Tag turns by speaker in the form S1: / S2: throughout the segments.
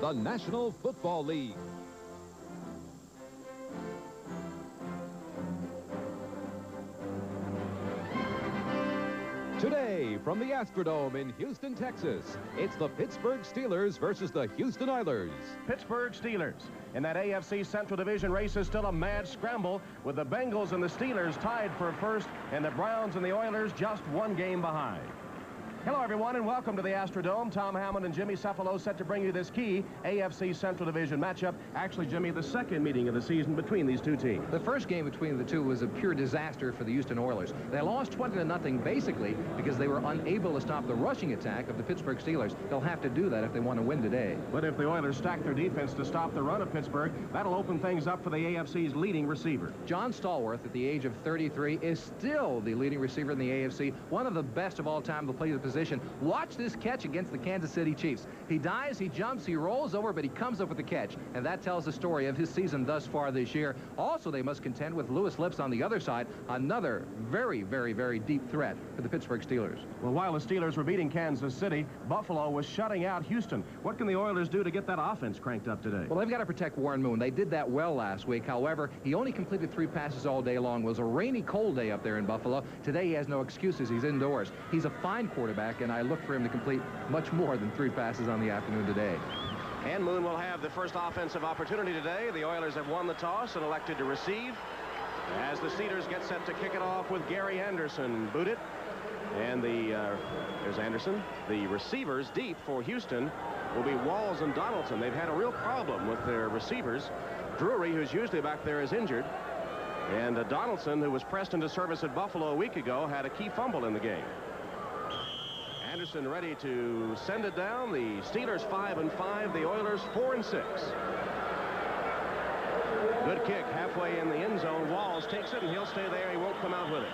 S1: the National Football League. Today, from the Astrodome in Houston, Texas, it's the Pittsburgh Steelers versus the Houston Oilers.
S2: Pittsburgh Steelers. In that AFC Central Division race is still a mad scramble, with the Bengals and the Steelers tied for first, and the Browns and the Oilers just one game behind. Hello, everyone, and welcome to the Astrodome. Tom Hammond and Jimmy Cephalo set to bring you this key AFC Central Division matchup. Actually, Jimmy, the second meeting of the season between these two teams.
S3: The first game between the two was a pure disaster for the Houston Oilers. They lost 20-0 basically because they were unable to stop the rushing attack of the Pittsburgh Steelers. They'll have to do that if they want to win today.
S2: But if the Oilers stack their defense to stop the run of Pittsburgh, that'll open things up for the AFC's leading receiver.
S3: John Stallworth, at the age of 33, is still the leading receiver in the AFC, one of the best of all time to play the position. Watch this catch against the Kansas City Chiefs. He dives, he jumps, he rolls over, but he comes up with the catch. And that tells the story of his season thus far this year. Also, they must contend with Lewis Lips on the other side, another very, very, very deep threat for the Pittsburgh Steelers.
S2: Well, while the Steelers were beating Kansas City, Buffalo was shutting out Houston. What can the Oilers do to get that offense cranked up today?
S3: Well, they've got to protect Warren Moon. They did that well last week. However, he only completed 3 passes all day long. It was a rainy, cold day up there in Buffalo. Today, he has no excuses. He's indoors. He's a fine quarterback, and I look for him to complete much more than 3 passes on the afternoon today.
S2: And Moon will have the first offensive opportunity today. The Oilers have won the toss and elected to receive, as the Steelers get set to kick it off with Gary Anderson booted. And there's Anderson. The receivers deep for Houston will be Walls and Donaldson. They've had a real problem with their receivers. Drury, who's usually back there, is injured. And Donaldson, who was pressed into service at Buffalo a week ago, had a key fumble in the game. Anderson ready to send it down. The Steelers 5-5, the Oilers 4-6. Good kick halfway in the end zone. Walls takes it, and he'll stay there. He won't come out with it.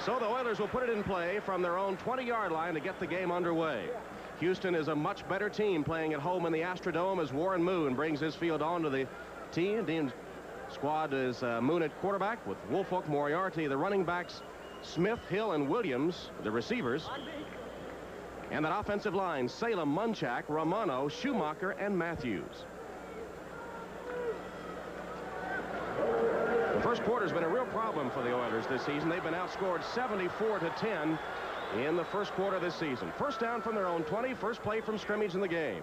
S2: So the Oilers will put it in play from their own 20-yard line to get the game underway. Houston is a much better team playing at home in the Astrodome as Warren Moon brings his field onto the team. The squad is Moon at quarterback with Woolfolk, Moriarty, the running backs, Smith, Hill, and Williams, the receivers. And that offensive line, Salem, Munchak, Romano, Schumacher, and Matthews. The first quarter's been a real problem for the Oilers this season. They've been outscored 74-10 in the first quarter this season. First down from their own 20, first play from scrimmage in the game.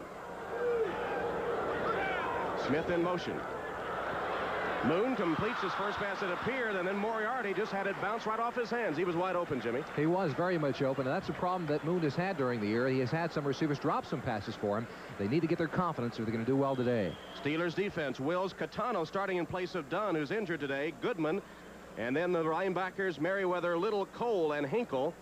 S2: Smith in motion. Moon completes his first pass, it appeared, and then Moriarty just had it bounce right off his hands. He was wide open, Jimmy.
S3: He was very much open, and that's a problem that Moon has had during the year. He has had some receivers drop some passes for him. They need to get their confidence if they're going to do well today.
S2: Steelers defense, Wills, Catano starting in place of Dunn, who's injured today, Goodman, and then the linebackers, Merriweather, Little, Cole, and Hinkle.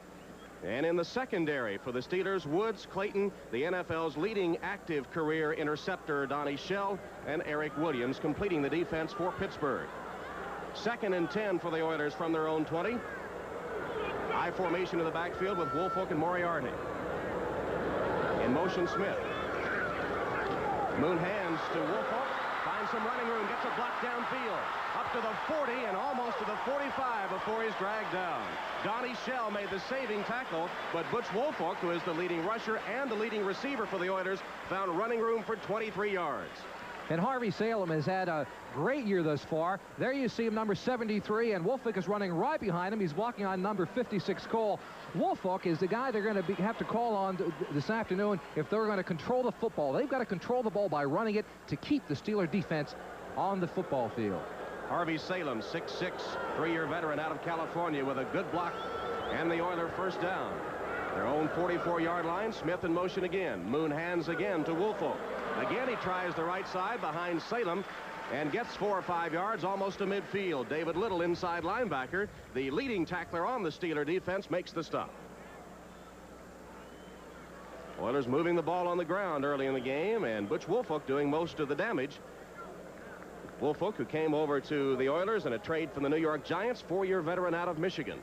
S2: And in the secondary for the Steelers, Woods, Clayton, the NFL's leading active career interceptor, Donnie Shell, and Eric Williams completing the defense for Pittsburgh. 2nd and 10 for the Oilers from their own 20. I formation in the backfield with Woolfolk and Moriarty. In motion, Smith. Moon hands to Woolfolk, finds some running room, gets a block downfield. Up to the 40 and almost to the 45 before he's dragged down. Donnie Shell made the saving tackle, but Butch Woolfolk, who is the leading rusher and the leading receiver for the Oilers, found running room for 23 yards.
S3: And Harvey Salem has had a great year thus far. There you see him, number 73, and Woolfolk is running right behind him. He's blocking on number 56, Cole. Woolfolk is the guy they're going to have to call on this afternoon if they're going to control the football. They've got to control the ball by running it to keep the Steeler defense on the football field.
S2: Harvey Salem, 6'6", 3-year veteran out of California with a good block and the Oiler first down. Their own 44-yard line, Smith in motion again. Moon hands again to Woolfolk. Again, he tries the right side behind Salem and gets 4 or 5 yards almost to midfield. David Little, inside linebacker, the leading tackler on the Steeler defense, makes the stop. Oilers moving the ball on the ground early in the game, and Butch Woolfolk doing most of the damage. Woolfolk, who came over to the Oilers in a trade from the New York Giants, 4-year veteran out of Michigan.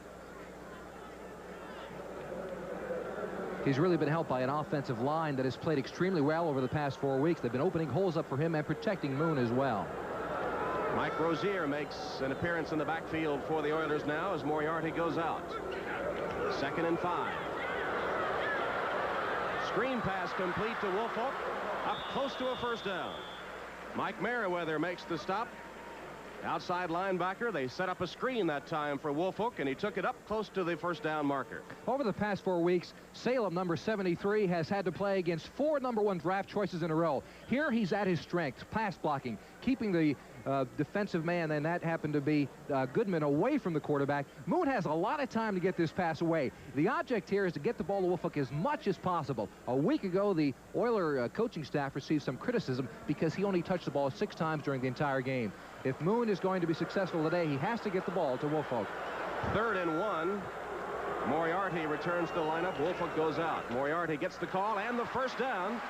S3: He's really been helped by an offensive line that has played extremely well over the past 4 weeks. They've been opening holes up for him and protecting Moon as well.
S2: Mike Rozier makes an appearance in the backfield for the Oilers now as Moriarty goes out. 2nd and 5. Screen pass complete to Woolfolk. Up close to a first down. Mike Merriweather makes the stop. Outside linebacker. They set up a screen that time for Woolfolk, and he took it up close to the first down marker.
S3: Over the past 4 weeks, Salem, number 73, has had to play against 4 #1 draft choices in a row. Here he's at his strength, pass blocking, keeping the defensive man, and that happened to be Goodman, away from the quarterback. Moon has a lot of time to get this pass away. The object here is to get the ball to Woolfolk as much as possible. A week ago, the Oiler coaching staff received some criticism because he only touched the ball 6 times during the entire game. If Moon is going to be successful today, he has to get the ball to Woolfolk.
S2: 3rd and 1. Moriarty returns to the lineup. Woolfolk goes out. Moriarty gets the call and the first down.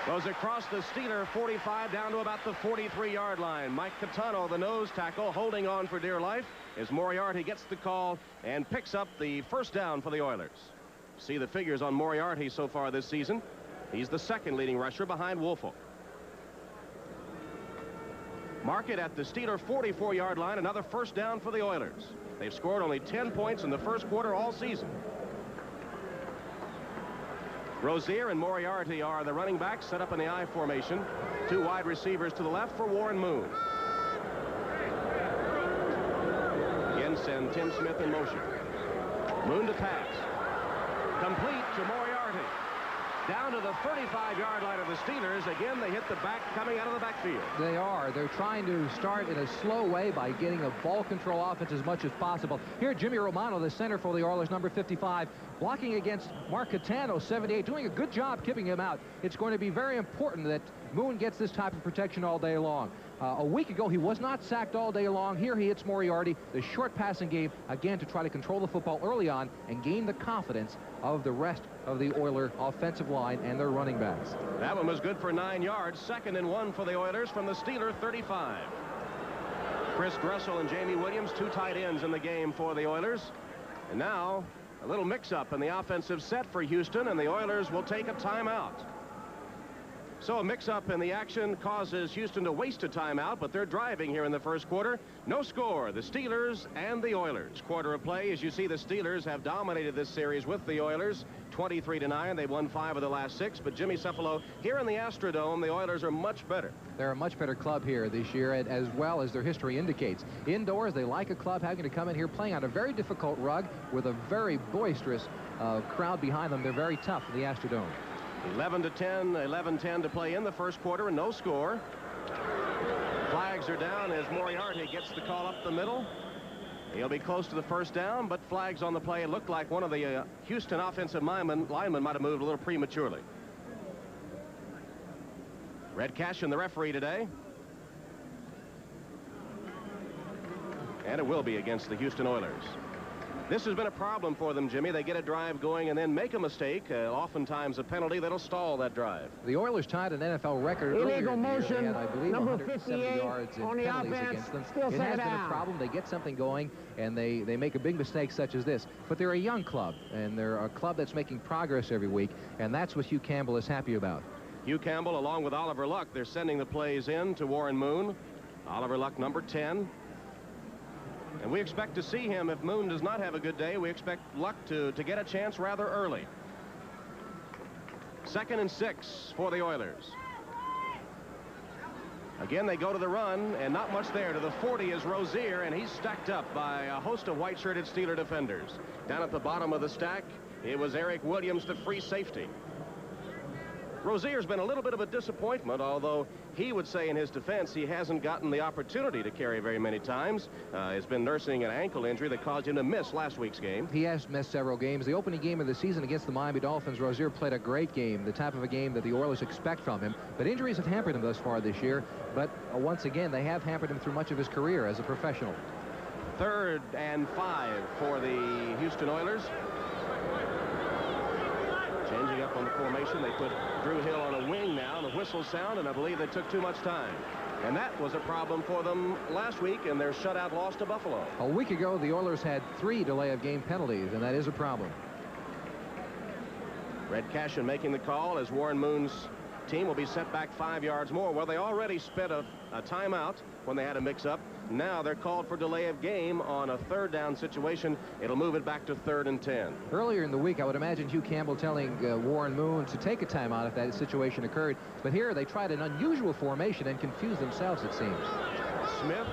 S2: Goes across the Steeler 45 down to about the 43-yard line. Mike Catano, the nose tackle, holding on for dear life as Moriarty gets the call and picks up the first down for the Oilers. See the figures on Moriarty so far this season. He's the 2nd leading rusher behind Woolfolk. Mark it at the Steeler 44-yard line. Another first down for the Oilers. They've scored only 10 points in the first quarter all season. Rozier and Moriarty are the running backs, set up in the I formation. 2 wide receivers to the left for Warren Moon. Again, send Tim Smith in motion. Moon to pass. Complete to Moriarty. Down to the 35-yard line of the Steelers. Again, they hit the back coming out of the backfield.
S3: They are. They're trying to start in a slow way by getting a ball control offense as much as possible. Here, Jimmy Romano, the center for the Oilers, number 55, blocking against Mark Catano, 78, doing a good job keeping him out. It's going to be very important that Moon gets this type of protection all day long. A week ago, he was not sacked all day long. Here he hits Moriarty, the short passing game, again to try to control the football early on and gain the confidence of the rest of the Oiler offensive line and their running backs.
S2: That one was good for 9 yards. 2nd and 1 for the Oilers from the Steeler 35. Chris Dressel and Jamie Williams, 2 tight ends in the game for the Oilers. And now a little mix-up in the offensive set for Houston, and the Oilers will take a timeout. So a mix-up in the action causes Houston to waste a timeout, but they're driving here in the first quarter. No score, the Steelers and the Oilers. Quarter of play, as you see, the Steelers have dominated this series with the Oilers, 23-9. They've won 5 of the last 6. But Jimmy Cephalo, here in the Astrodome, the Oilers are much better.
S3: They're a much better club here this year, as well as their history indicates. Indoors, they like a club having to come in here playing on a very difficult rug with a very boisterous crowd behind them. They're very tough in the Astrodome.
S2: 11-10 to play in the first quarter, and no score. Flags are down as Moriarty gets the call up the middle. He'll be close to the first down, but flags on the play. It looked like one of the Houston offensive linemen might have moved a little prematurely. Red Cashin, the referee today. And it will be against the Houston Oilers. This has been a problem for them, Jimmy. They get a drive going and then make a mistake, oftentimes a penalty that'll stall that drive.
S3: The Oilers tied an NFL record earlier in the year. They had, I believe,
S4: number
S3: 170 yards in penalties against them. It has been a problem. They get something going, and they make a big mistake such as this. But they're a young club, and they're a club that's making progress every week, and that's what Hugh Campbell is happy about.
S2: Hugh Campbell, along with Oliver Luck, they're sending the plays in to Warren Moon. Oliver Luck, number 10. And we expect to see him. If Moon does not have a good day, we expect Luck to get a chance rather early. 2nd and 6 for the Oilers. Again, they go to the run, and not much there. To the 40 is Rozier, and he's stacked up by a host of white-shirted Steeler defenders. Down at the bottom of the stack, it was Eric Williams, the free safety. Rozier's been a little bit of a disappointment, although he would say in his defense he hasn't gotten the opportunity to carry very many times. He's been nursing an ankle injury that caused him to miss last week's game.
S3: He has missed several games. The opening game of the season against the Miami Dolphins, Rozier played a great game, the type of a game that the Oilers expect from him. But injuries have hampered him thus far this year. But once again, they have hampered him through much of his career as a professional.
S2: 3rd and 5 for the Houston Oilers. Changing up on the formation, they put Drew Hill on a wing now, and the whistle sound, and I believe they took too much time. And that was a problem for them last week in their shutout loss to Buffalo.
S3: A week ago, the Oilers had 3 delay of game penalties, and that is a problem.
S2: Red Cashin making the call as Warren Moon's team will be set back 5 yards more. Well, they already spent a timeout when they had a mix-up. Now they're called for delay of game on a third down situation. It'll move it back to 3rd and 10.
S3: Earlier in the week, I would imagine Hugh Campbell telling Warren Moon to take a timeout if that situation occurred. But here they tried an unusual formation and confused themselves, it seems.
S2: Smith,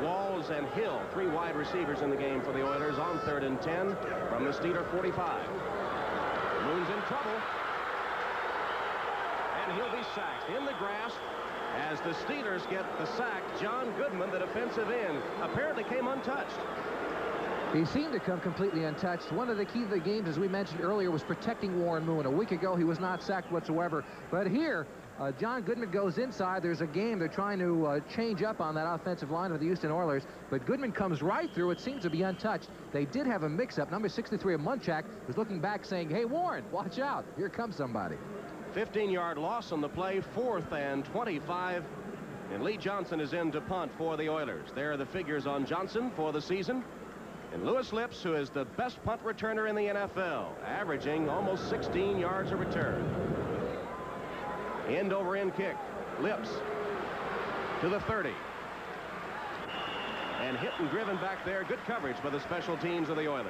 S2: Walls, and Hill, 3 wide receivers in the game for the Oilers on 3rd and 10 from the Steeler 45. Moon's in trouble. And he'll be sacked in the grass as the Steelers get the sack. John Goodman, the defensive end, apparently came untouched.
S3: He seemed to come completely untouched. One of the key to the games, as we mentioned earlier, was protecting Warren Moon. A week ago, he was not sacked whatsoever. But here, John Goodman goes inside. There's a game. They're trying to change up on that offensive line of the Houston Oilers. But Goodman comes right through. It seems to be untouched. They did have a mix-up. Number 63 of Munchak was looking back saying, hey, Warren, watch out. Here comes somebody.
S2: 15-yard loss on the play, 4th and 25. And Lee Johnson is in to punt for the Oilers. There are the figures on Johnson for the season. And Lewis Lips, who is the best punt returner in the NFL, averaging almost 16 yards a return. End-over-end kick. Lips to the 30. And hit and driven back there. Good coverage by the special teams of the Oilers.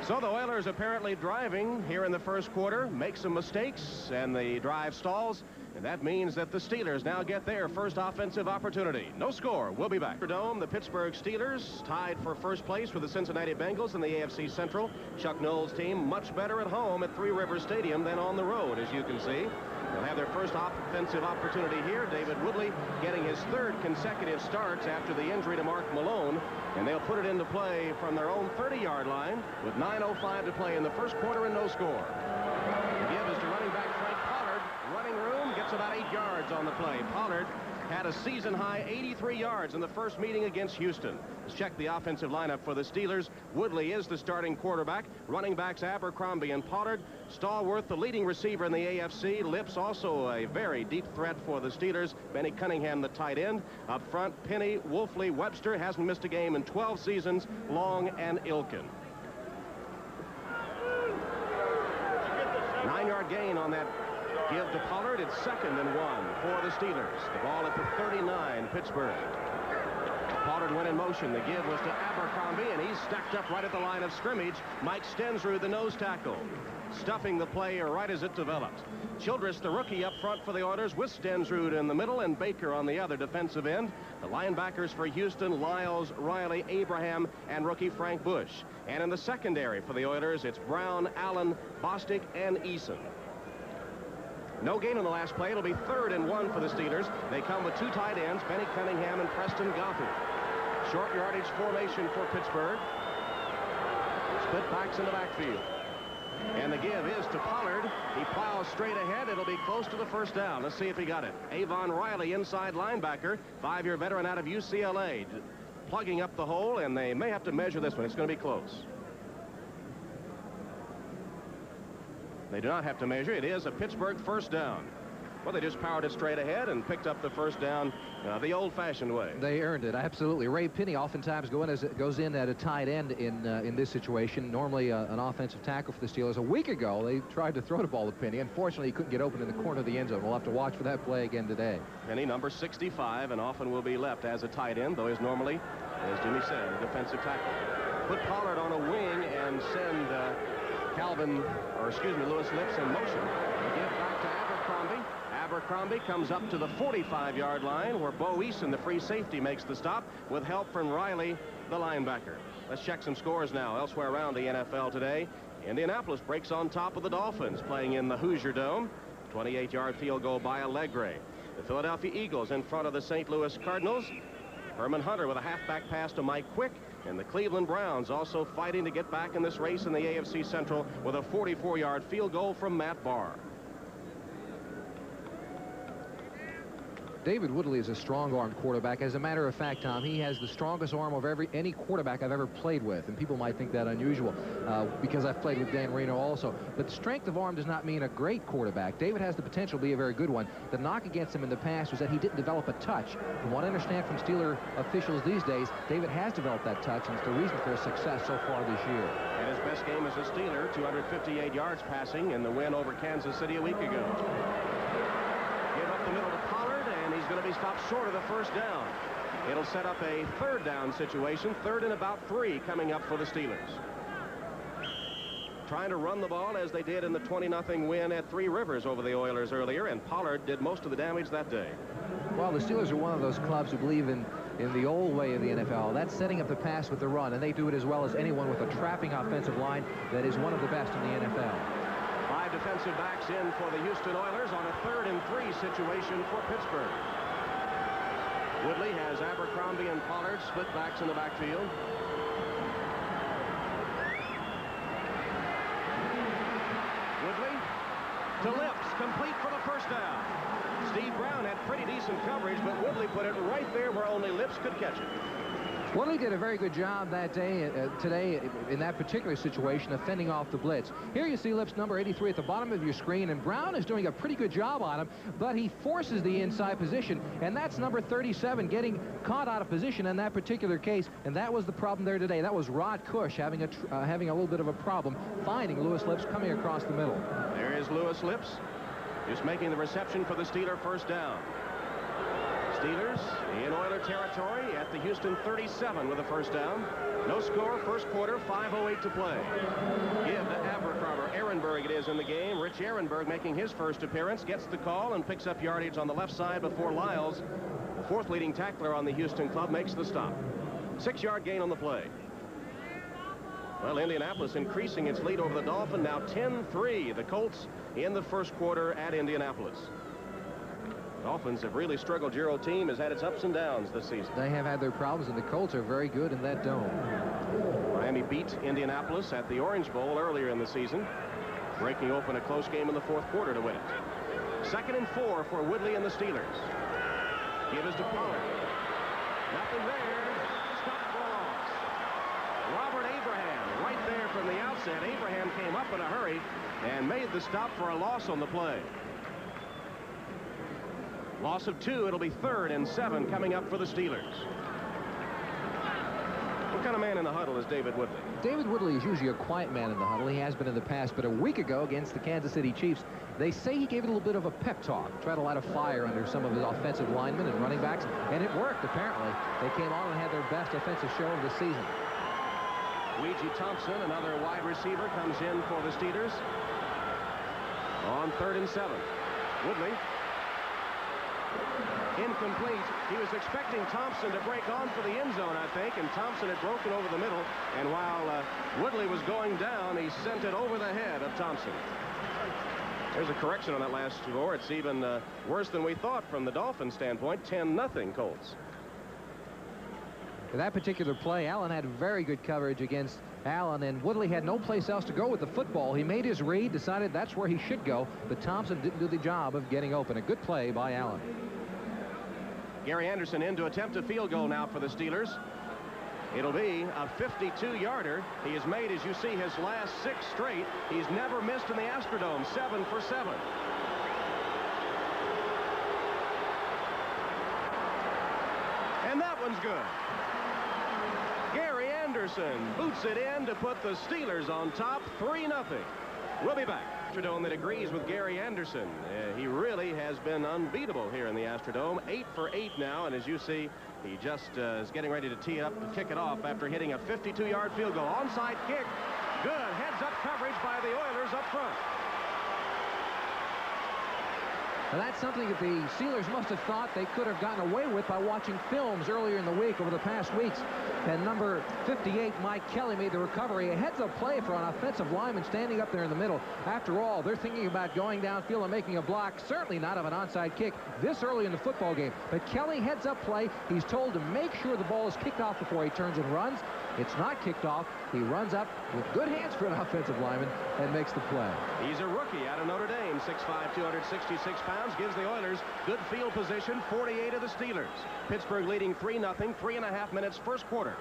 S2: So the Oilers apparently driving here in the first quarter, make some mistakes, and the drive stalls. And that means that the Steelers now get their first offensive opportunity. No score. We'll be back. Astrodome, the Pittsburgh Steelers tied for first place with the Cincinnati Bengals in the AFC Central. Chuck Noll's team much better at home at Three Rivers Stadium than on the road, as you can see. They'll have their first offensive opportunity here. David Woodley getting his 3rd consecutive starts after the injury to Mark Malone. And they'll put it into play from their own 30-yard line with 9:05 to play in the first quarter and no score. The give is to running back Frank Pollard. Running room, gets about 8 yards on the play. Pollard had a season-high 83 yards in the first meeting against Houston. Let's check the offensive lineup for the Steelers. Woodley is the starting quarterback. Running backs Abercrombie and Pollard. Stallworth, the leading receiver in the AFC. Lips, also a very deep threat for the Steelers. Benny Cunningham, the tight end. Up front, Penny, Wolfley, Webster. Hasn't missed a game in 12 seasons. Long and Ilkin. 9-yard gain on that give to Pollard. It's 2nd and 1 for the Steelers. The ball at the 39, Pittsburgh. Pollard went in motion. The give was to Abercrombie, and he's stacked up right at the line of scrimmage. Mike Stensrud, the nose tackle, stuffing the play right as it developed. Childress, the rookie, up front for the Oilers with Stensrud in the middle and Baker on the other defensive end. The linebackers for Houston, Lyles, Riley, Abraham, and rookie Frank Bush. And in the secondary for the Oilers, it's Brown, Allen, Bostic, and Eason. No gain on the last play. It'll be 3rd and 1 for the Steelers. They come with 2 tight ends, Benny Cunningham and Preston Gothard. Short yardage formation for Pittsburgh. Split backs in the backfield. And the give is to Pollard. He plows straight ahead. It'll be close to the first down. Let's see if he got it. Avon Riley, inside linebacker, 5-year veteran out of UCLA, plugging up the hole, and they may have to measure this one. It's going to be close. They do not have to measure. It is a Pittsburgh first down. Well, they just powered it straight ahead and picked up the first down the old-fashioned way.
S3: They earned it, absolutely. Ray Penny oftentimes goes in at a tight end in this situation. Normally an offensive tackle for the Steelers. A week ago, they tried to throw the ball to Penny. Unfortunately, he couldn't get open in the corner of the end zone. We'll have to watch for that play again today.
S2: Penny, number 65, and often will be left as a tight end, though he's normally, as Jimmy said, a defensive tackle. Put Pollard on a wing and send Lewis Lips in motion. They give back to Abercrombie. Abercrombie comes up to the 45-yard line where Bo Eason, the free safety, makes the stop with help from Riley, the linebacker. Let's check some scores now elsewhere around the NFL today. Indianapolis breaks on top of the Dolphins playing in the Hoosier Dome. 28-yard field goal by Allegre. The Philadelphia Eagles in front of the St. Louis Cardinals. Herman Hunter with a halfback pass to Mike Quick. And the Cleveland Browns also fighting to get back in this race in the AFC Central with a 44-yard field goal from Matt Barr.
S3: David Woodley is a strong-armed quarterback. As a matter of fact, Tom, he has the strongest arm of any quarterback I've ever played with. And people might think that unusual because I've played with Dan Marino also. But strength of arm does not mean a great quarterback. David has the potential to be a very good one. The knock against him in the past was that he didn't develop a touch. From what I understand from Steeler officials these days, David has developed that touch, and it's the reason for his success so far this year.
S2: And his best game as a Steeler, 258 yards passing in the win over Kansas City a week ago. Give up the middle to Pollard, and he's going to be stopped short of the first down. It'll set up a third down situation, 3rd and about 3 coming up for the Steelers. Trying to run the ball as they did in the 20-0 win at Three Rivers over the Oilers earlier, and Pollard did most of the damage that day.
S3: Well, the Steelers are one of those clubs who believe in the old way of the NFL. That's setting up the pass with the run, and they do it as well as anyone with a trapping offensive line that is one of the best in the NFL.
S2: 5 defensive backs in for the Houston Oilers on a 3rd and 3 situation for Pittsburgh. Woodley has Abercrombie and Pollard split backs in the backfield. Woodley to Lips, complete for the first down. Steve Brown had pretty decent coverage, but Woodley put it right there where only Lips could catch it.
S3: Woodley did a very good job that day, today, in that particular situation of fending off the blitz. Here you see Lips number 83 at the bottom of your screen, and Brown is doing a pretty good job on him, but he forces the inside position, and that's number 37 getting caught out of position in that particular case, and that was the problem there today. That was Rod Cush having a little bit of a problem finding Lewis Lips coming across the middle.
S2: There is Lewis Lips, just making the reception for the Steeler first down. Steelers in Oiler territory at the Houston 37 with a first down. No score, first quarter, 5:08 to play. Give to Abercrombie. Ehrenberg it is in the game. Rich Ehrenberg making his first appearance, gets the call and picks up yardage on the left side before Lyles, the 4th leading tackler on the Houston club, makes the stop. 6-yard gain on the play. Well, Indianapolis increasing its lead over the Dolphins, now 10-3. The Colts in the first quarter at Indianapolis. Dolphins have really struggled. Your team has had its ups and downs this season.
S3: They have had their problems, and the Colts are very good in that dome.
S2: Miami beat Indianapolis at the Orange Bowl earlier in the season, breaking open a close game in the 4th quarter to win it. 2nd and 4 for Woodley and the Steelers. Give is to Pollard. Nothing there. Stop for a loss. Robert Abraham right there from the outset. Abraham came up in a hurry and made the stop for a loss on the play. Loss of 2. It'll be 3rd and 7 coming up for the Steelers. What kind of man in the huddle is David Woodley?
S3: David Woodley is usually a quiet man in the huddle. He has been in the past, but a week ago against the Kansas City Chiefs, they say he gave it a little bit of a pep talk, tried a lot of fire under some of his offensive linemen and running backs, and it worked, apparently. They came on and had their best offensive show of the season.
S2: Luigi Thompson, another wide receiver, comes in for the Steelers on 3rd and 7. Woodley. Incomplete. He was expecting Thompson to break on for the end zone, I think, and Thompson had broken over the middle, and while Woodley was going down, he sent it over the head of Thompson. There's a correction on that last score. It's even worse than we thought from the Dolphins standpoint. 10-0 Colts.
S3: For that particular play, Allen had very good coverage against Allen, and Woodley had no place else to go with the football. He made his read, decided that's where he should go, but Thompson didn't do the job of getting open. A good play by Allen.
S2: Gary Anderson in to attempt a field goal now for the Steelers. It'll be a 52-yarder. He has made, as you see, his last 6 straight. He's never missed in the Astrodome. 7 for 7. And that one's good. Gary Anderson boots it in to put the Steelers on top, 3-0. We'll be back. Astrodome that agrees with Gary Anderson. He really has been unbeatable here in the Astrodome. 8 for 8 now, and as you see, he just is getting ready to tee up to kick it off after hitting a 52-yard field goal. Onside kick. Good. Heads-up coverage by the Oilers up front.
S3: Now that's something that the Steelers must have thought they could have gotten away with by watching films earlier in the week, over the past weeks. And number 58, Mike Kelly, made the recovery. A heads-up play for an offensive lineman standing up there in the middle. After all, they're thinking about going downfield and making a block, certainly not of an onside kick this early in the football game. But Kelly, heads-up play. He's told to make sure the ball is kicked off before he turns and runs. It's not kicked off. He runs up with good hands for an offensive lineman and makes the play.
S2: He's a rookie out of Notre Dame, 6'5", 266 pounds, gives the Oilers good field position, 48 of the Steelers. Pittsburgh leading 3-0, 3.5 minutes first quarter.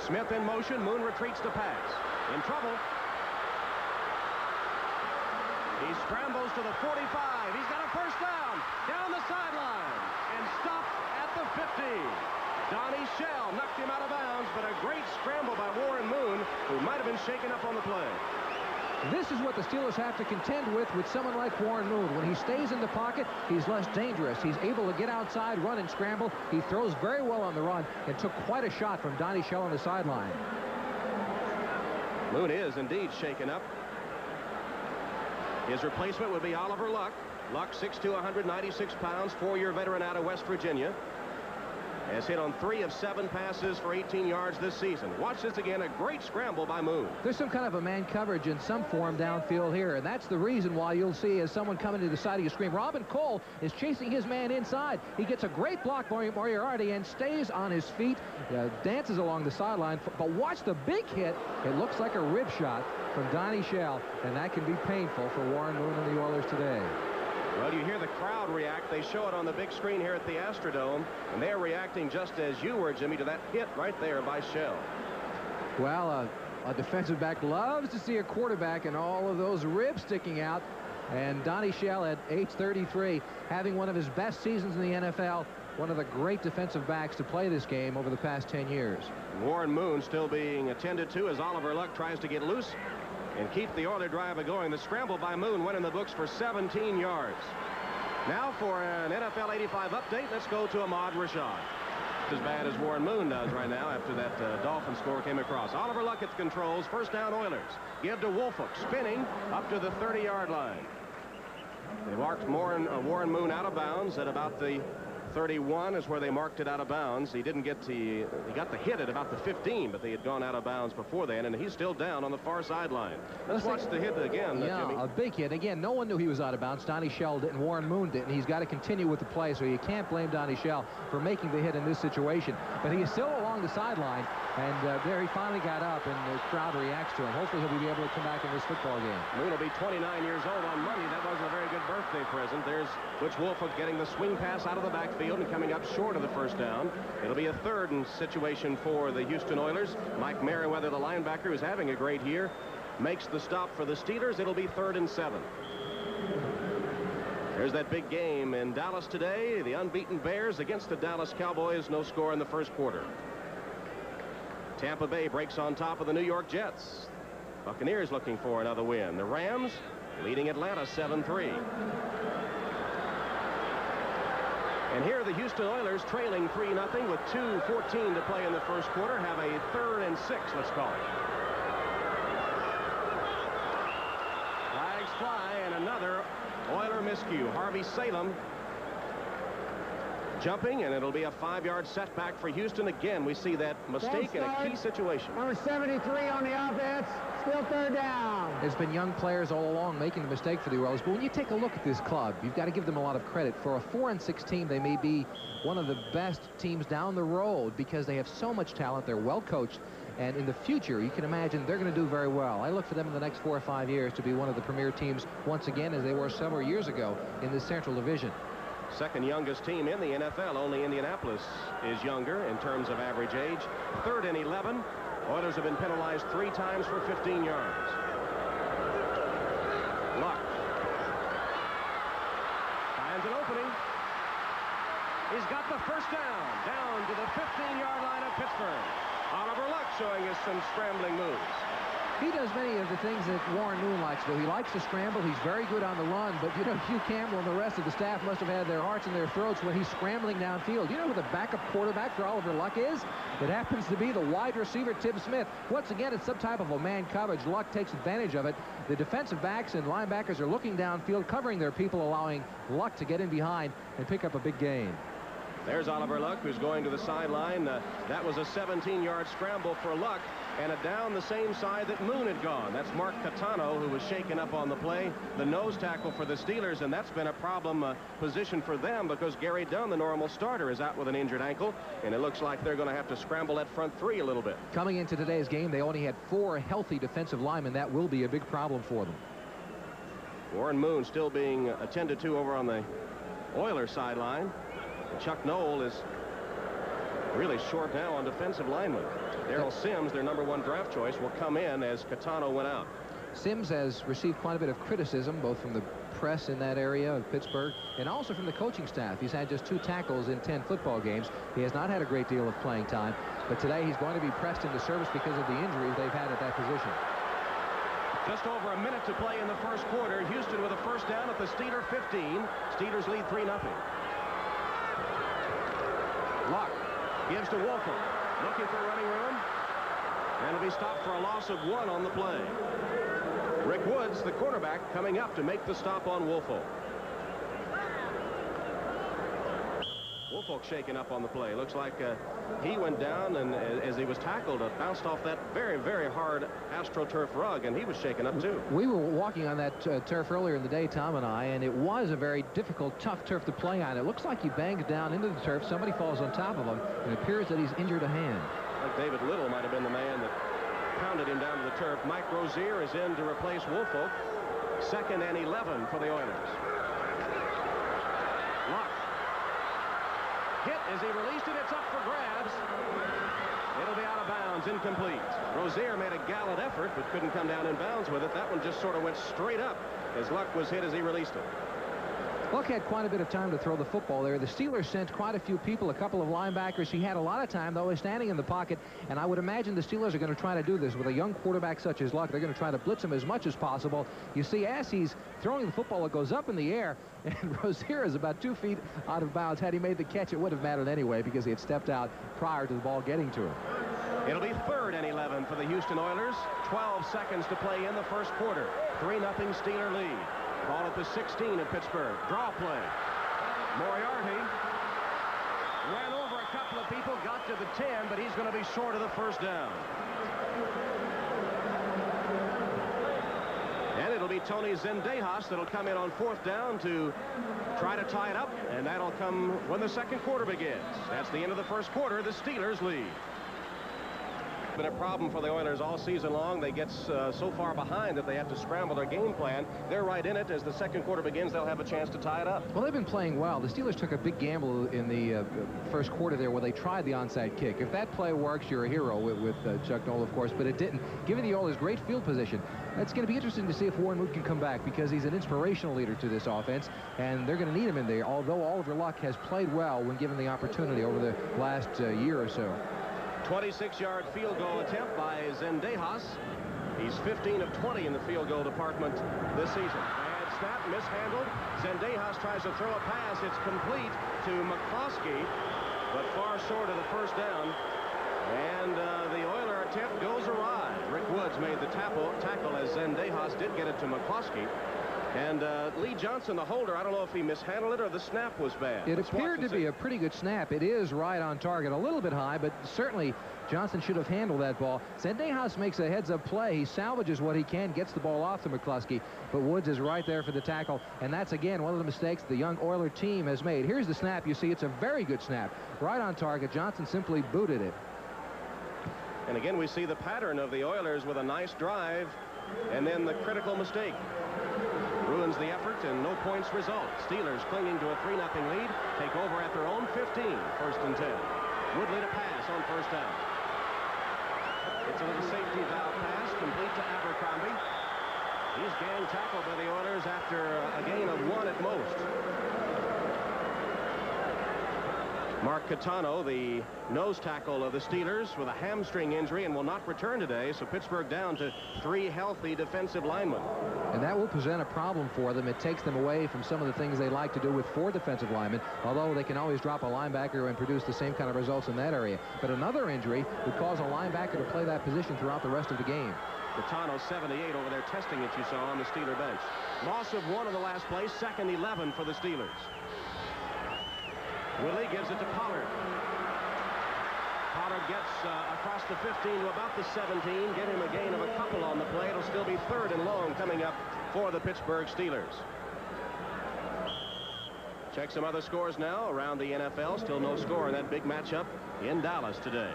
S2: Smith in motion, Moon retreats to pass. In trouble. He scrambles to the 45. He's got a first down the sideline, and stopped at the 50. Donnie Shell knocked him out of bounds, but a great scramble by Warren Moon, who might have been shaken up on the play.
S3: This is what the Steelers have to contend with someone like Warren Moon. When he stays in the pocket, he's less dangerous. He's able to get outside, run, and scramble. He throws very well on the run and took quite a shot from Donnie Shell on the sideline.
S2: Moon is indeed shaken up. His replacement would be Oliver Luck. Luck, 6'2", 196 pounds, 4-year veteran out of West Virginia. Has hit on 3 of 7 passes for 18 yards this season. Watch this again, a great scramble by Moon.
S3: There's some kind of a man coverage in some form downfield here, and that's the reason why you'll see as someone coming to the side of your screen. Robin Cole is chasing his man inside. He gets a great block by Moriarty and stays on his feet, dances along the sideline. But watch the big hit. It looks like a rib shot from Donnie Shell, and that can be painful for Warren Moon and the Oilers today.
S2: Well, you hear the crowd react. They show it on the big screen here at the Astrodome, and they're reacting just as you were, Jimmy, to that hit right there by Shell.
S3: Well, a defensive back loves to see a quarterback and all of those ribs sticking out. And Donnie Shell at age 33, having one of his best seasons in the NFL, one of the great defensive backs to play this game over the past 10 years.
S2: Warren Moon still being attended to as Oliver Luck tries to get loose and keep the Oiler drive going. The scramble by Moon went in the books for 17 yards. Now for an NFL 85 update, let's go to Ahmad Rashad. As bad as Warren Moon does right now after that Dolphin score came across. Oliver Luck at the controls. First down Oilers. Give to Woolfolk, spinning up to the 30-yard line. They marked Warren Moon out of bounds at about the 31 is where they marked it out of bounds. He didn't get he got the hit at about the 15, but they had gone out of bounds before then, and he's still down on the far sideline. Let's watch the hit again,
S3: yeah,
S2: Jimmy.
S3: A big hit. Again, no one knew he was out of bounds. Donnie Shell didn't, Warren Moon didn't. He's got to continue with the play, so you can't blame Donnie Shell for making the hit in this situation. But he is still along the sideline, and there he finally got up, and the crowd reacts to him. Hopefully he'll be able to come back in this football game.
S2: Moon will be 29 years old on Monday. That wasn't a very good birthday present. There's Butch Woolfolk getting the swing pass out of the backfield and coming up short of the first down. It'll be a third and situation for the Houston Oilers. Mike Merriweather, the linebacker, who's having a great year, makes the stop for the Steelers. It'll be 3rd and 7. There's that big game in Dallas today. The unbeaten Bears against the Dallas Cowboys. No score in the first quarter. Tampa Bay breaks on top of the New York Jets. Buccaneers looking for another win. The Rams leading Atlanta 7-3. And here the Houston Oilers trailing 3-0 with 2:14 to play in the first quarter. Have a 3rd and 6, let's call it. Flags fly, and another Oiler miscue. Harvey Salem jumping, and it'll be a 5-yard setback for Houston. Again, we see that mistake in a key situation.
S4: Number 73 on the offense. Still 3rd down.
S3: There's been young players all along making the mistake for the Oilers, but when you take a look at this club, you've got to give them a lot of credit. For a 4-6 team, they may be one of the best teams down the road because they have so much talent. They're well coached, and in the future, you can imagine they're going to do very well. I look for them in the next 4 or 5 years to be one of the premier teams once again, as they were several years ago in the Central Division.
S2: Second youngest team in the NFL. Only Indianapolis is younger in terms of average age. 3rd and 11. Oilers have been penalized 3 times for 15 yards. Luck finds an opening. He's got the first down to the 15-yard line of Pittsburgh. Oliver Luck showing us some scrambling moves.
S3: He does many of the things that Warren Moon likes to do. He likes to scramble. He's very good on the run. But, you know, Hugh Campbell and the rest of the staff must have had their hearts in their throats when he's scrambling downfield. You know who the backup quarterback for Oliver Luck is? It happens to be the wide receiver, Tim Smith. Once again, it's some type of a man coverage. Luck takes advantage of it. The defensive backs and linebackers are looking downfield, covering their people, allowing Luck to get in behind and pick up a big gain.
S2: There's Oliver Luck, who's going to the sideline. That was a 17-yard scramble for Luck, and a down the same side that Moon had gone. That's Mark Catano, who was shaken up on the play, the nose tackle for the Steelers, and that's been a problem position for them because Gary Dunn, the normal starter, is out with an injured ankle, and it looks like they're going to have to scramble that front 3 a little bit.
S3: Coming into today's game, they only had 4 healthy defensive linemen. That will be a big problem for them.
S2: Warren Moon still being attended to over on the Oilers sideline. Chuck Noll is really short now on defensive linemen. Darrell Sims, their #1 draft choice, will come in as Catano went out.
S3: Sims has received quite a bit of criticism, both from the press in that area of Pittsburgh and also from the coaching staff. He's had just 2 tackles in 10 football games. He has not had a great deal of playing time, but today he's going to be pressed into service because of the injuries they've had at that position.
S2: Just over a minute to play in the first quarter. Houston with a first down at the Steeler 15. Steelers lead 3-0. Luck gives to Wolford. Looking for running room. And it'll be stopped for a loss of 1 on the play. Rick Woods, the cornerback, coming up to make the stop on Woolfolk. Woolfolk shaken up on the play. Looks like he went down, and as he was tackled, bounced off that very, very hard AstroTurf rug, and he was shaken up too.
S3: We were walking on that turf earlier in the day, Tom and I, and it was a very difficult, tough turf to play on. It looks like he bangs down into the turf. Somebody falls on top of him, and it appears that he's injured a hand.
S2: I think David Little might have been the man that pounded him down to the turf. Mike Rozier is in to replace Woolfolk. 2nd and 11 for the Oilers. Luck. Hit as he released it. It's up for grabs. It'll be out of bounds, incomplete. Rozier made a gallant effort, but couldn't come down in bounds with it. That one just sort of went straight up as Luck was hit as he released it.
S3: Luck had quite a bit of time to throw the football there. The Steelers sent quite a few people, a couple of linebackers. He had a lot of time, though, standing in the pocket, and I would imagine the Steelers are going to try to do this with a young quarterback such as Luck. They're going to try to blitz him as much as possible. You see, as he's throwing the football, it goes up in the air, and Rozier is about 2 feet out of bounds. Had he made the catch, it would have mattered anyway because he had stepped out prior to the ball getting to him.
S2: It'll be 3rd and 11 for the Houston Oilers. 12 seconds to play in the first quarter. 3-0 Steeler lead. Ball at the 16 at Pittsburgh. Draw play. Moriarty ran over a couple of people, got to the 10, but he's going to be short of the first down. And it'll be Tony Zendejas that'll come in on 4th down to try to tie it up, and that'll come when the second quarter begins. That's the end of the first quarter. The Steelers lead. Been a problem for the Oilers all season long. They get so far behind that they have to scramble their game plan. They're right in it. As the second quarter begins, they'll have a chance to tie it up.
S3: Well, they've been playing well. The Steelers took a big gamble in the first quarter there where they tried the onside kick. If that play works, you're a hero with Chuck Noll, of course, but it didn't. Giving the Oilers great field position. It's going to be interesting to see if Warren Moon can come back because he's an inspirational leader to this offense, and they're going to need him in there, although Oliver Luck has played well when given the opportunity over the last year or so.
S2: 26-yard field goal attempt by Zendejas. He's 15 of 20 in the field goal department this season. Bad snap, mishandled. Zendejas tries to throw a pass. It's complete to McCloskey, but far short of the first down. And the Oiler attempt goes awry. Rick Woods made the tackle as Zendejas did get it to McCloskey. And Lee Johnson, the holder, I don't know if he mishandled it or the snap was bad.
S3: It appeared to be a pretty good snap. It is right on target. A little bit high, but certainly Johnson should have handled that ball. Zendejas makes a heads-up play. He salvages what he can, gets the ball off to McCluskey, but Woods is right there for the tackle, and that's, again, one of the mistakes the young Oiler team has made. Here's the snap. You see it's a very good snap. Right on target. Johnson simply booted it.
S2: And again, we see the pattern of the Oilers with a nice drive, and then the critical mistake. Ruins the effort and no points result. Steelers clinging to a 3-0 lead. Take over at their own 15. 1st and 10. Woodley to pass on first down. It's a little safety valve pass complete to Abercrombie. He's gang tackled by the Oilers after a gain of 1 at most. Mark Catano, the nose tackle of the Steelers, with a hamstring injury and will not return today, so Pittsburgh down to 3 healthy defensive linemen.
S3: And that will present a problem for them. It takes them away from some of the things they like to do with 4 defensive linemen, although they can always drop a linebacker and produce the same kind of results in that area. But another injury would cause a linebacker to play that position throughout the rest of the game.
S2: Catano 78 over there testing it, you saw on the Steeler bench. Loss of 1 in the last play, 2nd 11 for the Steelers. Willie gives it to Pollard. Pollard gets across the 15 to about the 17. Give him a gain of a couple on the play. It'll still be 3rd and long coming up for the Pittsburgh Steelers. Check some other scores now around the NFL. Still no score in that big matchup in Dallas today.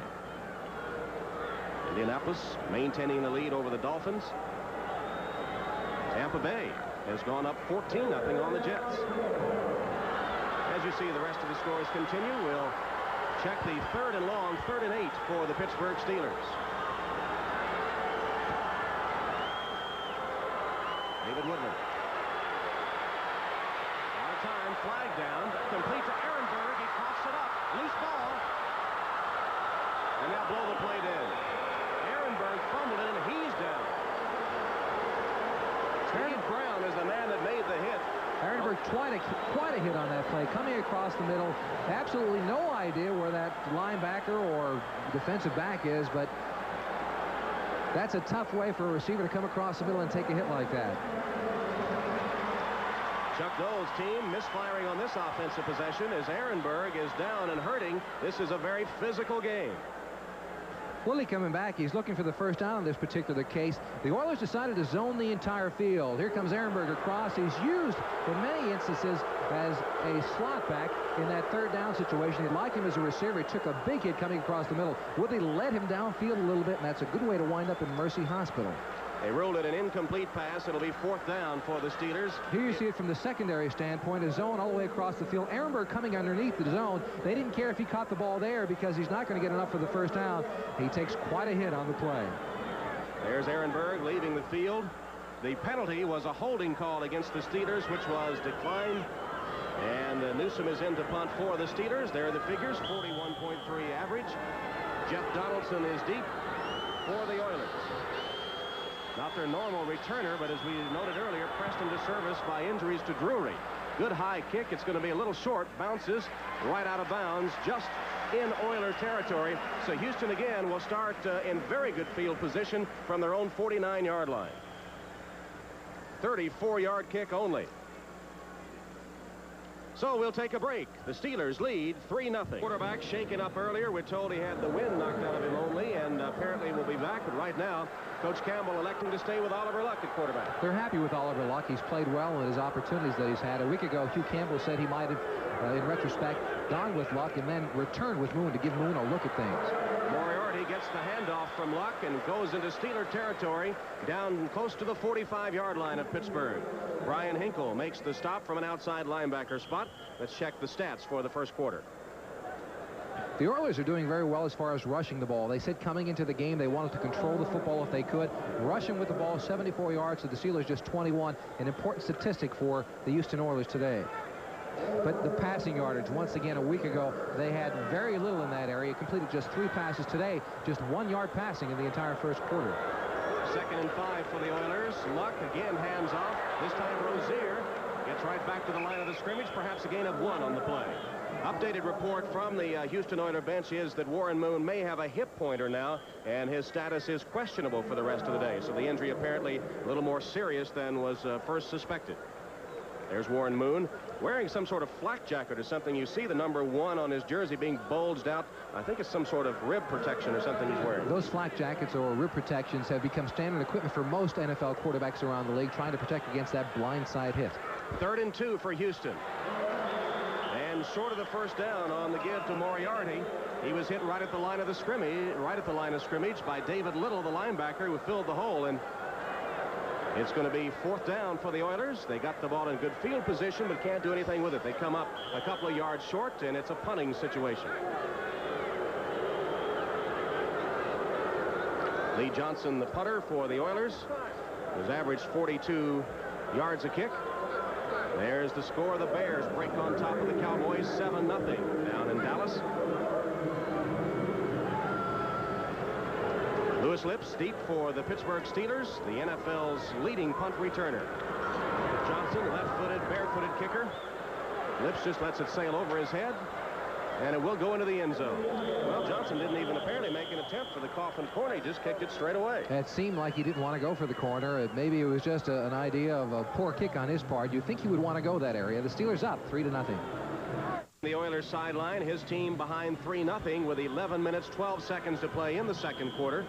S2: Indianapolis maintaining the lead over the Dolphins. Tampa Bay has gone up 14-0 on the Jets. As you see the rest of the scores continue, we'll check the 3rd and long, 3rd and 8 for the Pittsburgh Steelers. David Woodland. Out of time, flag down, complete to Ehrenberg. He coughs it up, loose ball. And now blow the play dead. Ehrenberg fumbled it, and he's down.
S3: play, coming across the middle. Absolutely no idea where that linebacker or defensive back is, but that's a tough way for a receiver to come across the middle and take a hit like that.
S2: Chuck Dole's team misfiring on this offensive possession as Ehrenberg is down and hurting. This is a very physical game.
S3: Willie coming back. He's looking for the first down in this particular case. The Oilers decided to zone the entire field. Here comes Ehrenberg across. He's used in many instances as a slot back in that third down situation. He'd like him as a receiver. He took a big hit coming across the middle. Willie led him downfield a little bit, and that's a good way to wind up in Mercy Hospital.
S2: They ruled it an incomplete pass. It'll be fourth down for the Steelers.
S3: Here you see it from the secondary standpoint, a zone all the way across the field. Ehrenberg coming underneath the zone. They didn't care if he caught the ball there because he's not going to get enough for the first down. He takes quite a hit on the play.
S2: There's Ehrenberg leaving the field. The penalty was a holding call against the Steelers, which was declined. And Newsom is in to punt for the Steelers. There are the figures, 41.3 average. Jeff Donaldson is deep for the Oilers. Not their normal returner, but as we noted earlier, pressed into service by injuries to Drury. Good high kick. It's going to be a little short. Bounces right out of bounds, just in Oiler territory. So Houston again will start in very good field position from their own 49-yard line. 34-yard kick only. So we'll take a break. The Steelers lead 3-0. Quarterback shaken up earlier. We're told he had the wind knocked out of him only, and apparently will be back. But right now, Coach Campbell electing to stay with Oliver Luck at quarterback.
S3: They're happy with Oliver Luck. He's played well in his opportunities that he's had. A week ago, Hugh Campbell said he might have, in retrospect, gone with Luck and then returned with Moon to give Moon a look at things.
S2: Moriarty gets the handoff from Luck and goes into Steeler territory down close to the 45-yard line of Pittsburgh. Brian Hinkle makes the stop from an outside linebacker spot. Let's check the stats for the first quarter.
S3: The Oilers are doing very well as far as rushing the ball. They said coming into the game they wanted to control the football if they could. Rushing with the ball 74 yards to the Steelers just 21. An important statistic for the Houston Oilers today. But the passing yardage, once again, a week ago, they had very little in that area. Completed just 3 passes today. Just 1 yard passing in the entire first quarter.
S2: 2nd and 5 for the Oilers. Luck again hands off. This time Rozier gets right back to the line of the scrimmage. Perhaps a gain of 1 on the play. Updated report from the Houston Oilers bench is that Warren Moon may have a hip pointer now, and his status is questionable for the rest of the day. So the injury apparently a little more serious than was first suspected. There's Warren Moon wearing some sort of flak jacket or something. You see the number 1 on his jersey being bulged out. I think it's some sort of rib protection or something he's wearing.
S3: Those flak jackets or rib protections have become standard equipment for most NFL quarterbacks around the league, trying to protect against that blindside hit.
S2: 3rd and 2 for Houston. And short of the first down on the give to Moriarty. He was hit right at the line of the scrimmage, by David Little, the linebacker, who filled the hole. And it's going to be 4th down for the Oilers. They got the ball in good field position, but can't do anything with it. They come up a couple of yards short, and it's a punting situation. Lee Johnson, the punter for the Oilers, has averaged 42 yards a kick. There's the score. The Bears break on top of the Cowboys 7-0 down in Dallas. Lewis Lips deep for the Pittsburgh Steelers, the NFL's leading punt returner. Johnson, left-footed, barefooted kicker. Lips just lets it sail over his head, and it will go into the end zone. Well, Johnson didn't even apparently make an attempt for the coffin corner. He just kicked it straight away.
S3: It seemed like he didn't want to go for the corner. Maybe it was just an idea of a poor kick on his part. You'd think he would want to go that area. The Steelers up 3-0.
S2: The Oilers sideline, his team behind 3-0 with 11 minutes, 12 seconds to play in the second quarter.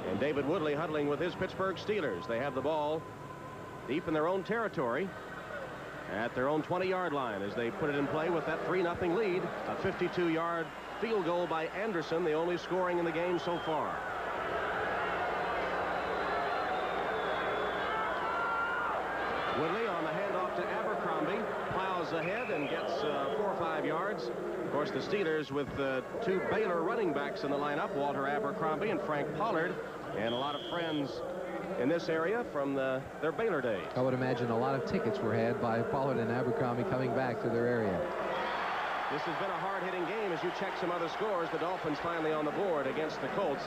S2: And David Woodley huddling with his Pittsburgh Steelers. They have the ball deep in their own territory at their own 20-yard line as they put it in play with that 3-0 lead. A 52-yard field goal by Anderson, the only scoring in the game so far. Woodley on the handoff to Abercrombie, plows ahead and gets 4 or 5 yards. Of course, the Steelers with 2 Baylor running backs in the lineup, Walter Abercrombie and Frank Pollard, and a lot of friends in this area from their Baylor days.
S3: I would imagine a lot of tickets were had by Pollard and Abercrombie coming back to their area.
S2: This has been a hard-hitting game as you check some other scores. The Dolphins finally on the board against the Colts.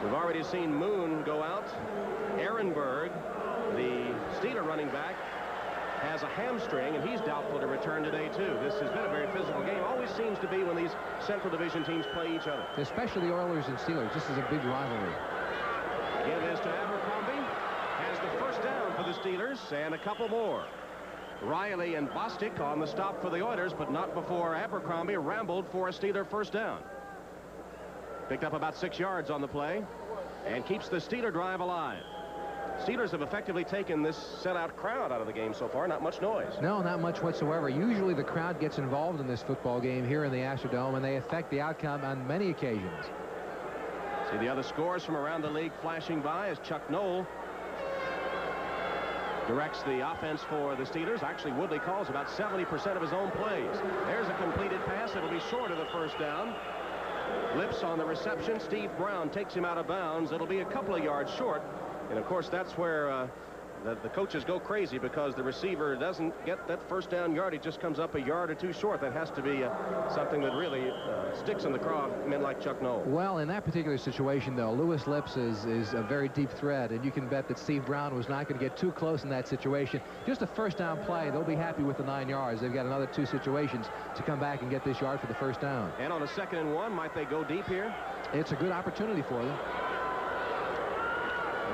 S2: We've already seen Moon go out. Ehrenberg, the Steeler running back, has a hamstring, and he's doubtful to return today, too. This has been a very physical game. Always seems to be when these Central Division teams play each other.
S3: Especially the Oilers and Steelers. This is a big rivalry.
S2: Give is to Abercrombie. Has the first down for the Steelers, and a couple more. Riley and Bostic on the stop for the Oilers, but not before Abercrombie rambled for a Steeler first down. Picked up about 6 yards on the play and keeps the Steeler drive alive. Steelers have effectively taken this sellout crowd out of the game so far. Not much noise.
S3: No, not much whatsoever. Usually the crowd gets involved in this football game here in the Astrodome, and they affect the outcome on many occasions.
S2: See the other scores from around the league flashing by as Chuck Knoll directs the offense for the Steelers. Actually, Woodley calls about 70% of his own plays. There's a completed pass. It'll be short of the first down. Lips on the reception. Steve Brown takes him out of bounds. It'll be a couple of yards short. And, of course, that's where the coaches go crazy, because the receiver doesn't get that first down yard. He just comes up a yard or two short. That has to be something that really sticks in the craw of men like Chuck Knoll.
S3: Well, in that particular situation, though, Lewis Lips is a very deep threat, and you can bet that Steve Brown was not going to get too close in that situation. Just a first down play. They'll be happy with the 9 yards. They've got another 2 situations to come back and get this yard for the first down.
S2: And on a 2nd and 1, might they go deep here?
S3: It's a good opportunity for them.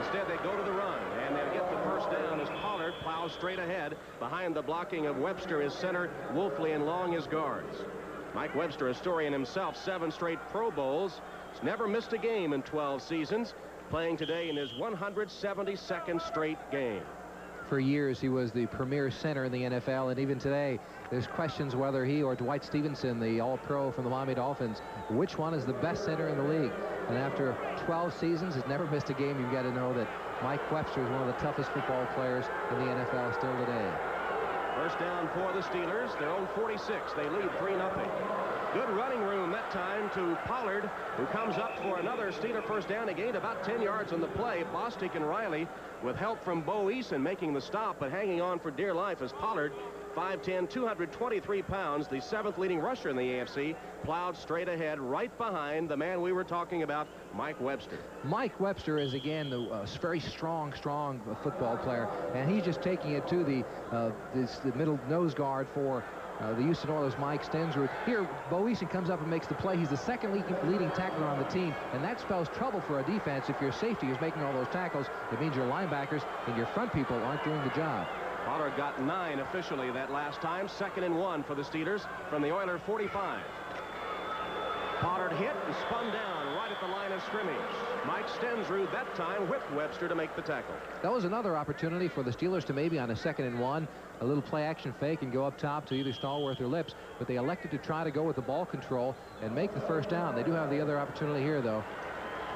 S2: Instead, they go to the run, and they'll get the first down as Pollard plows straight ahead. Behind the blocking of Webster is center, Wolfley and Long as guards. Mike Webster, a story in himself, 7 straight Pro Bowls. He's never missed a game in 12 seasons, playing today in his 172nd straight game.
S3: For years, he was the premier center in the NFL, and even today, there's questions whether he or Dwight Stevenson, the All-Pro from the Miami Dolphins, which one is the best center in the league. And after 12 seasons, he's never missed a game. You've got to know that Mike Webster is one of the toughest football players in the NFL still today.
S2: First down for the Steelers. Their own 46. They lead 3-0. Good running room that time to Pollard, who comes up for another Steeler first down. He gained about 10 yards on the play. Bostic and Riley, with help from Bo Eason, making the stop, but hanging on for dear life as Pollard, 5'10", 223 pounds, the 7th leading rusher in the AFC, plowed straight ahead right behind the man we were talking about, Mike Webster.
S3: Mike Webster is, again, a very strong football player, and he's just taking it to the middle nose guard for the Houston Oilers, Mike Stensrud. Here, Bo Eason comes up and makes the play. He's the 2nd leading tackler on the team, and that spells trouble for a defense. If your safety is making all those tackles, it means your linebackers and your front people aren't doing the job.
S2: Pollard got 9 officially that last time. 2nd and 1 for the Steelers from the Oiler 45. Pollard hit and spun down right at the line of scrimmage. Mike Stensrud that time whipped Webster to make the tackle.
S3: That was another opportunity for the Steelers to maybe on a 2nd and 1, a little play action fake and go up top to either Stallworth or Lips, but they elected to try to go with the ball control and make the first down. They do have the other opportunity here, though.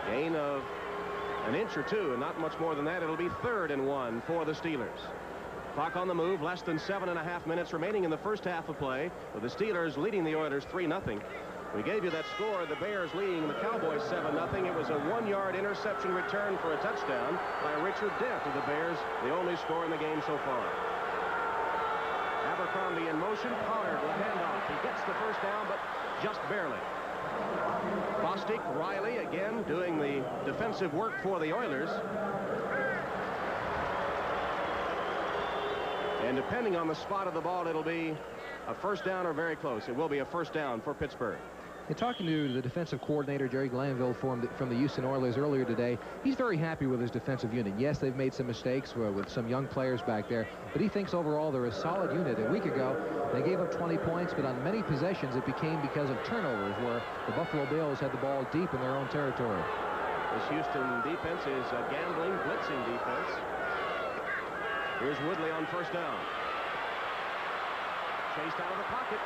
S2: Gain of an inch or 2, and not much more than that. It'll be 3rd and 1 for the Steelers. Clock on the move, less than 7.5 minutes remaining in the first half of play, with the Steelers leading the Oilers 3-0. We gave you that score, the Bears leading the Cowboys 7-0. It was a 1-yard interception return for a touchdown by Richard Dent of the Bears, the only score in the game so far. Abercrombie in motion, Pollard will hand off. He gets the first down, but just barely. Bostic, Riley again doing the defensive work for the Oilers. And depending on the spot of the ball, it'll be a first down or very close. It will be a first down for Pittsburgh.
S3: And talking to the defensive coordinator, Jerry Glanville, from the Houston Oilers earlier today, he's very happy with his defensive unit. Yes, they've made some mistakes with some young players back there, but he thinks overall they're a solid unit. A week ago, they gave up 20 points, but on many possessions, it became because of turnovers, where the Buffalo Bills had the ball deep in their own territory.
S2: This Houston defense is a gambling, blitzing defense. Here's Woodley on first down. Chased out of the pocket.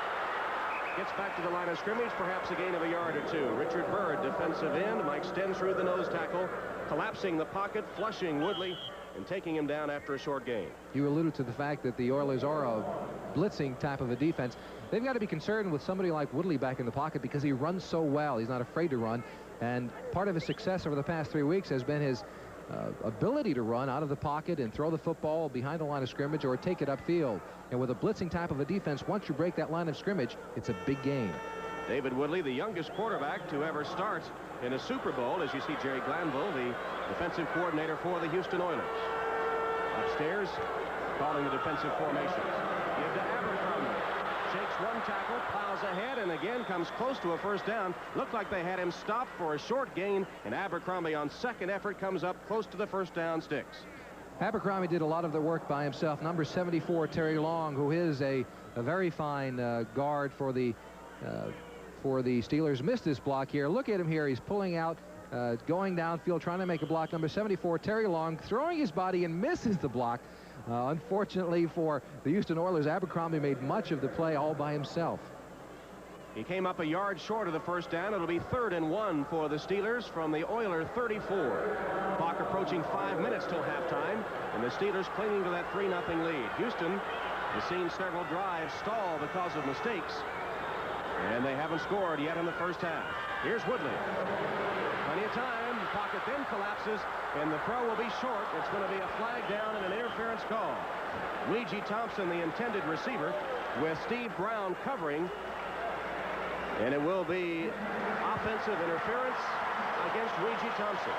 S2: Gets back to the line of scrimmage, perhaps a gain of a yard or 2. Richard Byrd, defensive end. Mike Stensrud, the nose tackle, collapsing the pocket, flushing Woodley, and taking him down after a short gain.
S3: You alluded to the fact that the Oilers are a blitzing type of a defense. They've got to be concerned with somebody like Woodley back in the pocket because he runs so well. He's not afraid to run, and part of his success over the past 3 weeks has been his ability to run out of the pocket and throw the football behind the line of scrimmage or take it upfield. And with a blitzing type of a defense, once you break that line of scrimmage, it's a big game.
S2: David Woodley, the youngest quarterback to ever start in a Super Bowl, as you see Jerry Glanville, the defensive coordinator for the Houston Oilers. Upstairs, calling the defensive formations. Give to Abercrombie. Shakes one tackle, plows ahead, and again comes close to a first down. Looked like they had him stopped for a short gain, and Abercrombie on second effort comes up close to the first down sticks.
S3: Abercrombie did a lot of the work by himself. Number 74, Terry Long, who is a very fine guard for the Steelers, missed this block here. Look at him here. He's pulling out, going downfield, trying to make a block. Number 74, Terry Long, throwing his body and misses the block. Unfortunately for the Houston Oilers, Abercrombie made much of the play all by himself.
S2: He came up a yard short of the first down. It'll be 3rd and 1 for the Steelers from the Oiler 34. Clock approaching 5 minutes till halftime, and the Steelers clinging to that 3-0 lead. Houston has seen several drives stall because of mistakes, and they haven't scored yet in the first half. Here's Woodley. Plenty of time. The pocket then collapses, and the throw will be short. It's going to be a flag down and an interference call. Ouija Thompson, the intended receiver, with Steve Brown covering, and it will be offensive interference against Ouija Thompson.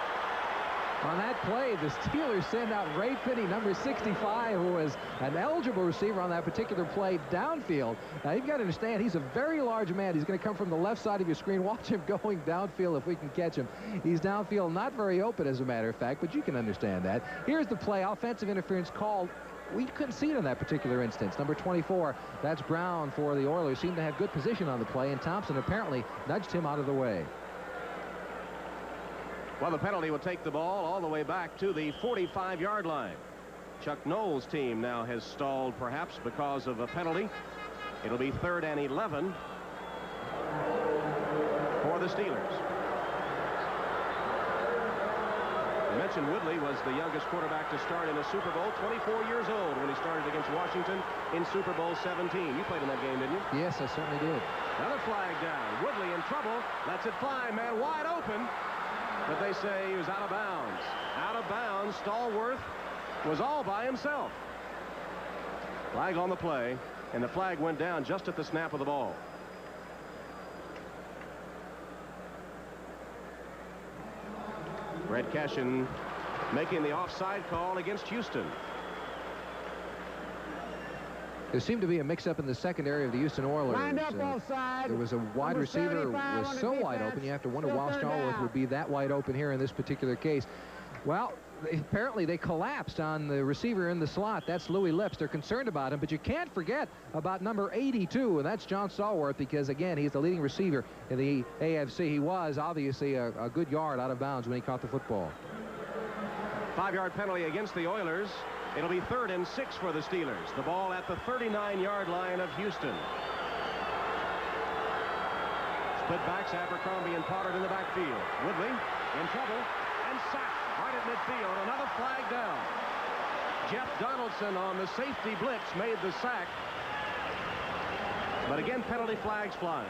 S3: On that play, the Steelers send out Ray Finney, number 65, who was an eligible receiver on that particular play, downfield. Now, you've got to understand, he's a very large man. He's going to come from the left side of your screen. Watch him going downfield if we can catch him. He's downfield, not very open, as a matter of fact, but you can understand that. Here's the play. Offensive interference called. We couldn't see it in that particular instance. Number 24, that's Brown for the Oilers. Seemed to have good position on the play, and Thompson apparently nudged him out of the way.
S2: Well, the penalty will take the ball all the way back to the 45-yard line. Chuck Noll's team now has stalled, perhaps because of a penalty. It'll be 3rd and 11 for the Steelers. I mentioned Woodley was the youngest quarterback to start in a Super Bowl, 24 years old when he started against Washington in Super Bowl 17. You played in that game, didn't you?
S3: Yes, I certainly did.
S2: Another flag down. Woodley in trouble. Lets it fly. Man wide open. But they say he was out of bounds. Out of bounds. Stallworth was all by himself. Flag on the play, and the flag went down just at the snap of the ball. Brett Cashin making the offside call against Houston.
S3: There seemed to be a mix-up in the secondary of the Houston Oilers.
S4: Lined up offside.
S3: There was a wide receiver who was so wide open, you have to wonder why Stallworth would be that wide open here in this particular case. Well, apparently they collapsed on the receiver in the slot. That's Louis Lips. They're concerned about him, but you can't forget about number 82, and that's John Stallworth, because, again, he's the leading receiver in the AFC. He was, obviously, a good yard out of bounds when he caught the football.
S2: 5-yard penalty against the Oilers. It'll be 3rd and 6 for the Steelers. The ball at the 39-yard line of Houston. Split backs, Abercrombie and Pollard in the backfield. Woodley in trouble and sacked right at midfield. Another flag down. Jeff Donaldson on the safety blitz made the sack. But again, penalty flags flying.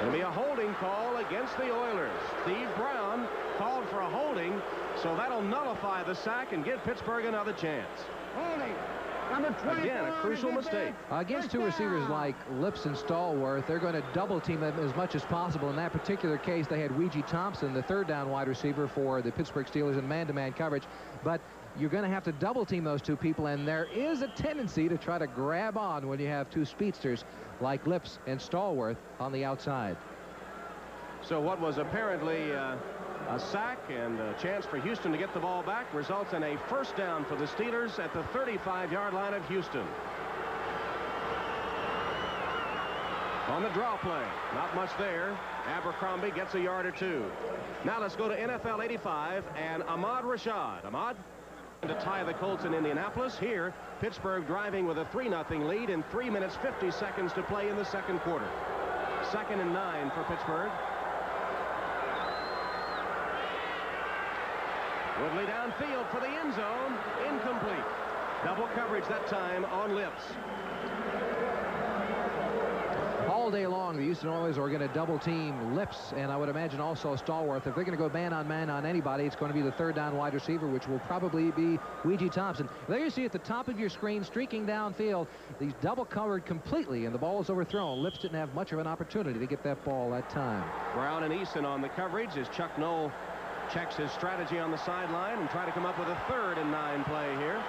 S2: It'll be a holding call against the Oilers. Steve Brown called for a holding, so that'll nullify the sack and give Pittsburgh another chance.
S4: Holding. Number 24.
S2: Again, a crucial mistake.
S3: Against two receivers like Lips and Stallworth, they're going to double team them as much as possible. In that particular case, they had Ouija Thompson, the 3rd down wide receiver for the Pittsburgh Steelers, in man-to-man coverage. But you're going to have to double team those two people, and there is a tendency to try to grab on when you have two speedsters like Lips and Stallworth on the outside.
S2: So what was apparently a sack and a chance for Houston to get the ball back results in a first down for the Steelers at the 35-yard line of Houston. On the draw play, not much there. Abercrombie gets a yard or two. Now let's go to NFL 85 and Ahmad Rashad. Ahmad, to tie the Colts in Indianapolis. Here, Pittsburgh driving with a 3-0 lead in 3 minutes 50 seconds to play in the second quarter. 2nd and 9 for Pittsburgh. Woodley downfield for the end zone. Incomplete. Double coverage that time on Lips.
S3: All all day long, the Houston Oilers are going to double team Lips, and I would imagine also Stallworth. If they're going to go man on anybody, it's going to be the third down wide receiver, which will probably be Weegee Thompson. There you see at the top of your screen, streaking downfield, he's double covered completely, and the ball is overthrown. Lips didn't have much of an opportunity to get that ball that time.
S2: Brown and Eason on the coverage as Chuck Noll checks his strategy on the sideline and try to come up with a 3rd and 9 play here.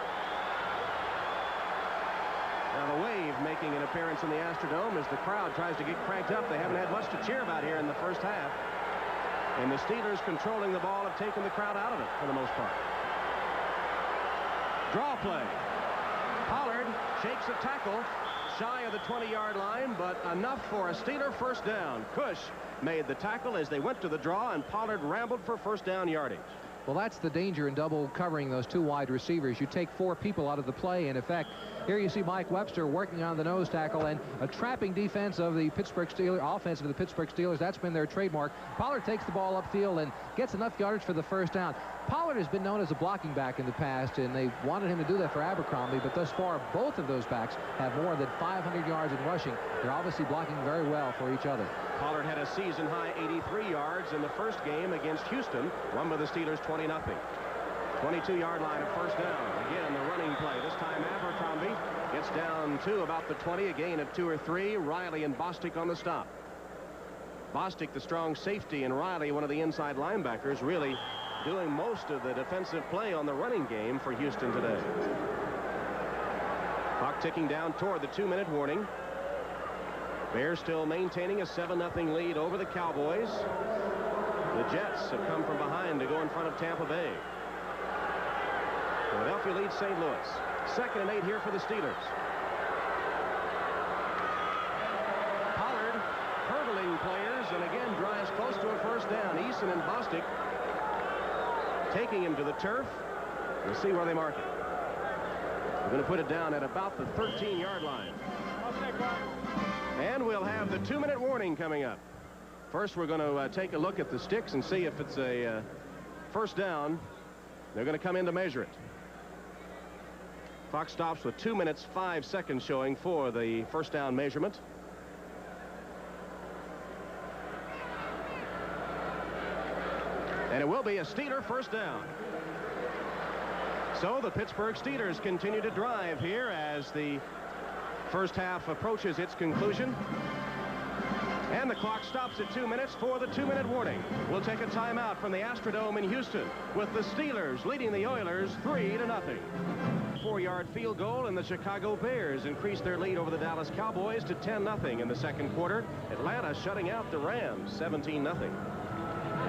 S2: Now the Wave making an appearance in the Astrodome as the crowd tries to get cranked up. They haven't had much to cheer about here in the first half. And the Steelers controlling the ball have taken the crowd out of it for the most part. Draw play. Pollard shakes a tackle shy of the 20-yard line, but enough for a Steeler first down. Cush made the tackle as they went to the draw, and Pollard rambled for first down yardage.
S3: Well, that's the danger in double covering those 2 wide receivers. You take 4 people out of the play. In effect, here you see Mike Webster working on the nose tackle, and a trapping defense of the Pittsburgh Steelers, offense of the Pittsburgh Steelers. That's been their trademark. Pollard takes the ball upfield and gets enough yardage for the first down. Pollard has been known as a blocking back in the past, and they wanted him to do that for Abercrombie, but thus far, both of those backs have more than 500 yards in rushing. They're obviously blocking very well for each other.
S2: Pollard had a season-high 83 yards in the first game against Houston, won by the Steelers 20-0. 22-yard line of first down. Again, the running play. This time Abercrombie gets down to about the 20, a gain of 2 or 3. Riley and Bostic on the stop. Bostic, the strong safety, and Riley, one of the inside linebackers, really doing most of the defensive play on the running game for Houston today. Clock ticking down toward the 2-minute warning. Bears still maintaining a 7-0 lead over the Cowboys. The Jets have come from behind to go in front of Tampa Bay. Philadelphia leads St. Louis. 2nd and 8 here for the Steelers. Pollard hurdling players and again drives close to a first down. Eason and Bostic taking him to the turf. We'll see where they mark it. We're going to put it down at about the 13-yard line. And we'll have the 2-minute warning coming up. First, we're going to take a look at the sticks and see if it's a first down. They're going to come in to measure it. Clock stops with 2 minutes 5 seconds showing for the first down measurement. And it will be a Steeler first down. So the Pittsburgh Steelers continue to drive here as the first half approaches its conclusion. And the clock stops at 2 minutes for the 2-minute warning. We'll take a timeout from the Astrodome in Houston with the Steelers leading the Oilers 3-0. 4-yard field goal, and the Chicago Bears increase their lead over the Dallas Cowboys to 10-0 in the second quarter. Atlanta shutting out the Rams 17-0.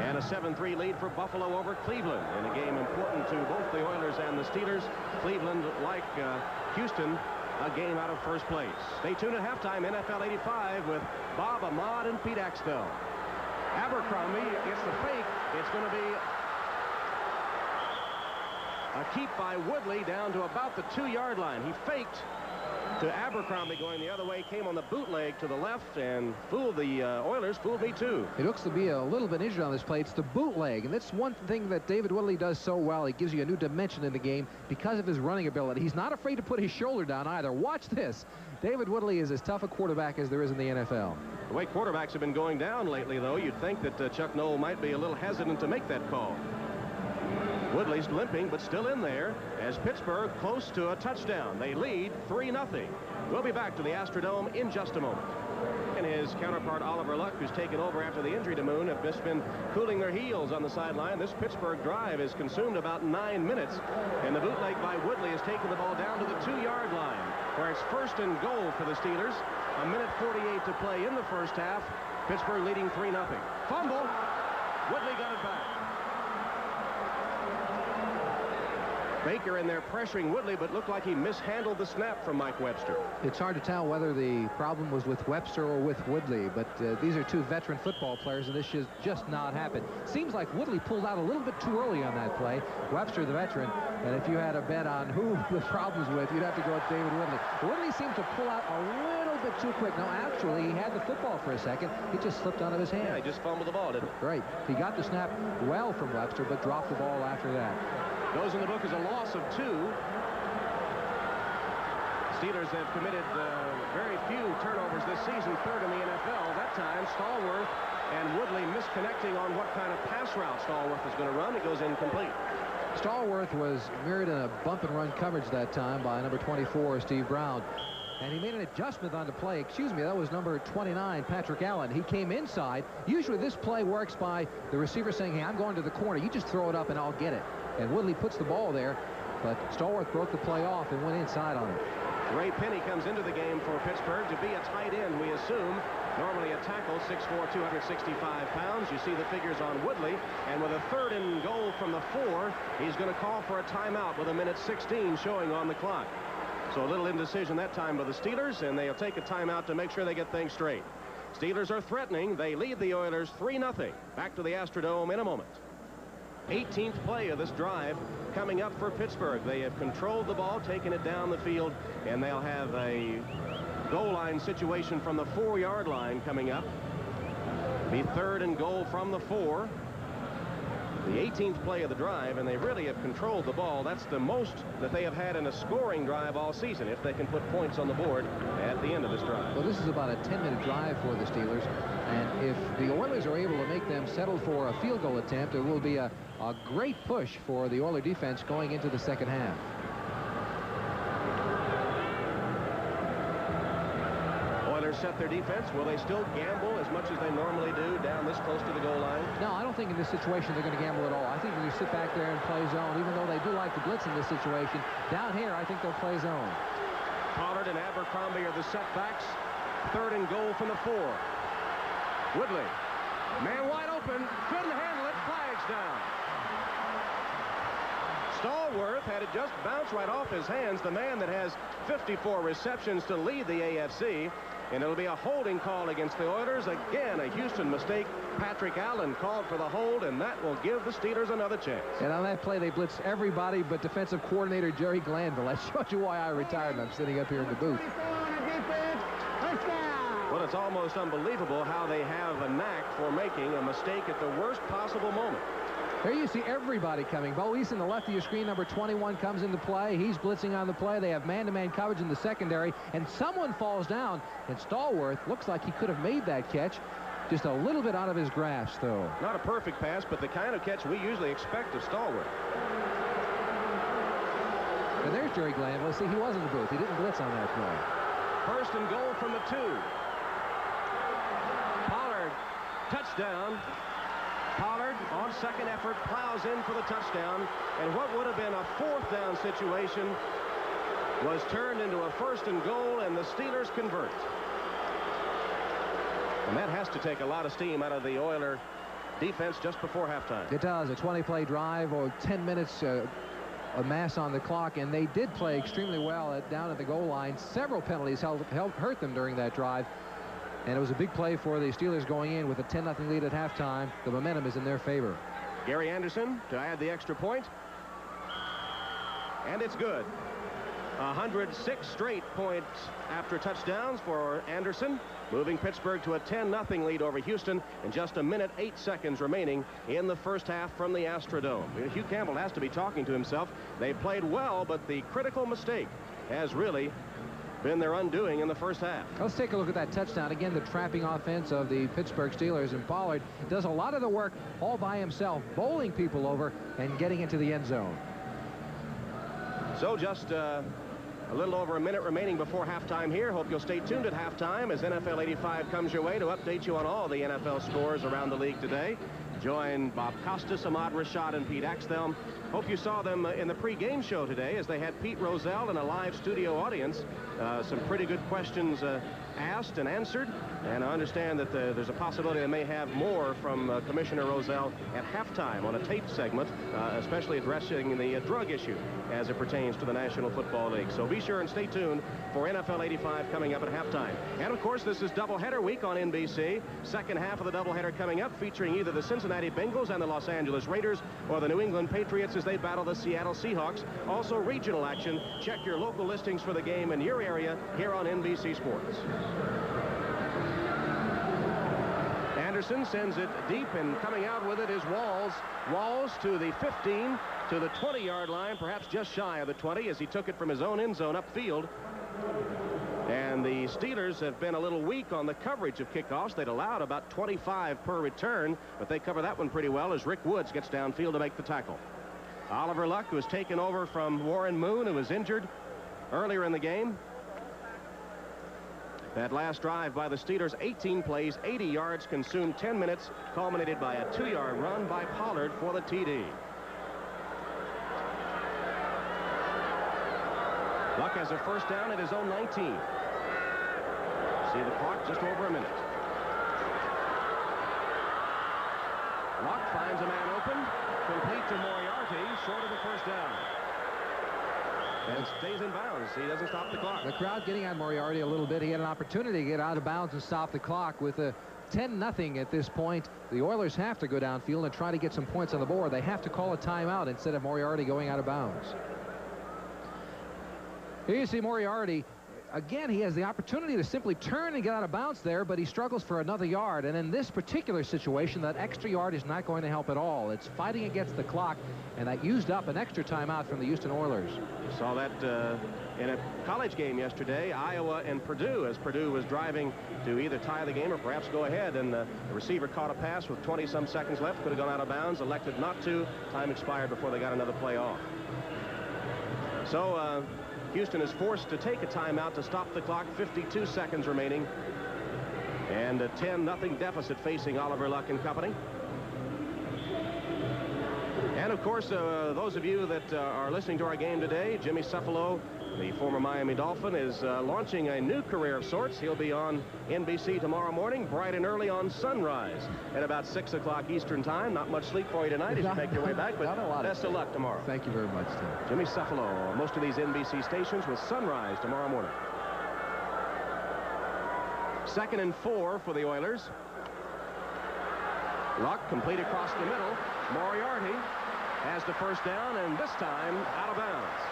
S2: And a 7-3 lead for Buffalo over Cleveland in a game important to both the Oilers and the Steelers. Cleveland, like Houston, a game out of first place. Stay tuned at halftime. NFL 85 with Bob Ahmad and Pete Axtell. Abercrombie gets the fake. It's going to be a keep by Woodley down to about the 2-yard line. He faked to Abercrombie going the other way, came on the bootleg to the left and fooled the Oilers. Fooled me too.
S3: He looks to be a little bit injured on this play. It's the bootleg, and that's one thing that David Woodley does so well. He gives you a new dimension in the game because of his running ability. He's not afraid to put his shoulder down either. Watch this. David Woodley is as tough a quarterback as there is in the NFL.
S2: The way quarterbacks have been going down lately, though, you'd think that Chuck Noll might be a little hesitant to make that call. Woodley's limping, but still in there as Pittsburgh close to a touchdown. They lead 3-0. We'll be back to the Astrodome in just a moment. And his counterpart Oliver Luck, who's taken over after the injury to Moon, have just been cooling their heels on the sideline. This Pittsburgh drive has consumed about 9 minutes, and the bootleg by Woodley has taken the ball down to the 2-yard line, where it's 1st and goal for the Steelers. 1:48 to play in the first half. Pittsburgh leading 3-0. Fumble. Woodley got it back. Baker in there pressuring Woodley, but looked like he mishandled the snap from Mike Webster.
S3: It's hard to tell whether the problem was with Webster or with Woodley, but these are two veteran football players, and this should just not happen. Seems like Woodley pulled out a little bit too early on that play. Webster, the veteran, and if you had a bet on who the problem's with, you'd have to go with David Woodley. Woodley seemed to pull out a little bit too quick. No, actually, he had the football for a second. He just slipped out of his hand.
S2: Yeah, he just fumbled the ball, didn't he?
S3: Right. He got the snap well from Webster, but dropped the ball after that.
S2: Goes in the book as a loss of 2. Steelers have committed very few turnovers this season, third in the NFL. That time, Stallworth and Woodley misconnecting on what kind of pass route Stallworth is going to run. It goes incomplete.
S3: Stallworth was mirrored in a bump and run coverage that time by number 24, Steve Brown. And he made an adjustment on the play. Excuse me, that was number 29, Patrick Allen. He came inside. Usually this play works by the receiver saying, hey, I'm going to the corner. You just throw it up and I'll get it. And Woodley puts the ball there. But Stallworth broke the play off and went inside on it.
S2: Ray Penny comes into the game for Pittsburgh to be a tight end, we assume. Normally a tackle, 6'4", 265 pounds. You see the figures on Woodley. And with a third and goal from the 4, he's going to call for a timeout with 1:16 showing on the clock. So a little indecision that time by the Steelers, and they'll take a timeout to make sure they get things straight. Steelers are threatening. They lead the Oilers 3-0. Back to the Astrodome in a moment. 18th play of this drive coming up for Pittsburgh. They have controlled the ball, taken it down the field, and they'll have a goal line situation from the 4-yard line coming up. Be third and goal from the 4. The 18th play of the drive, and they really have controlled the ball. That's the most that they have had in a scoring drive all season, if they can put points on the board at the end of this drive.
S3: Well, this is about a 10-minute drive for the Steelers, and if the Oilers are able to make them settle for a field goal attempt, it will be a great push for the Oiler defense going into the second half.
S2: Set their defense. Will they still gamble as much as they normally do down this close to the goal line?
S3: No, I don't think in this situation they're going to gamble at all. I think when you sit back there and play zone, even though they do like to blitz in this situation, down here I think they'll play zone.
S2: Pollard and Abercrombie are the setbacks. Third and goal from the 4. Woodley, man wide open, couldn't handle it, flags down. Stallworth had it just bounce right off his hands, the man that has 54 receptions to lead the AFC. And it'll be a holding call against the Oilers. Again, a Houston mistake. Patrick Allen called for the hold, and that will give the Steelers another chance.
S3: And on that play, they blitzed everybody but defensive coordinator Jerry Glanville. That shows you why I retired and I'm sitting up here in the booth.
S2: Well, it's almost unbelievable how they have a knack for making a mistake at the worst possible moment.
S3: There you see everybody coming. Bo East in the left of your screen, number 21, comes into play. He's blitzing on the play. They have man-to-man coverage in the secondary, and someone falls down, and Stallworth looks like he could have made that catch. Just a little bit out of his grasp, though.
S2: Not a perfect pass, but the kind of catch we usually expect of Stallworth.
S3: And there's Jerry Glanville. See, he was in the booth. He didn't blitz on that play.
S2: First and goal from the 2. Pollard, touchdown. Pollard, on second effort, plows in for the touchdown. And what would have been a 4th down situation was turned into a 1st and goal, and the Steelers convert. And that has to take a lot of steam out of the Oiler defense just before halftime.
S3: It does. A 20-play drive, or 10 minutes a mass on the clock, and they did play extremely well down at the goal line. Several penalties hurt them during that drive. And it was a big play for the Steelers going in with a 10-0 lead at halftime. The momentum is in their favor.
S2: Gary Anderson to add the extra point. And it's good. 106 straight points after touchdowns for Anderson, moving Pittsburgh to a 10-0 lead over Houston, and just 1:08 remaining in the first half from the Astrodome. Hugh Campbell has to be talking to himself. They played well, but the critical mistake has really been their undoing in the first half.
S3: Let's take a look at that touchdown. Again, the trapping offense of the Pittsburgh Steelers, and Pollard does a lot of the work all by himself, bowling people over and getting into the end zone.
S2: So just a little over a minute remaining before halftime here. Hope you'll stay tuned at halftime as NFL 85 comes your way to update you on all the NFL scores around the league today. Join Bob Costas, Ahmad Rashad, and Pete Axthelm. Hope you saw them in the pre-game show today as they had Pete Rozelle and a live studio audience. Some pretty good questions asked and answered. And I understand that there's a possibility they may have more from Commissioner Rozelle at halftime on a tape segment, especially addressing the drug issue as it pertains to the National Football League. So be sure and stay tuned for NFL 85 coming up at halftime. And, of course, this is doubleheader week on NBC. Second half of the doubleheader coming up, featuring either the Cincinnati Bengals and the Los Angeles Raiders or the New England Patriots as they battle the Seattle Seahawks. Also regional action. Check your local listings for the game in your area here on NBC Sports. Anderson sends it deep, and coming out with it is Walls. Walls to the 15, to the 20-yard line, perhaps just shy of the 20, as he took it from his own end zone upfield. And the Steelers have been a little weak on the coverage of kickoffs. They'd allowed about 25 per return, but they cover that one pretty well as Rick Woods gets downfield to make the tackle. Oliver Luck, who has taken over from Warren Moon, who was injured earlier in the game. That last drive by the Steelers, 18 plays, 80 yards, consumed 10 minutes, culminated by a 2-yard run by Pollard for the TD. Luck has a first down at his own 19. See the clock, just over a minute. Luck finds a man open, complete to Moriarty, short of the first down. And stays in bounds. He doesn't stop the clock.
S3: The crowd getting on Moriarty a little bit. He had an opportunity to get out of bounds and stop the clock. With a 10-0 at this point, the Oilers have to go downfield and try to get some points on the board. They have to call a timeout instead of Moriarty going out of bounds. Here you see Moriarty. Again, he has the opportunity to simply turn and get out of bounds there, but he struggles for another yard. And in this particular situation, that extra yard is not going to help at all. It's fighting against the clock, and that used up an extra timeout from the Houston Oilers.
S2: You saw that in a college game yesterday, Iowa and Purdue, as Purdue was driving to either tie the game or perhaps go ahead. And the receiver caught a pass with 20-some seconds left, could have gone out of bounds, elected not to. Time expired before they got another play off. So, Houston is forced to take a timeout to stop the clock. 52 seconds remaining. And a 10-0 deficit facing Oliver Luck and company. And, of course, those of you that are listening to our game today, Jimmy Cephalo, the former Miami Dolphin, is launching a new career of sorts. He'll be on NBC tomorrow morning, bright and early on Sunrise at about 6 o'clock Eastern time. Not much sleep for you tonight as you make your way back, but best of luck tomorrow.
S3: Thank you very much, Tim.
S2: Jimmy Cephalo, most of these NBC stations with Sunrise tomorrow morning. 2nd and 4 for the Oilers. Luck complete across the middle. Moriarty has the first down, and this time out of bounds.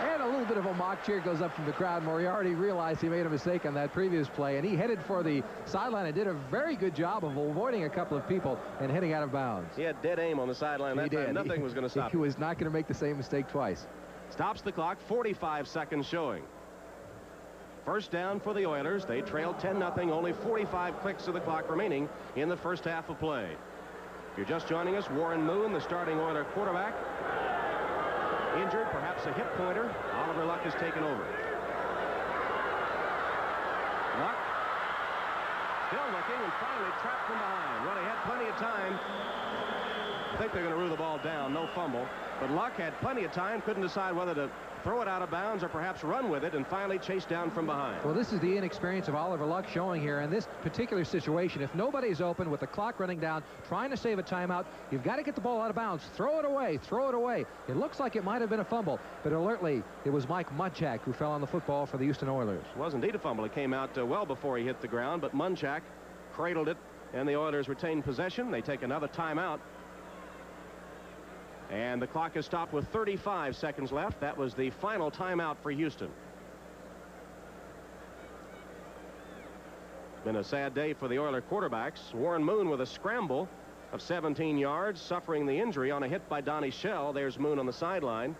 S3: And a little bit of a mock cheer goes up from the crowd. Moriarty realized he made a mistake on that previous play, and he headed for the sideline and did a very good job of avoiding a couple of people and heading out of bounds.
S2: He had dead aim on the sideline. That time nothing was going to stop
S3: him.
S2: He
S3: was not going to make the same mistake twice.
S2: Stops the clock, 45 seconds showing. First down for the Oilers. They trailed 10-0, only 45 clicks of the clock remaining in the first half of play. If you're just joining us, Warren Moon, the starting Oiler quarterback, injured, perhaps a hip pointer. Oliver Luck has taken over. Luck still looking and finally trapped from behind. Well, he had plenty of time. I think they're going to rule the ball down. No fumble. But Luck had plenty of time, couldn't decide whether to throw it out of bounds or perhaps run with it, and finally chased down from behind.
S3: Well, this is the inexperience of Oliver Luck showing here in this particular situation. If nobody's open with the clock running down, trying to save a timeout, you've got to get the ball out of bounds. Throw it away. Throw it away. It looks like it might have been a fumble, but alertly, it was Mike Munchak who fell on the football for the Houston Oilers.
S2: It was indeed a fumble. It came out well before he hit the ground, but Munchak cradled it, and the Oilers retain possession. They take another timeout. And the clock is stopped with 35 seconds left. That was the final timeout for Houston. Been a sad day for the Oiler quarterbacks. Warren Moon with a scramble of 17 yards, suffering the injury on a hit by Donnie Shell. There's Moon on the sideline.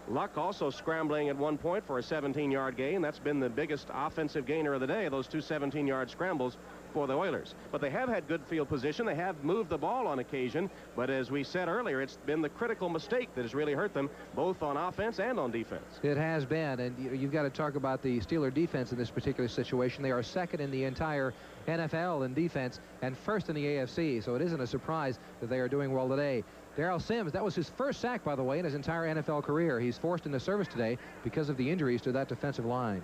S2: Luck also scrambling at one point for a 17-yard gain. That's been the biggest offensive gainer of the day, those two 17-yard scrambles for the Oilers. But they have had good field position. They have moved the ball on occasion. But as we said earlier, it's been the critical mistake that has really hurt them, both on offense and on defense.
S3: It has been. And you've got to talk about the Steeler defense in this particular situation. They are second in the entire NFL in defense and first in the AFC. So it isn't a surprise that they are doing well today. Darrell Sims, that was his first sack, by the way, in his entire NFL career. He's forced into service today because of the injuries to that defensive line.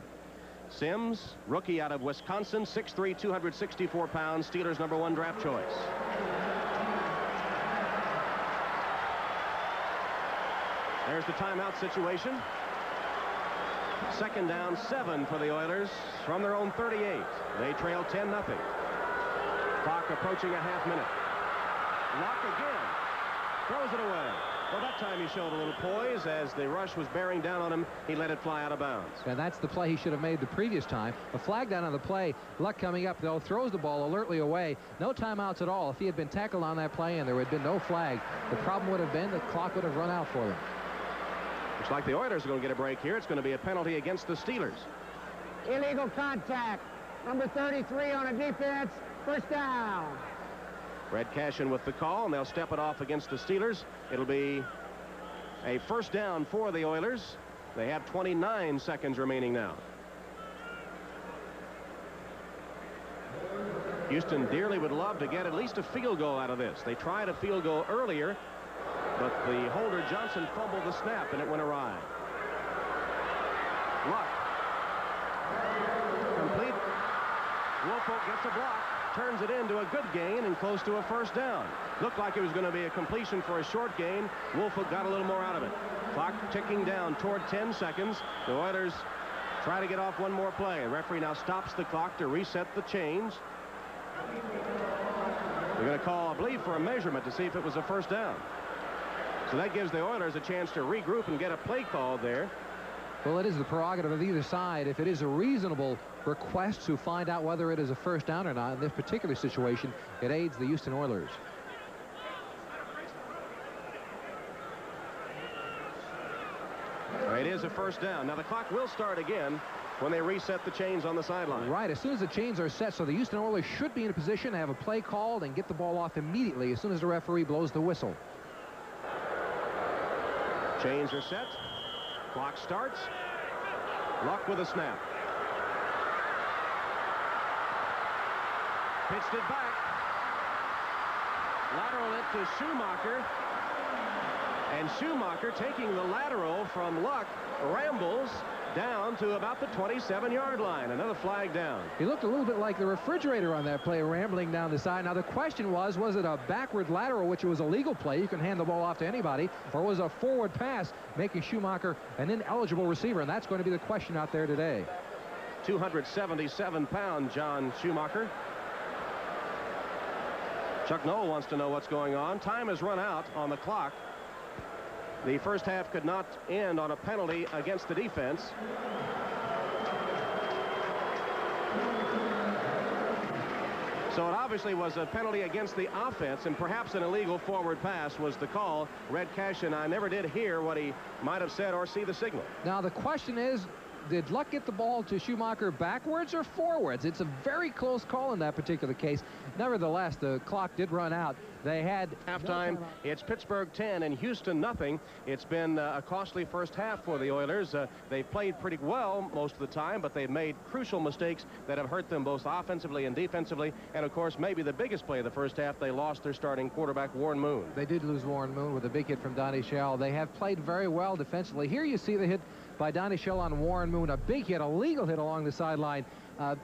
S2: Sims, rookie out of Wisconsin, 6'3", 264 pounds, Steelers' #1 draft choice. There's the timeout situation. Second down, 7 for the Oilers from their own 38. They trail 10-0. Clock approaching a half minute. Luck again. Throws it away. Well, that time he showed a little poise. As the rush was bearing down on him, he let it fly out of bounds.
S3: And that's the play he should have made the previous time. A flag down on the play. Luck coming up, though, throws the ball alertly away. No timeouts at all. If he had been tackled on that play and there had been no flag, the problem would have been the clock would have run out for them.
S2: Looks like the Oilers are going to get a break here. It's going to be a penalty against the Steelers.
S4: Illegal contact. Number 33 on a defense. First down.
S2: Red Cashin with the call, and they'll step it off against the Steelers. It'll be a first down for the Oilers. They have 29 seconds remaining now. Houston dearly would love to get at least a field goal out of this. They tried a field goal earlier, but the holder Johnson fumbled the snap and it went awry. Luck. Complete. Woolfolk gets a block. Turns it into a good gain and close to a first down. Looked like it was going to be a completion for a short gain. Woolfolk got a little more out of it. Clock ticking down toward 10 seconds. The Oilers try to get off one more play. The referee now stops the clock to reset the chains. They're going to call, I believe, for a measurement to see if it was a first down. So that gives the Oilers a chance to regroup and get a play called there.
S3: Well, it is the prerogative of either side. If it is a reasonable request to find out whether it is a first down or not, in this particular situation, it aids the Houston Oilers.
S2: It is a first down. Now the clock will start again when they reset the chains on the sideline.
S3: Right, as soon as the chains are set, so the Houston Oilers should be in a position to have a play called and get the ball off immediately as soon as the referee blows the whistle.
S2: Chains are set. Clock starts. Luck with a snap. Pitched it back. Lateral it to Schumacher. And Schumacher, taking the lateral from Luck, rambles down to about the 27-yard line. Another flag down.
S3: He looked a little bit like the refrigerator on that play, rambling down the side. Now the question was it a backward lateral, which was a legal play, you can hand the ball off to anybody, or was a forward pass, making Schumacher an ineligible receiver? And that's going to be the question out there today.
S2: 277-pound John Schumacher. Chuck Noll wants to know what's going on. Time has run out on the clock. The first half could not end on a penalty against the defense. So it obviously was a penalty against the offense, and perhaps an illegal forward pass was the call. Red Cashin, I never did hear what he might have said or see the signal.
S3: Now the question is, did Luck get the ball to Schumacher backwards or forwards? It's a very close call in that particular case. Nevertheless, the clock did run out. They had
S2: halftime. It's Pittsburgh 10 and Houston nothing. It's been a costly first half for the Oilers. They've played pretty well most of the time, but they've made crucial mistakes that have hurt them both offensively and defensively. And of course, maybe the biggest play of the first half, they lost their starting quarterback, Warren Moon.
S3: They did lose Warren Moon with a big hit from Donnie Shell. They have played very well defensively. Here you see the hit by Donnie Shell on Warren Moon. A big hit, a legal hit along the sideline.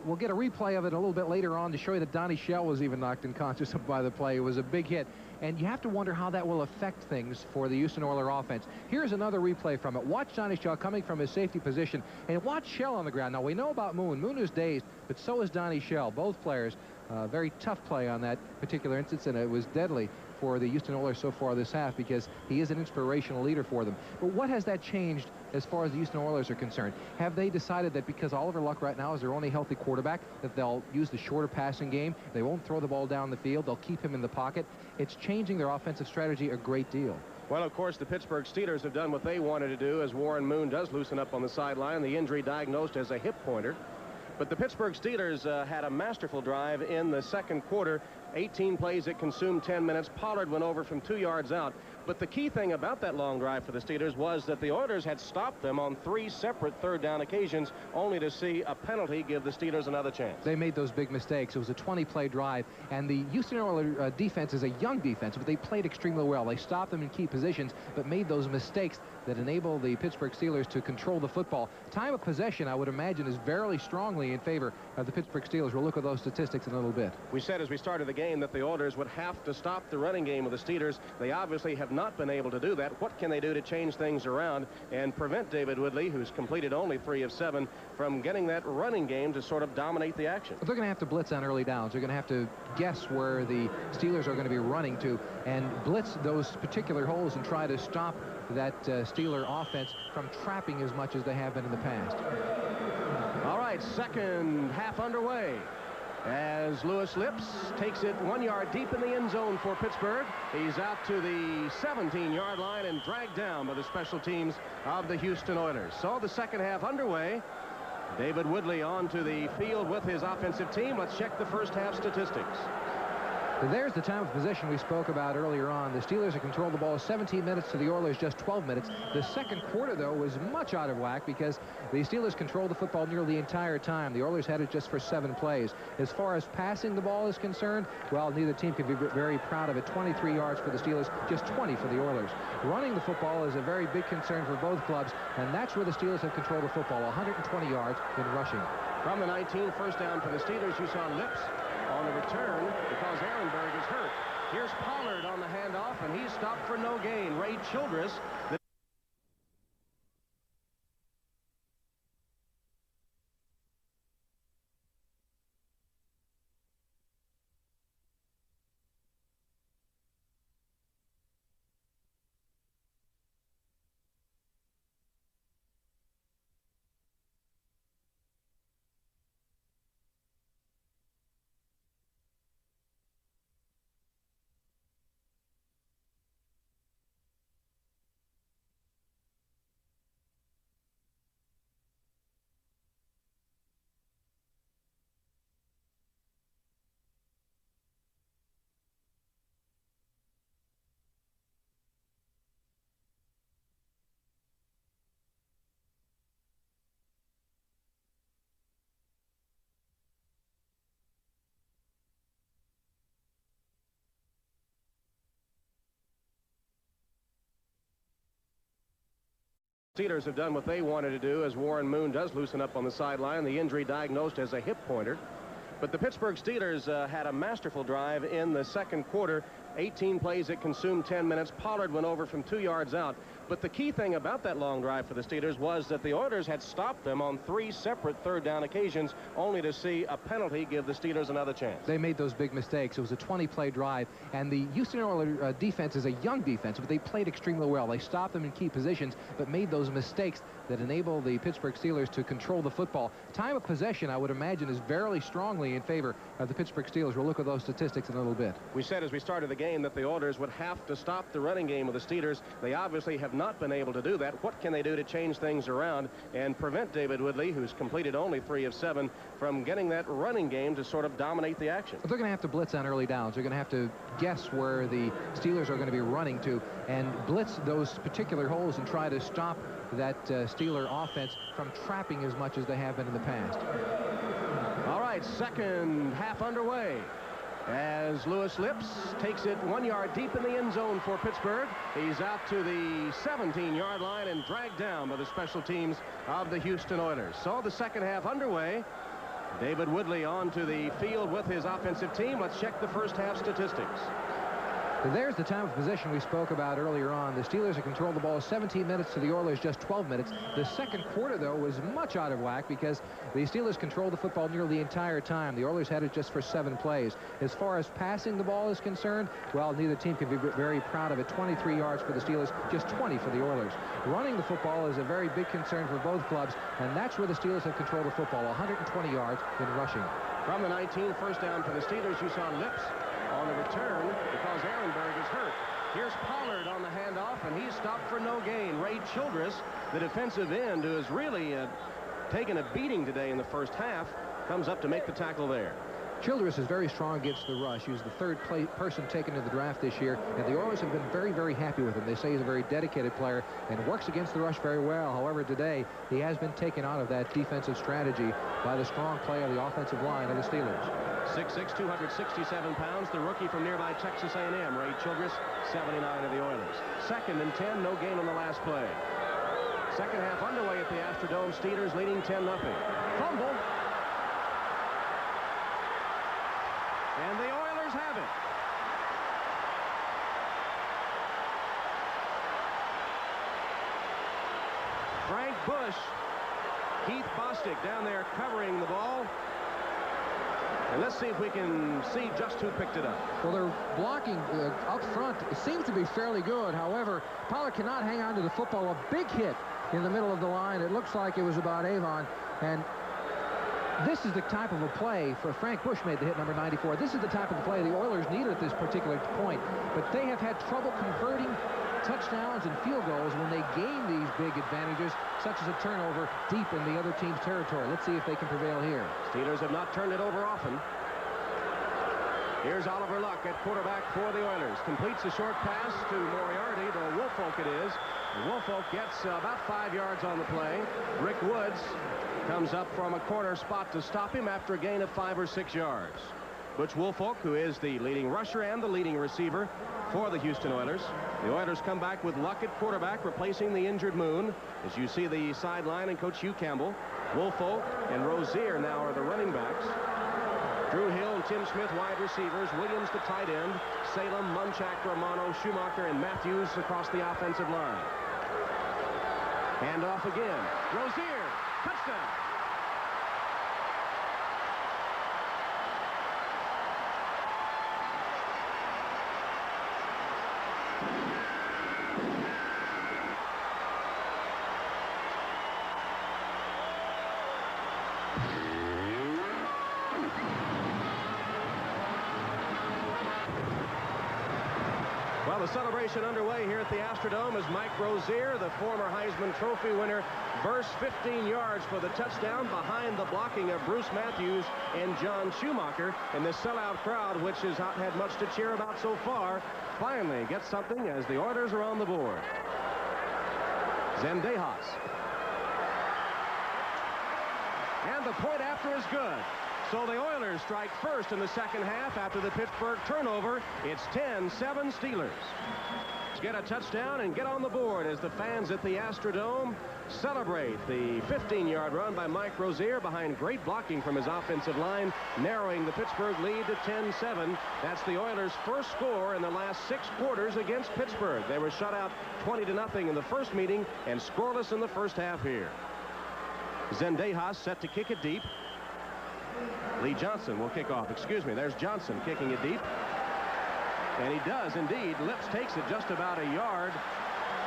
S3: We'll get a replay of it a little bit later on to show you that Donnie Shell was even knocked unconscious by the play. It was a big hit. And you have to wonder how that will affect things for the Houston Oilers offense. Here's another replay from it. Watch Donnie Shell coming from his safety position, and watch Shell on the ground. Now, we know about Moon. Moon is dazed, but so is Donnie Shell. Both players, very tough play on that particular instance, and it was deadly for the Houston Oilers so far this half because he is an inspirational leader for them. But what has that changed as far as the Houston Oilers are concerned? Have they decided that because Oliver Luck right now is their only healthy quarterback, that they'll use the shorter passing game? They won't throw the ball down the field. They'll keep him in the pocket. It's changing their offensive strategy a great deal.
S2: Well, of course, the Pittsburgh Steelers have done what they wanted to do as Warren Moon does loosen up on the sideline. The injury diagnosed as a hip pointer. But the Pittsburgh Steelers had a masterful drive in the second quarter. 18 plays that consumed 10 minutes. Pollard went over from 2 yards out. But the key thing about that long drive for the Steelers was that the Oilers had stopped them on 3 separate third down occasions, only to see a penalty give the Steelers another chance.
S3: They made those big mistakes. It was a 20-play drive, and the Houston Oilers defense is a young defense, but they played extremely well. They stopped them in key positions, but made those mistakes that enable the Pittsburgh Steelers to control the football. Time of possession, I would imagine, is very strongly in favor of the Pittsburgh Steelers. We'll look at those statistics in a little bit.
S2: We said as we started the game that the Oilers would have to stop the running game of the Steelers. They obviously have not been able to do that. What can they do to change things around and prevent David Woodley, who's completed only 3 of 7, from getting that running game to sort of dominate the action?
S3: They're going to have to blitz on early downs. They're going to have to guess where the Steelers are going to be running to and blitz those particular holes and try to stop that Steeler offense from trapping as much as they have been in the past.
S2: All right, second half underway as Lewis Lips takes it 1 yard deep in the end zone for Pittsburgh. He's out to the 17-yard line and dragged down by the special teams of the Houston Oilers. So the second half underway. David Woodley onto the field with his offensive team. Let's check the first half statistics.
S3: There's the time of possession we spoke about earlier on. The Steelers have controlled the ball 17 minutes to the Oilers just 12 minutes. The second quarter, though, was much out of whack because the Steelers controlled the football nearly the entire time. The Oilers had it just for 7 plays. As far as passing the ball is concerned, well, neither team can be very proud of it. 23 yards for the Steelers, just 20 for the Oilers. Running the football is a very big concern for both clubs, and that's where the Steelers have controlled the football, 120 yards in rushing.
S2: From the 19, first down for the Steelers. You saw Lips on the return because Ehrenberg is hurt. Here's Pollard on the handoff, and he's stopped for no gain. Ray Childress. Steelers have done what they wanted to do as Warren Moon does loosen up on the sideline. The injury diagnosed as a hip pointer. But the Pittsburgh Steelers had a masterful drive in the second quarter. 18 plays, it consumed 10 minutes. Pollard went over from 2 yards out. But the key thing about that long drive for the Steelers was that the Oilers had stopped them on 3 separate third-down occasions, only to see a penalty give the Steelers another chance.
S3: They made those big mistakes. It was a 20-play drive, and the Houston Oilers defense is a young defense, but they played extremely well. They stopped them in key positions, but made those mistakes that enable the Pittsburgh Steelers to control the football. Time of possession, I would imagine, is very strongly in favor of the Pittsburgh Steelers. We'll look at those statistics in a little bit.
S2: We said as we started the game that the Oilers would have to stop the running game of the Steelers. They obviously have not been able to do that. What can they do to change things around and prevent David Woodley, who's completed only 3 of 7, from getting that running game to sort of dominate the action?
S3: They're going to have to blitz on early downs. They're going to have to guess where the Steelers are going to be running to and blitz those particular holes and try to stop that Steeler offense from trapping as much as they have been in the past.
S2: All right, second half underway as Lewis Lips takes it 1 yard deep in the end zone for Pittsburgh. He's out to the 17-yard line and dragged down by the special teams of the Houston Oilers. So the second half underway. David Woodley onto the field with his offensive team. Let's check the first half statistics.
S3: There's the time of possession we spoke about earlier on. The Steelers have controlled the ball 17 minutes to the Oilers just 12 minutes. The second quarter, though, was much out of whack because the Steelers controlled the football nearly the entire time. The Oilers had it just for 7 plays. As far as passing the ball is concerned, well, neither team can be very proud of it. 23 yards for the Steelers, just 20 for the Oilers. Running the football is a very big concern for both clubs, and that's where the Steelers have controlled the football, 120 yards in rushing.
S2: From the 19, first down for the Steelers. You saw Lips on the return because Ehrenberg is hurt. Here's Pollard on the handoff, and he's stopped for no gain. Ray Childress, the defensive end, who has really taken a beating today in the first half, comes up to make the tackle there.
S3: Childress is very strong against the rush. He was the third person taken to the draft this year, and the Oilers have been very, very happy with him. They say he's a very dedicated player and works against the rush very well. However, today, he has been taken out of that defensive strategy by the strong play of the offensive line of the Steelers.
S2: 6'6", 267 pounds, the rookie from nearby Texas A&M, Ray Childress, 79 of the Oilers. Second and 10, no gain on the last play. Second half underway at the Astrodome. Steelers leading 10-0. Fumble. And the Oilers have it. Bush. Keith Bostic down there covering the ball. And let's see if we can see just who picked it up.
S3: Well, their blocking up front seems to be fairly good. However, Pollard cannot hang on to the football. A big hit in the middle of the line. It looks like it was about Avon. And this is the type of a play for Frank Bush made the hit, number 94. This is the type of play the Oilers needed at this particular point. But they have had trouble converting touchdowns and field goals when they gain these big advantages, such as a turnover deep in the other team's territory. Let's see if they can prevail here.
S2: Steelers have not turned it over often. Here's Oliver Luck at quarterback for the Oilers. Completes a short pass to Moriarty, to Woolfolk it is. And Woolfolk gets about 5 yards on the play. Rick Woods comes up from a corner spot to stop him after a gain of 5 or 6 yards. Butch Woolfolk, who is the leading rusher and the leading receiver for the Houston Oilers. The Oilers come back with Luck at quarterback, replacing the injured Moon. As you see the sideline and Coach Hugh Campbell. Woolfolk and Rozier now are the running backs. Drew Hill and Tim Smith wide receivers. Williams the tight end. Salem, Munchak, Romano, Schumacher, and Matthews across the offensive line. Hand off again. Rozier, touchdown. Well, the celebration underway here at the Astrodome as Mike Rozier, the former Heisman Trophy winner, burst 15 yards for the touchdown behind the blocking of Bruce Matthews and John Schumacher. And this sellout crowd, which has not had much to cheer about so far, finally gets something as the Oilers are on the board. Zendejas. And the point after is good. So the Oilers strike first in the second half after the Pittsburgh turnover. It's 10-7 Steelers. Let's get a touchdown and get on the board as the fans at the Astrodome celebrate the 15-yard run by Mike Rozier behind great blocking from his offensive line, narrowing the Pittsburgh lead to 10-7. That's the Oilers' first score in the last 6 quarters against Pittsburgh. They were shut out 20-0 in the first meeting and scoreless in the first half here. Zendejas set to kick it deep. Lee Johnson will kick off. Excuse me, there's Johnson kicking it deep. And he does indeed. Lips takes it just about a yard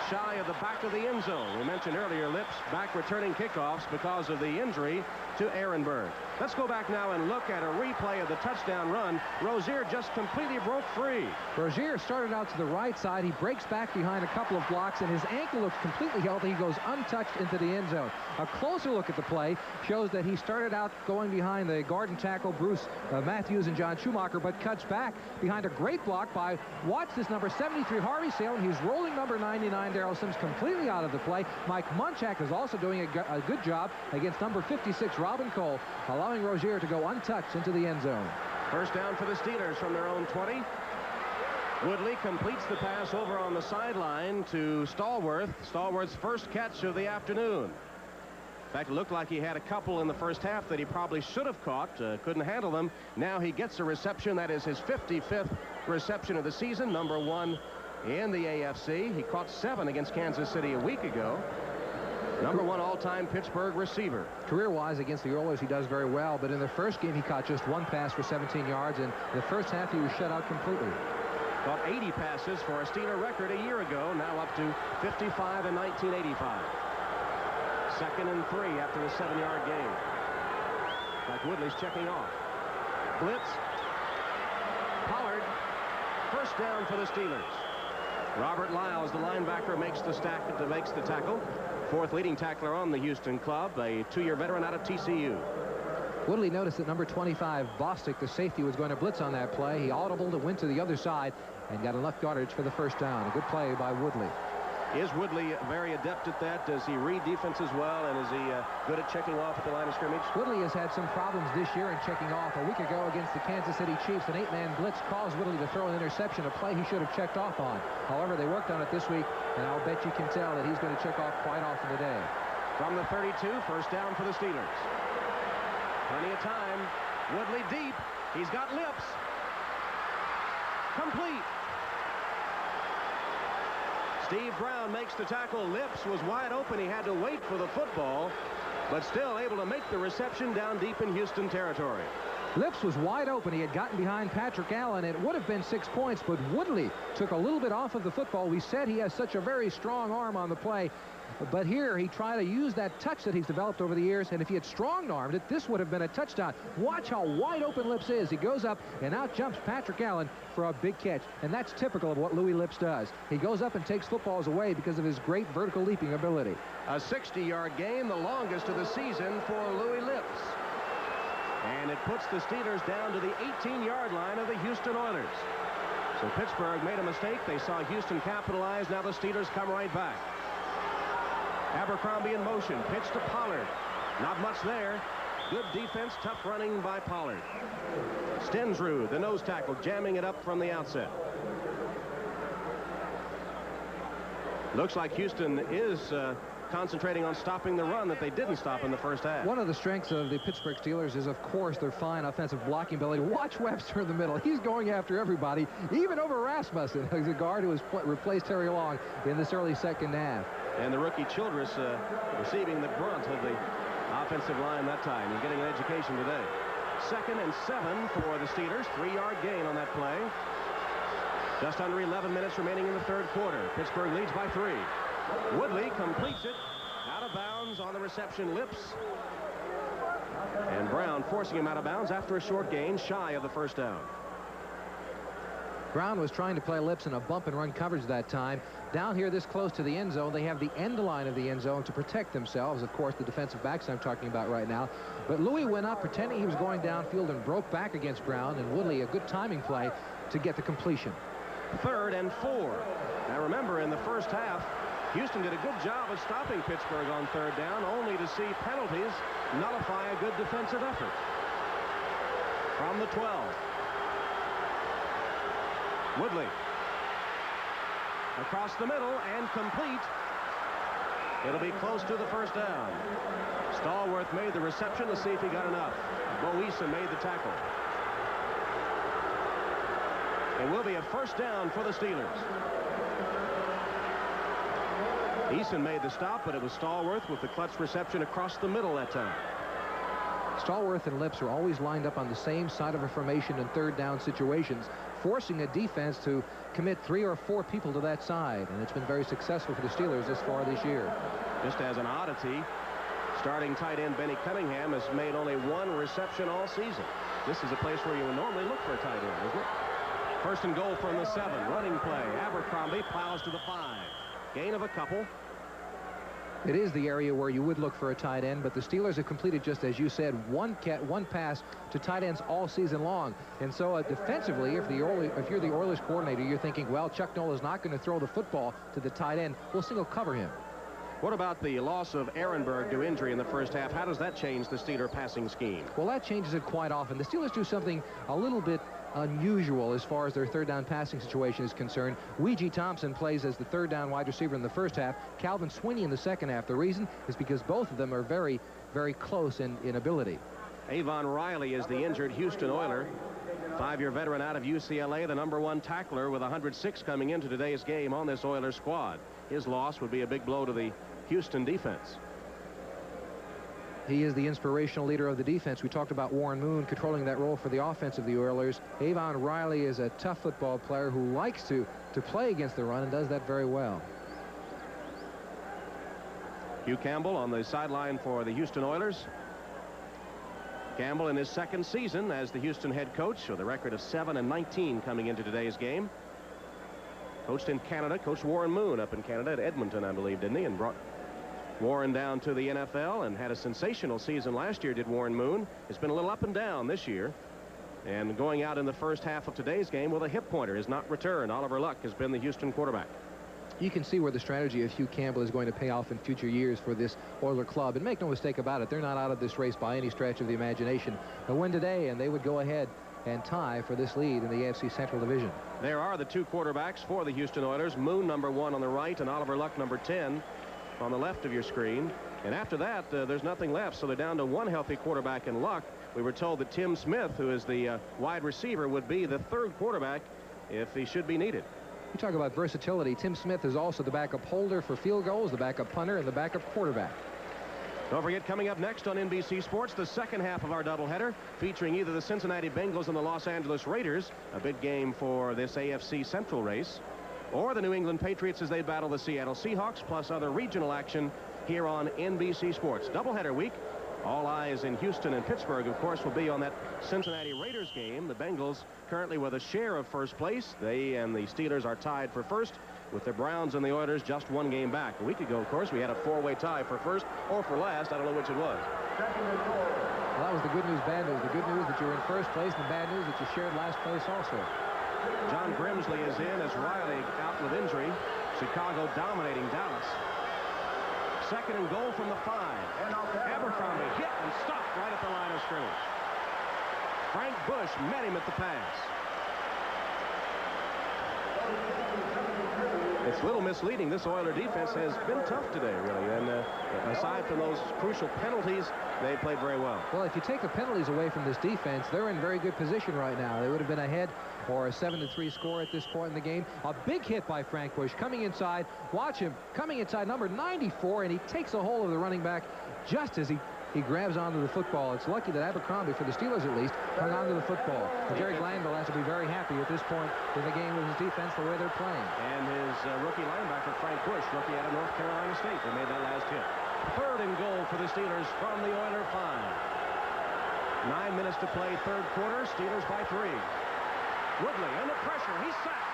S2: shy of the back of the end zone. We mentioned earlier Lips back returning kickoffs because of the injury to Ehrenberg. Let's go back now and look at a replay of the touchdown run. Rozier just completely broke free.
S3: Rozier started out to the right side. He breaks back behind a couple of blocks, and his ankle looks completely healthy. He goes untouched into the end zone. A closer look at the play shows that he started out going behind the guard and tackle Bruce Matthews and John Schumacher, but cuts back behind a great block by, watch this, number 73 Harvey Salem. He's rolling number 99 Darrell Sims completely out of the play. Mike Munchak is also doing a good job against number 56 Robin Cole, allowing Rozier to go untouched into the end zone.
S2: First down for the Steelers from their own 20. Woodley completes the pass over on the sideline to Stallworth. Stallworth's first catch of the afternoon. In fact, it looked like he had a couple in the first half that he probably should have caught. Couldn't handle them. Now he gets a reception. That is his 55th reception of the season, number 1 in the AFC. He caught 7 against Kansas City a week ago. Number 1 all-time Pittsburgh receiver.
S3: Career-wise against the Oilers, he does very well, but in the first game, he caught just 1 pass for 17 yards, and the first half, he was shut out completely.
S2: Caught 80 passes for a Steeler record a year ago, now up to 55 in 1985. 2nd and 3 after a 7-yard gain. Like Woodley's checking off. Blitz. Pollard. First down for the Steelers. Robert Lyles, the linebacker, makes the tackle. 4th leading tackler on the Houston club, a 2-year veteran out of TCU.
S3: Woodley noticed that number 25, Bostic, the safety, was going to blitz on that play. He audibled and went to the other side and got enough yardage for the first down. A good play by Woodley.
S2: Is Woodley very adept at that? Does he read defense as well? And is he good at checking off at the line of scrimmage?
S3: Woodley has had some problems this year in checking off. A week ago against the Kansas City Chiefs, an 8-man blitz caused Woodley to throw an interception, a play he should have checked off on. However, they worked on it this week, and I'll bet you can tell that he's going to check off quite often today.
S2: From the 32, first down for the Steelers. Plenty of time. Woodley deep. He's got Lips. Complete. Steve Brown makes the tackle. Lips was wide open. He had to wait for the football, but still able to make the reception down deep in Houston territory.
S3: Lips was wide open. He had gotten behind Patrick Allen. It would have been 6 points, but Woodley took a little bit off of the football. We said he has such a very strong arm on the play. But here he tried to use that touch that he's developed over the years, and if he had strong-armed it, this would have been a touchdown. Watch how wide open Lips is. He goes up and out jumps Patrick Allen for a big catch, and that's typical of what Louis Lips does. He goes up and takes footballs away because of his great vertical leaping ability.
S2: A 60-yard gain, the longest of the season for Louis Lips. And it puts the Steelers down to the 18-yard line of the Houston Oilers. So Pittsburgh made a mistake. They saw Houston capitalize. Now the Steelers come right back. Abercrombie in motion. Pitch to Pollard. Not much there. Good defense. Tough running by Pollard. Stensrud, the nose tackle, jamming it up from the outset. Looks like Houston is concentrating on stopping the run that they didn't stop in the first half.
S3: One of the strengths of the Pittsburgh Steelers is, of course, their fine offensive blocking ability. Watch Webster in the middle. He's going after everybody, even over Rasmussen, who's a guard who has replaced Terry Long in this early second half.
S2: And the rookie Childress receiving the brunt of the offensive line that time. He's getting an education today. 2nd and 7 for the Steelers. 3-yard gain on that play. Just under 11 minutes remaining in the third quarter. Pittsburgh leads by 3. Woodley completes it. Out of bounds on the reception. Lips. And Brown forcing him out of bounds after a short gain, shy of the first down.
S3: Brown was trying to play Lips in a bump and run coverage that time. Down here this close to the end zone, they have the end line of the end zone to protect themselves. Of course, the defensive backs I'm talking about right now. But Louis went up pretending he was going downfield and broke back against Brown, and Woodley a good timing play to get the completion.
S2: 3rd and 4. Now remember, in the first half, Houston did a good job of stopping Pittsburgh on 3rd down, only to see penalties nullify a good defensive effort. From the 12. Woodley. Across the middle and complete. It'll be close to the first down. Stallworth made the reception to see if he got enough. Boisa made the tackle. It will be a first down for the Steelers. Eason made the stop, but it was Stallworth with the clutch reception across the middle that time.
S3: Stallworth and Lips are always lined up on the same side of a formation in 3rd down situations, forcing a defense to commit 3 or 4 people to that side, and it's been very successful for the Steelers this far this year. Just
S2: as an oddity, starting tight end Benny Cunningham has made only 1 reception all season. This is a place where you would normally look for a tight end, isn't it? 1st and goal from the 7. Running play. Abercrombie plows to the 5. Gain of a couple.
S3: It is the area where you would look for a tight end, but the Steelers have completed, just as you said, one pass to tight ends all season long. And so defensively, if you're the Oilers coordinator, you're thinking, well, Chuck Noll is not going to throw the football to the tight end. We'll single cover him.
S2: What about the loss of Ehrenberg to injury in the first half? How does that change the Steeler passing scheme?
S3: Well, that changes it quite often. The Steelers do something a little bit unusual as far as their 3rd down passing situation is concerned. Weegee Thompson plays as the 3rd down wide receiver in the first half. Calvin Sweeney in the second half. The reason is because both of them are very, very close in ability.
S2: Avon Riley is the injured Houston Oiler. 5-year veteran out of UCLA, the #1 tackler with 106 coming into today's game on this Oilers squad. His loss would be a big blow to the Houston defense.
S3: He is the inspirational leader of the defense. We talked about Warren Moon controlling that role for the offense of the Oilers. Avon Riley is a tough football player who likes to play against the run and does that very well.
S2: Hugh Campbell on the sideline for the Houston Oilers. Campbell in his 2nd season as the Houston head coach with a record of 7-19 coming into today's game. Coached in Canada. Coached Warren Moon up in Canada at Edmonton, I believe, didn't he? And brought Warren down to the NFL and had a sensational season last year, did Warren Moon. It's been a little up and down this year. And going out in the first half of today's game with a hip pointer is not returned. Oliver Luck has been the Houston quarterback.
S3: You can see where the strategy of Hugh Campbell is going to pay off in future years for this Oiler club. And make no mistake about it, they're not out of this race by any stretch of the imagination. They'll win today, and they would go ahead and tie for this lead in the AFC Central Division.
S2: There are the 2 quarterbacks for the Houston Oilers. Moon, #1 on the right, and Oliver Luck, #10 on the left of your screen. And after that, there's nothing left. So they're down to 1 healthy quarterback in Luck. We were told that Tim Smith, who is the wide receiver, would be the 3rd quarterback if he should be needed.
S3: You talk about versatility. Tim Smith is also the backup holder for field goals, the backup punter, and the backup quarterback.
S2: Don't forget, coming up next on NBC Sports, the second half of our doubleheader, featuring either the Cincinnati Bengals and the Los Angeles Raiders, a big game for this AFC Central race, or the New England Patriots as they battle the Seattle Seahawks, plus other regional action here on NBC Sports. Doubleheader week. All eyes in Houston and Pittsburgh, of course, will be on that Cincinnati Raiders game. The Bengals currently with a share of first place. They and the Steelers are tied for first, with the Browns and the Oilers just one game back. A week ago, of course, we had a four-way tie for first or for last. I don't know which it was.
S3: Well, that was the good news, bad news. The good news that you're in first place, and the bad news that you shared last place also.
S2: John Grimsley is in as Riley out with injury. Chicago dominating Dallas. Second and goal from the 5. Abercrombie hit and stopped right at the line of scrimmage. Frank Bush met him at the pass. It's a little misleading. This Oiler defense has been tough today, really. And aside from those crucial penalties, they played very well.
S3: Well, if you take the penalties away from this defense, they're in very good position right now. They would have been ahead or a 7-3 score at this point in the game. A big hit by Frank Bush coming inside. Watch him coming inside, number 94, and he takes a hold of the running back just as he grabs onto the football. It's lucky that Abercrombie, for the Steelers at least, hung onto the football. And Jerry Glanville has to be very happy at this point in the game with his defense, the way they're playing.
S2: And his rookie linebacker, Frank Bush, rookie out of North Carolina State, who made that last hit. Third and goal for the Steelers from the Oiler 5. 9 minutes to play, third quarter. Steelers by 3. Woodley under pressure. He's sacked.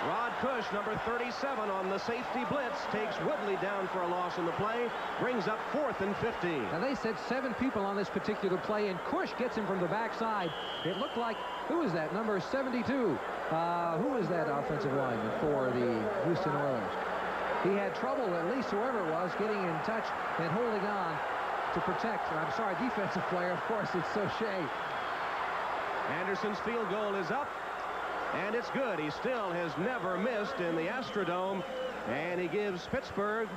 S2: Rod Cush, number 37 on the safety blitz, takes Woodley down for a loss in the play, brings up 4th and 15.
S3: Now, they said 7 people on this particular play, and Cush gets him from the backside. It looked like, who is that, number 72? Who is that offensive lineman for the Houston Oilers? He had trouble, at least whoever it was, getting in touch and holding on to protect. I'm sorry, defensive player, of course, it's Soche.
S2: Anderson's field goal is up. And it's good. He still has never missed in the Astrodome, and he gives Pittsburgh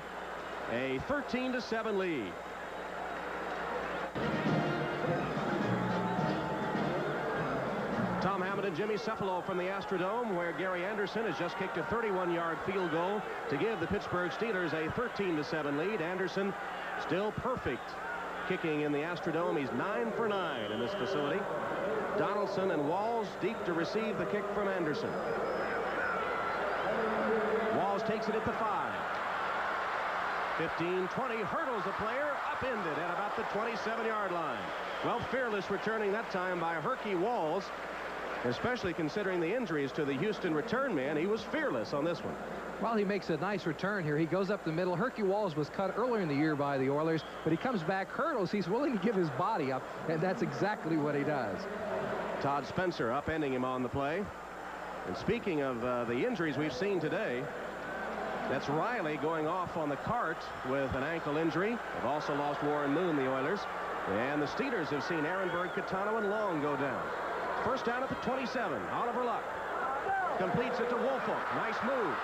S2: a 13-7 lead. Tom Hammond and Jimmy Cefalo from the Astrodome, where Gary Anderson has just kicked a 31-yard field goal to give the Pittsburgh Steelers a 13-7 lead. Anderson still perfect kicking in the Astrodome. He's 9 for 9 in this facility. Donaldson and Walls deep to receive the kick from Anderson. Walls takes it at the 5. 15-20, hurdles the player, upended at about the 27-yard line. Well, fearless returning that time by Herky Walls, especially considering the injuries to the Houston return man. He was fearless on this one.
S3: Well, he makes a nice return here. He goes up the middle. Herky Walls was cut earlier in the year by the Oilers, but he comes back, hurdles. He's willing to give his body up, and that's exactly what he does.
S2: Todd Spencer upending him on the play. And speaking of the injuries we've seen today, that's Riley going off on the cart with an ankle injury. They've also lost Warren Moon, the Oilers. And the Steelers have seen Ehrenberg, Catano, and Long go down. First down at the 27. Oliver Luck completes it to Woolfolk. Nice move.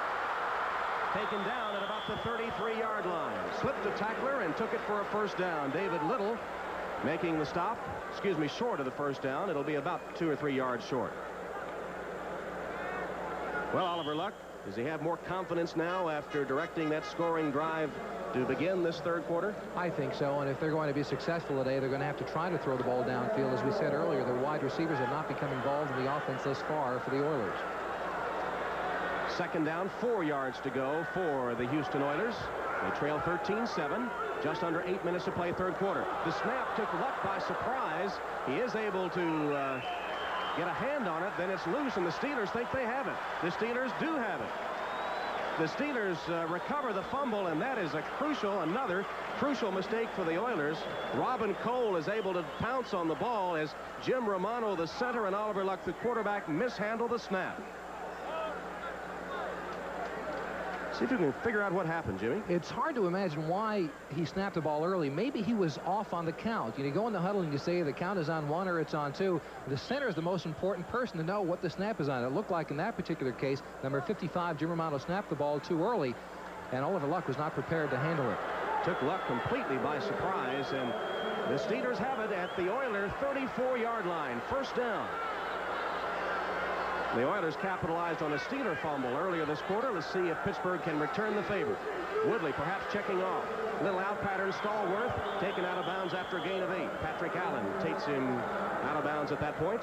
S2: Taken down at about the 33-yard line. Slipped the tackler and took it for a first down. David Little making the stop. Excuse me, short of the first down. It'll be about 2 or 3 yards short. Well, Oliver Luck, does he have more confidence now after directing that scoring drive to begin this third quarter?
S3: I think so, and if they're going to be successful today, they're going to have to try to throw the ball downfield. As we said earlier, their wide receivers have not become involved in the offense thus far for the Oilers.
S2: Second down, 4 yards to go for the Houston Oilers. They trail 13-7. Just under 8 minutes to play third quarter. The snap took Luck by surprise. He is able to get a hand on it. Then it's loose, and the Steelers think they have it. The Steelers do have it. The Steelers recover the fumble, and that is another crucial mistake for the Oilers. Robin Cole is able to pounce on the ball as Jim Romano, the center, and Oliver Luck, the quarterback, mishandle the snap. See if you can figure out what happened, Jimmy.
S3: It's hard to imagine why he snapped the ball early. Maybe he was off on the count. You go in the huddle and you say the count is on 1 or it's on 2. The center is the most important person to know what the snap is on. It looked like in that particular case, number 55, Jim Romano, snapped the ball too early. and Oliver Luck was not prepared to handle it.
S2: Took Luck completely by surprise, and the Steelers have it at the Oilers' 34-yard line. First down. The Oilers capitalized on a Steeler fumble earlier this quarter. Let's see if Pittsburgh can return the favor. Woodley perhaps checking off. Little out pattern. Stallworth taken out of bounds after a gain of 8. Patrick Allen takes him out of bounds at that point.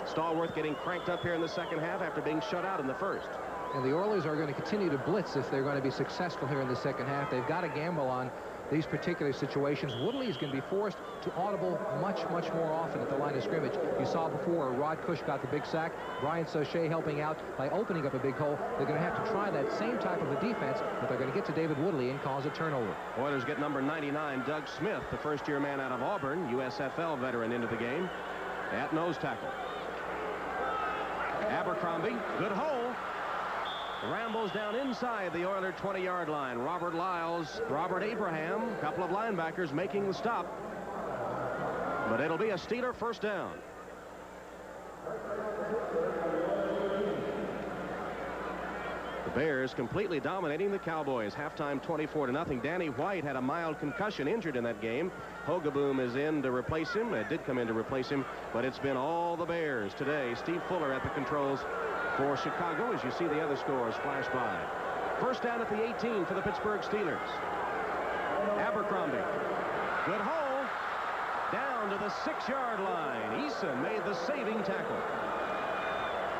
S2: Stallworth getting cranked up here in the second half after being shut out in the first.
S3: And the Oilers are going to continue to blitz if they're going to be successful here in the second half. They've got to gamble on these particular situations. Woodley is going to be forced to audible much more often at the line of scrimmage. You saw before Rod Cush got the big sack. Brian Sauché helping out by opening up a big hole. They're going to have to try that same type of a defense, but they're going to get to David Woodley and cause a turnover.
S2: Oilers get number 99, Doug Smith, the first-year man out of Auburn, USFL veteran, into the game at nose tackle. Abercrombie, good hole. Rambles down inside the Oiler 20-yard line. Robert Lyles, Robert Abraham, a couple of linebackers making the stop. But it'll be a Steeler first down. The Bears completely dominating the Cowboys. Halftime 24-0. Danny White had a mild concussion, injured in that game. Hogaboom is in to replace him. It did come in to replace him, but it's been all the Bears today. Steve Fuller at the controls for Chicago as you see the other scores flash by. First down at the 18 for the Pittsburgh Steelers. Abercrombie. Good hole. Down to the 6-yard line. Eason made the saving tackle.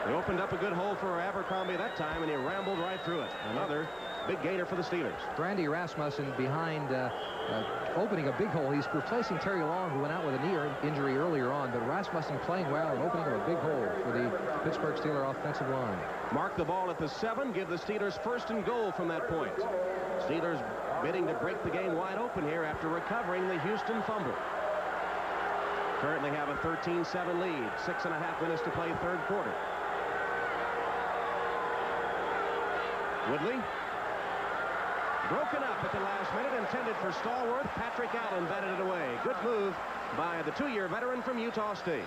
S2: They opened up a good hole for Abercrombie that time, and he rambled right through it. Another big gainer for the Steelers.
S3: Randy Rasmussen behind opening a big hole. He's replacing Terry Long, who went out with a knee injury earlier on, but Rasmussen playing well and opening up a big hole for the Pittsburgh Steelers offensive line.
S2: Mark the ball at the 7, give the Steelers first and goal from that point. Steelers bidding to break the game wide open here after recovering the Houston fumble. Currently have a 13-7 lead, 6.5 minutes to play third quarter. Woodley. Broken up at the last minute, intended for Stallworth. Patrick Allen batted it away. Good move by the 2-year veteran from Utah State.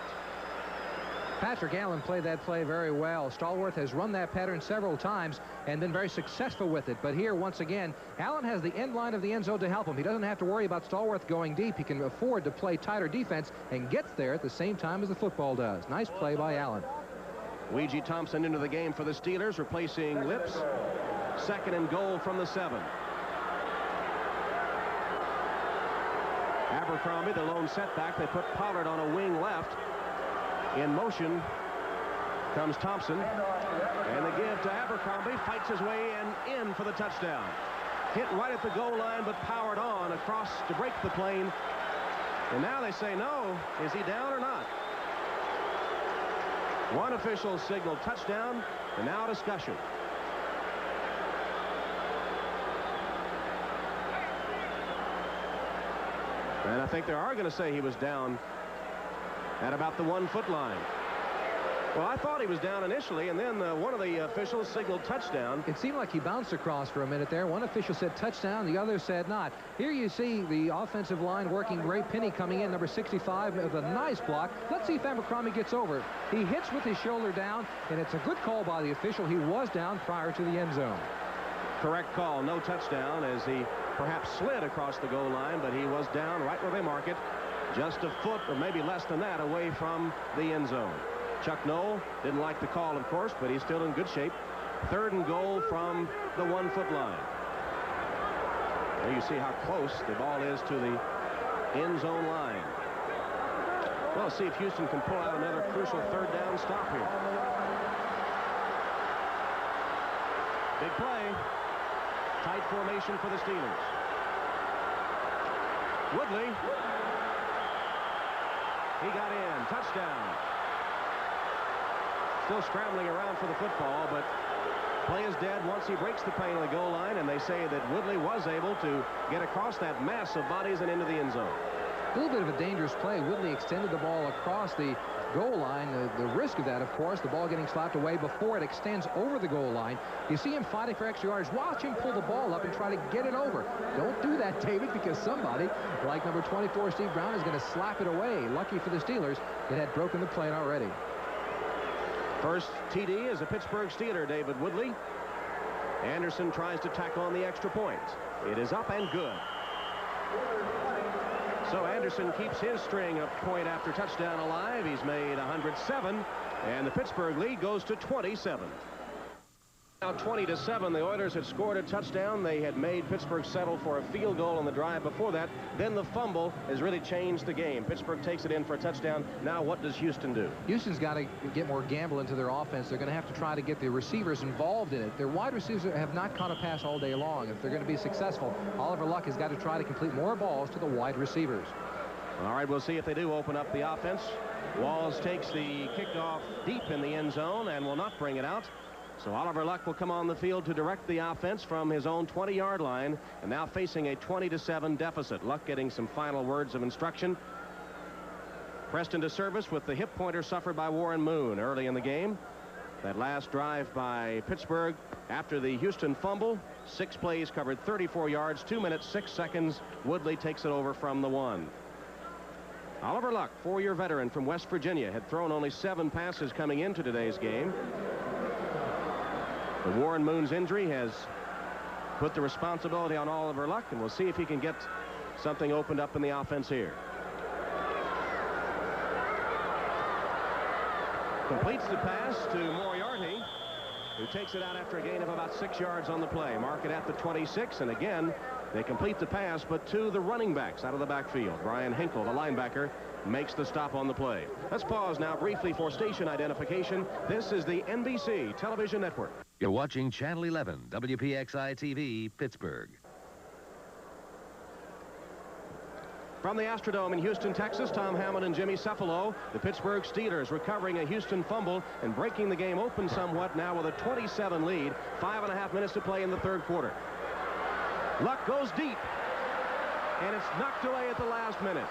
S3: Patrick Allen played that play very well. Stallworth has run that pattern several times and been very successful with it. But here, once again, Allen has the end line of the end zone to help him. He doesn't have to worry about Stallworth going deep. He can afford to play tighter defense and gets there at the same time as the football does. Nice play by Allen.
S2: Weegee Thompson into the game for the Steelers, replacing Lips. Second and goal from the 7. Abercrombie, the lone setback. They put Pollard on a wing left. In motion comes Thompson. And the give to Abercrombie. Fights his way in for the touchdown. Hit right at the goal line, but powered on across to break the plane. And now they say no. Is he down or not? One official signaled touchdown, and now discussion. And I think they are going to say he was down at about the 1-foot line. Well, I thought he was down initially, and then one of the officials signaled touchdown.
S3: It seemed like he bounced across for a minute there. One official said touchdown, the other said not. Here you see the offensive line working. Ray Penny coming in, number 65, with a nice block. Let's see if Abercrombie gets over. He hits with his shoulder down, and it's a good call by the official. He was down prior to the end zone.
S2: Correct call, no touchdown, as he perhaps slid across the goal line, but he was down right where they mark it, just a foot or maybe less than that away from the end zone. Chuck Noll didn't like the call, of course, but he's still in good shape. Third and goal from the 1-foot line. There you see how close the ball is to the end zone line. Well, let's see if Houston can pull out another crucial third down stop here. Big play. Tight formation for the Steelers. Woodley. He got in. Touchdown. Still scrambling around for the football, but play is dead once he breaks the plane on the goal line, and they say that Woodley was able to get across that mass of bodies and into the end zone.
S3: A little bit of a dangerous play. Woodley extended the ball across the goal line. The risk of that, of course, the ball getting slapped away before it extends over the goal line. You see him fighting for extra yards. Watch him pull the ball up and try to get it over. Don't do that, David, because somebody like number 24, Steve Brown, is going to slap it away. Lucky for the Steelers, it had broken the plane already.
S2: First TD is a Pittsburgh Steeler, David Woodley. Anderson tries to tack on the extra point. It is up and good. So Anderson keeps his string of point after touchdown alive. He's made 107, and the Pittsburgh lead goes to 27. Now 20-7, the Oilers had scored a touchdown. They had made Pittsburgh settle for a field goal on the drive before that. Then the fumble has really changed the game. Pittsburgh takes it in for a touchdown. Now what does Houston do?
S3: Houston's got to get more gamble into their offense. They're going to have to try to get the receivers involved in it. Their wide receivers have not caught a pass all day long. If they're going to be successful, Oliver Luck has got to try to complete more balls to the wide receivers.
S2: All right, we'll see if they do open up the offense. Walls takes the kickoff deep in the end zone and will not bring it out. So Oliver Luck will come on the field to direct the offense from his own 20-yard line, and now facing a 20-7 deficit. Luck getting some final words of instruction. Pressed into service with the hip pointer suffered by Warren Moon early in the game. That last drive by Pittsburgh after the Houston fumble. 6 plays covered 34 yards, 2 minutes, 6 seconds. Woodley takes it over from the 1. Oliver Luck, 4-year veteran from West Virginia, had thrown only 7 passes coming into today's game. But Warren Moon's injury has put the responsibility on Oliver Luck, and we'll see if he can get something opened up in the offense here. Completes the pass to Moriarty, who takes it out after a gain of about 6 yards on the play. Mark it at the 26, and again, they complete the pass, but to the running backs out of the backfield. Brian Hinkle, the linebacker, makes the stop on the play. Let's pause now briefly for station identification. This is the NBC Television Network.
S5: You're watching Channel 11, WPXI-TV, Pittsburgh.
S2: From the Astrodome in Houston, Texas, Tom Hammond and Jimmy Cephalo. The Pittsburgh Steelers recovering a Houston fumble and breaking the game open somewhat now with a 27 lead. 5.5 minutes to play in the third quarter. Luck goes deep, and it's knocked away at the last minute.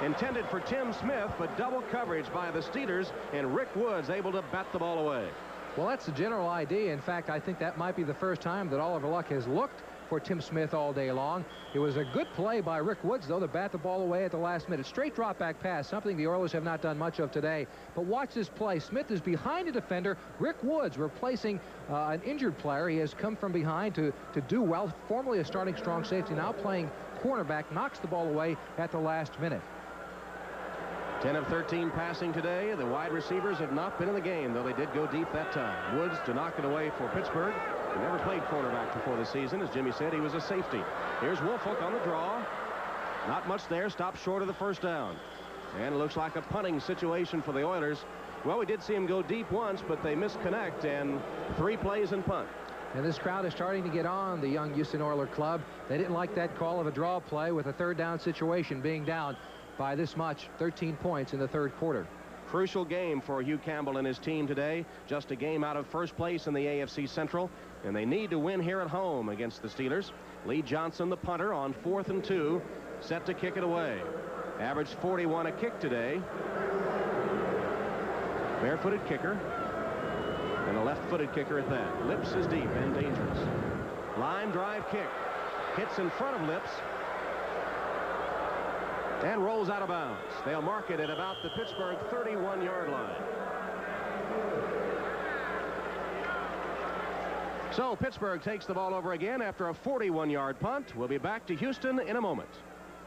S2: Intended for Tim Smith, but double coverage by the Steelers, and Rick Woods able to bat the ball away.
S3: Well, that's the general idea. In fact, I think that might be the first time that Oliver Luck has looked for Tim Smith all day long. It was a good play by Rick Woods, though, to bat the ball away at the last minute. Straight drop back pass, something the Oilers have not done much of today. But watch this play. Smith is behind a defender. Rick Woods replacing an injured player. He has come from behind to do well. Formerly a starting strong safety, now playing cornerback, knocks the ball away at the last minute.
S2: 10 of 13 passing today. The wide receivers have not been in the game, though they did go deep that time. Woods to knock it away for Pittsburgh. He never played cornerback before the season. As Jimmy said, he was a safety. Here's Woolfolk on the draw. Not much there. Stopped short of the first down. And it looks like a punting situation for the Oilers. Well, we did see him go deep once, but they misconnect, and 3 plays and punt.
S3: And this crowd is starting to get on the young Houston Oilers club. They didn't like that call of a draw play with a third down situation, being down by this much, 13 points in the third quarter.
S2: Crucial game for Hugh Campbell and his team today. Just a game out of first place in the AFC Central, and they need to win here at home against the Steelers. Lee Johnson, the punter, on 4th and 2, set to kick it away. Averaged 41 a kick today. Barefooted kicker, and a left-footed kicker at that. Lips is deep and dangerous. Line drive kick. Hits in front of Lips and rolls out of bounds. They'll mark it at about the Pittsburgh 31-yard line. So Pittsburgh takes the ball over again after a 41-yard punt. We'll be back to Houston in a moment.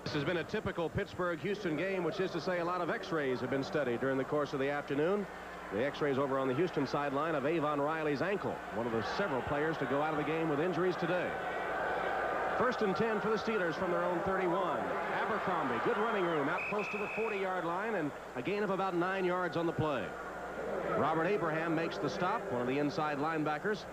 S2: This has been a typical Pittsburgh-Houston game, which is to say a lot of x-rays have been studied during the course of the afternoon. The x-rays over on the Houston sideline of Avon Riley's ankle, one of the several players to go out of the game with injuries today. 1st and 10 for the Steelers from their own 31. Abercrombie, good running room, out close to the 40-yard line, and a gain of about 9 yards on the play. Robert Abraham makes the stop, one of the inside linebackers.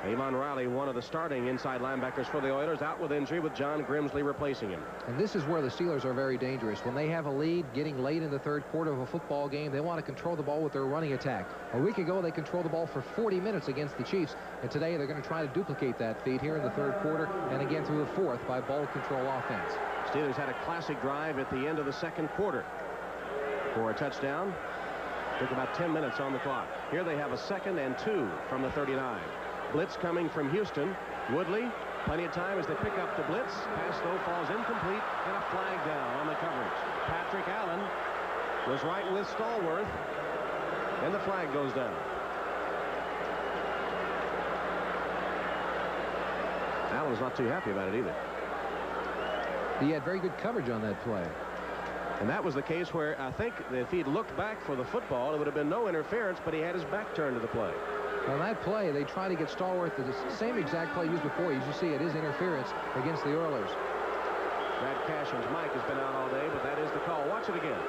S2: Avon Riley, one of the starting inside linebackers for the Oilers, out with injury with John Grimsley replacing him.
S3: And this is where the Steelers are very dangerous. When they have a lead getting late in the third quarter of a football game, they want to control the ball with their running attack. A week ago, they controlled the ball for 40 minutes against the Chiefs, and today they're going to try to duplicate that feat here in the third quarter and again through the fourth by ball control offense.
S2: Steelers had a classic drive at the end of the second quarter for a touchdown. Took about 10 minutes on the clock. Here they have a 2nd and 2 from the 39. Blitz coming from Houston. Woodley, plenty of time as they pick up the blitz. Pass, though, falls incomplete, and a flag down on the coverage. Patrick Allen was right with Stallworth, and the flag goes down. Allen's not too happy about it either.
S3: He had very good coverage on that play.
S2: And that was the case where I think if he'd looked back for the football, it would have been no interference, but he had his back turned to the play.
S3: On that play, they try to get Stallworth to the same exact play used before. As you see, it is interference against the Oilers.
S2: Brad Cashin's mic has been out all day, but that is the call. Watch it again.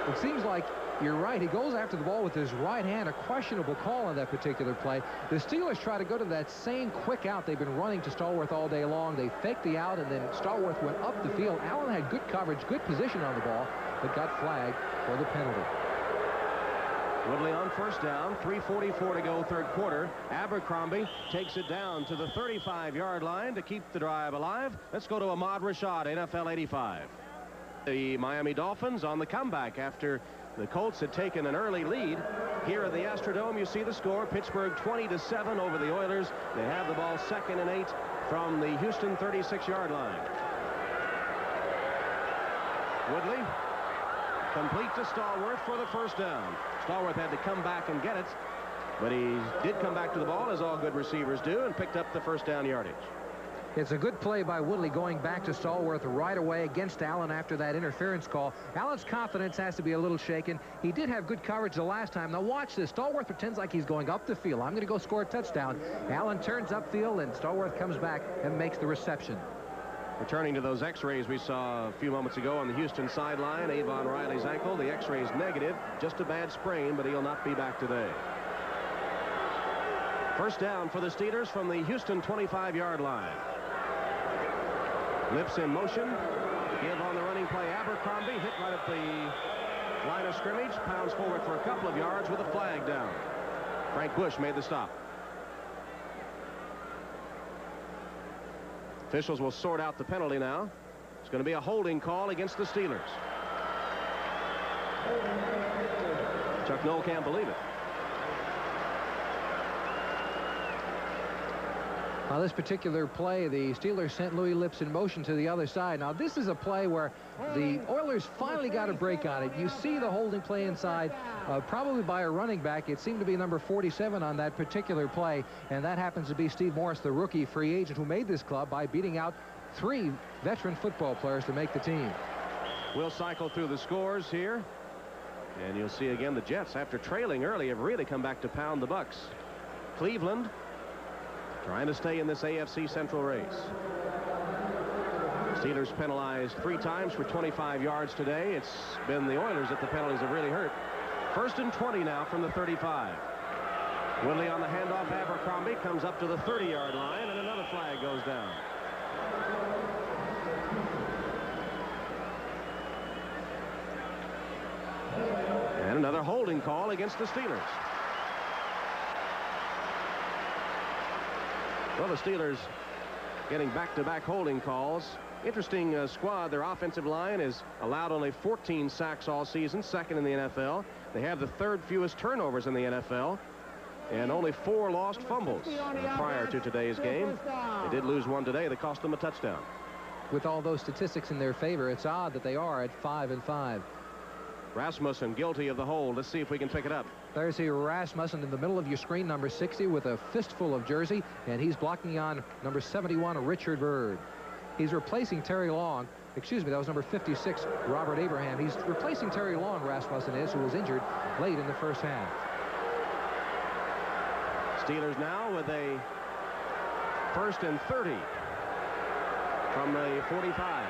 S3: It seems like you're right. He goes after the ball with his right hand. A questionable call on that particular play. The Steelers try to go to that same quick out they've been running to Stallworth all day long. They faked the out, and then Stallworth went up the field. Allen had good coverage, good position on the ball, but got flagged for the penalty.
S2: Woodley on first down, 3:44 to go, third quarter. Abercrombie takes it down to the 35-yard line to keep the drive alive. Let's go to Ahmad Rashad, NFL 85. The Miami Dolphins on the comeback after the Colts had taken an early lead. Here at the Astrodome, you see the score. Pittsburgh 20-7 over the Oilers. They have the ball 2nd and 8 from the Houston 36-yard line. Woodley complete to Stallworth for the first down. Stallworth had to come back and get it, but he did come back to the ball, as all good receivers do, and picked up the first down yardage.
S3: It's a good play by Woodley going back to Stallworth right away against Allen after that interference call. Allen's confidence has to be a little shaken. He did have good coverage the last time. Now watch this. Stallworth pretends like he's going up the field. I'm going to go score a touchdown. Allen turns upfield, and Stallworth comes back and makes the reception.
S2: Returning to those x-rays we saw a few moments ago on the Houston sideline, Avon Riley's ankle. The x-ray's negative. Just a bad sprain, but he'll not be back today. First down for the Steelers from the Houston 25-yard line. Lips in motion. Give on the running play. Abercrombie hit right at the line of scrimmage. Pounds forward for a couple of yards with a flag down. Frank Bush made the stop. Officials will sort out the penalty now. It's going to be a holding call against the Steelers. Chuck Noll can't believe it.
S3: Now, this particular play, the Steelers sent Louis Lips in motion to the other side. Now, this is a play where the Oilers finally got a break on it. You see the holding play inside, probably by a running back. It seemed to be number 47 on that particular play, and that happens to be Steve Morris, the rookie free agent who made this club by beating out 3 veteran football players to make the team.
S2: We'll cycle through the scores here, and you'll see again the Jets, after trailing early, have really come back to pound the Bucks. Cleveland trying to stay in this AFC Central race. Steelers penalized 3 times for 25 yards today. It's been the Oilers that the penalties have really hurt. 1st and 20 now from the 35. Woodley on the handoff. Abercrombie comes up to the 30-yard line, and another flag goes down. And another holding call against the Steelers. Well, the Steelers getting back-to-back holding calls. Interesting squad. Their offensive line has allowed only 14 sacks all season, 2nd in the NFL. They have the 3rd fewest turnovers in the NFL, and only 4 lost fumbles prior to today's game. They did lose one today that cost them a touchdown.
S3: With all those statistics in their favor, it's odd that they are at 5-5.
S2: Rasmussen guilty of the hold. Let's see if we can pick it up.
S3: There's here Rasmussen in the middle of your screen, number 60, with a fistful of jersey, and he's blocking on number 71, Richard Byrd. He's replacing Terry Long. Excuse me, that was number 56, Robert Abraham. He's replacing Terry Long, Rasmussen is, who was injured late in the first half.
S2: Steelers now with a 1st and 30 from the 45.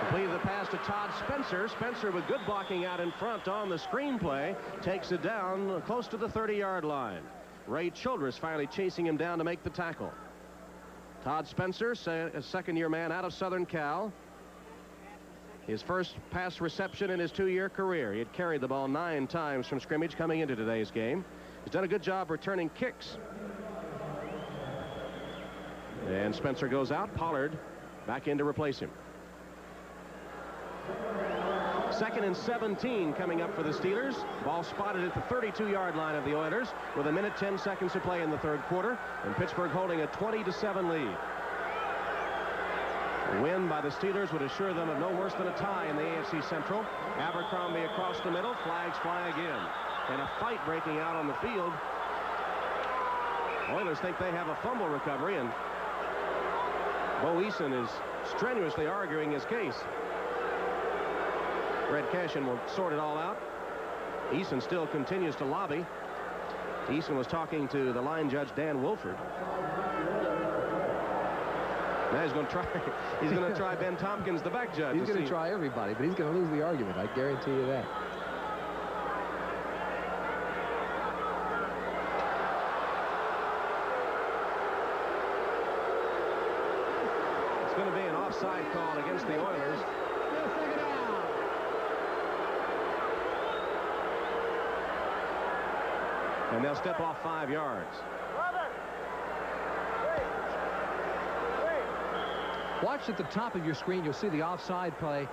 S2: Completed the pass to Todd Spencer. Spencer with good blocking out in front on the screenplay. Takes it down close to the 30-yard line. Ray Childress finally chasing him down to make the tackle. Todd Spencer, a second-year man out of Southern Cal. His first pass reception in his 2-year career. He had carried the ball 9 times from scrimmage coming into today's game. He's done a good job returning kicks. And Spencer goes out. Pollard back in to replace him. 2nd and 17 coming up for the Steelers. Ball spotted at the 32-yard line of the Oilers with 1 minute 10 seconds to play in the 3rd quarter, and Pittsburgh holding a 20-7 lead. A win by the Steelers would assure them of no worse than a tie in the AFC Central. Abercrombie across the middle. Flags fly again. And a fight breaking out on the field. Oilers think they have a fumble recovery, and Bo Eason is strenuously arguing his case. Red Cashin will sort it all out. Eason still continues to lobby. Eason was talking to the line judge, Dan Wolford. Now he's going to try. He's going to try Ben Tompkins, the back judge.
S3: He's going to try everybody, but he's going to lose the argument. I guarantee you that.
S2: It's going to be an offside call against the Oilers. And they'll step off 5 yards.
S3: Watch at the top of your screen. You'll see the offside play.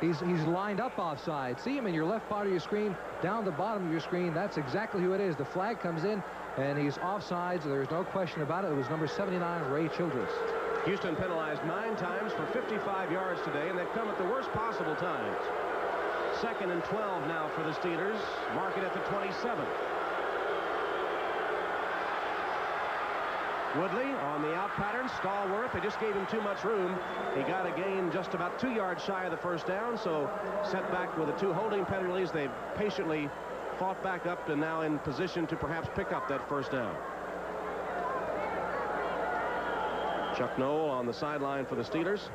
S3: He's lined up offside. See him in your left part of your screen, down the bottom of your screen. That's exactly who it is. The flag comes in, and he's offside. So there's no question about it. It was number 79, Ray Childress.
S2: Houston penalized 9 times for 55 yards today, and they've come at the worst possible times. 2nd and 12 now for the Steelers. Mark it at the 27. Woodley on the out pattern. Stallworth. They just gave him too much room. He got a gain just about 2 yards shy of the first down, so set back with the 2 holding penalties. They've patiently fought back up and now in position to perhaps pick up that first down. Chuck Noll on the sideline for the Steelers.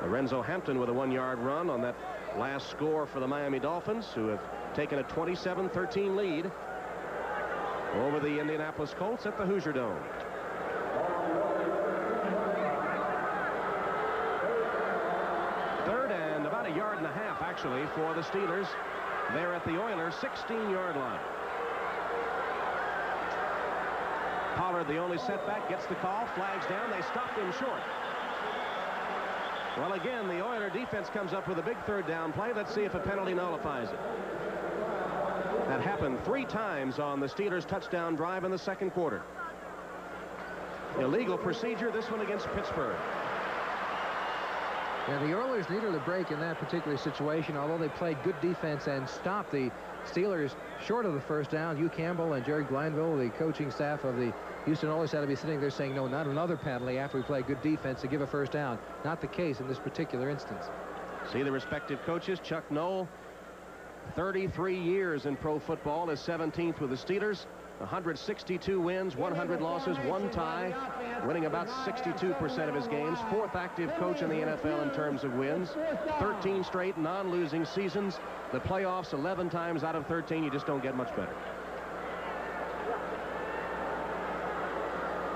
S2: Lorenzo Hampton with a 1-yard run on that last score for the Miami Dolphins, who have taken a 27-13 lead over the Indianapolis Colts at the Hoosier Dome. Third and about 1.5 yards actually for the Steelers. They're at the Oilers' 16-yard line. Pollard, the only setback, gets the call. Flags down. They stopped him short. Well, again, the Oiler defense comes up with a big third down play. Let's see if a penalty nullifies it. That happened 3 times on the Steelers' touchdown drive in the second quarter. Illegal procedure, this one against Pittsburgh.
S3: Yeah, the Oilers needed a break in that particular situation, although they played good defense and stopped the Steelers short of the first down. Hugh Campbell and Jerry Glanville, the coaching staff of the Houston Oilers, had to be sitting there saying, no, not another penalty after we play good defense to give a first down. Not the case in this particular instance.
S2: See the respective coaches. Chuck Noll, 33 years in pro football, is 17th with the Steelers. 162 wins, 100 losses, 1 tie, winning about 62% of his games. 4th active coach in the NFL in terms of wins. 13 straight non-losing seasons. The playoffs 11 times out of 13. You just don't get much better.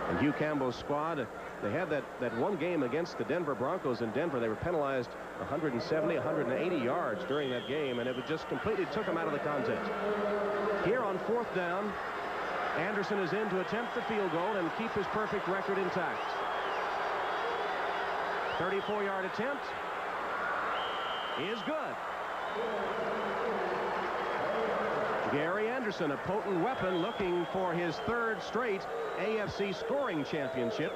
S2: And Hugh Campbell's squad, they had that one game against the Denver Broncos in Denver. They were penalized 170, 180 yards during that game, and it just completely took them out of the contest. Here on 4th down, Anderson is in to attempt the field goal and keep his perfect record intact. 34-yard attempt is good. Gary Anderson, a potent weapon, looking for his 3rd straight AFC scoring championship.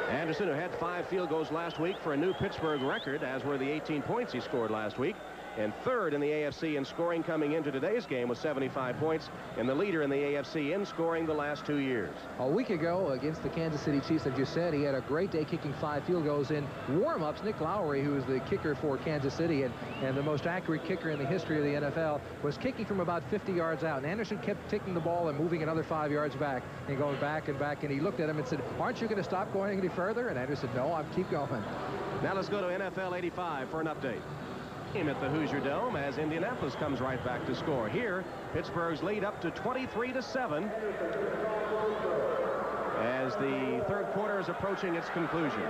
S2: Anderson, who had 5 field goals last week for a new Pittsburgh record, as were the 18 points he scored last week. And 3rd in the AFC in scoring coming into today's game with 75 points, and the leader in the AFC in scoring the last 2 years.
S3: A week ago against the Kansas City Chiefs, as you said, he had a great day kicking 5 field goals in warm-ups. Nick Lowry, who is the kicker for Kansas City and the most accurate kicker in the history of the NFL, was kicking from about 50 yards out. And Anderson kept taking the ball and moving another 5 yards back and going back and back. And he looked at him and said, aren't you going to stop going any further? And Anderson said, no, I'm keep going.
S2: Now let's go to NFL 85 for an update. At the Hoosier Dome as Indianapolis comes right back to score. Here, Pittsburgh's lead up to 23-7 as the 3rd quarter is approaching its conclusion.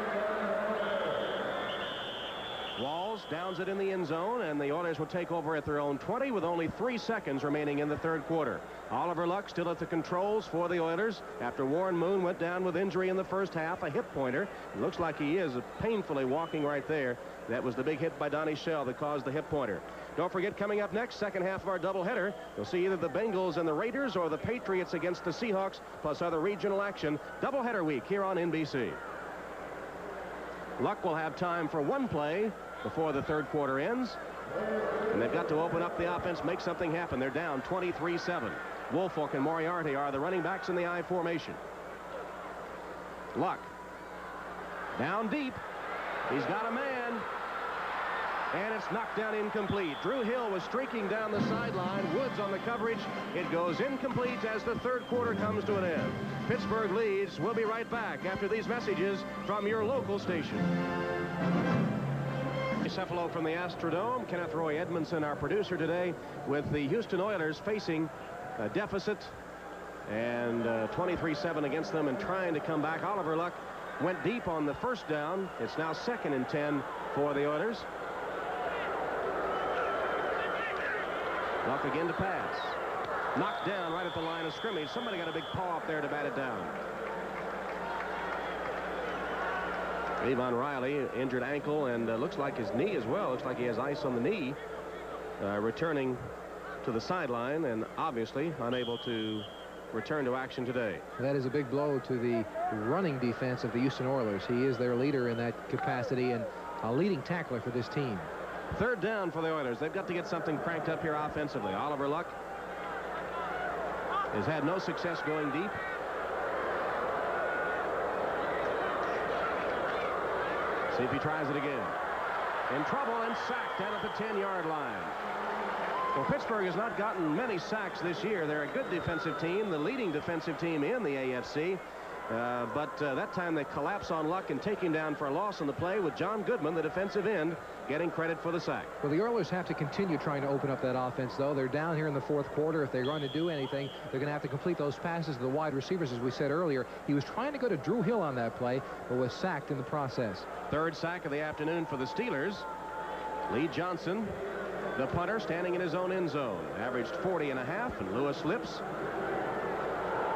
S2: Walls downs it in the end zone, and the Oilers will take over at their own 20 with only 3 seconds remaining in the 3rd quarter. Oliver Luck still at the controls for the Oilers after Warren Moon went down with injury in the first half, a hip pointer. It looks like he is painfully walking right there. That was the big hit by Donnie Shell that caused the hip pointer. Don't forget, coming up next, second half of our doubleheader, you'll see either the Bengals and the Raiders or the Patriots against the Seahawks, plus other regional action. Doubleheader week here on NBC. Luck will have time for 1 play before the 3rd quarter ends. And they've got to open up the offense, make something happen. They're down 23-7. Woolfolk and Moriarty are the running backs in the I formation. Luck. Down deep. He's got a man. And it's knocked down incomplete. Drew Hill was streaking down the sideline. Woods on the coverage. It goes incomplete as the third quarter comes to an end. Pittsburgh leads. We'll be right back after these messages from your local station. Cephalo from the Astrodome. Kenneth Roy Edmondson, our producer today, with the Houston Oilers facing a deficit and 23-7 against them and trying to come back. Oliver Luck went deep on the first down. It's now 2nd and 10 for the Oilers. Luck again to pass. Knocked down right at the line of scrimmage. Somebody got a big paw up there to bat it down. Avon Riley, injured ankle, and looks like his knee as well. Looks like he has ice on the knee. Returning to the sideline and obviously unable to return to action today.
S3: That is a big blow to the running defense of the Houston Oilers. He is their leader in that capacity and a leading tackler for this team.
S2: 3rd down for the Oilers. They've got to get something cranked up here offensively. Oliver Luck has had no success going deep. See if he tries it again. In trouble and sacked down at the 10-yard line. Well, Pittsburgh has not gotten many sacks this year. They're a good defensive team, the leading defensive team in the AFC. But that time they collapse on Luck and take him down for a loss on the play, with John Goodman, the defensive end, getting credit for the sack.
S3: Well, the Oilers have to continue trying to open up that offense, though. They're down here in the 4th quarter. If they're going to do anything, they're going to have to complete those passes to the wide receivers, as we said earlier. He was trying to go to Drew Hill on that play, but was sacked in the process.
S2: 3rd sack of the afternoon for the Steelers. Lee Johnson, the punter, standing in his own end zone. Averaged 40.5, and Lewis Lips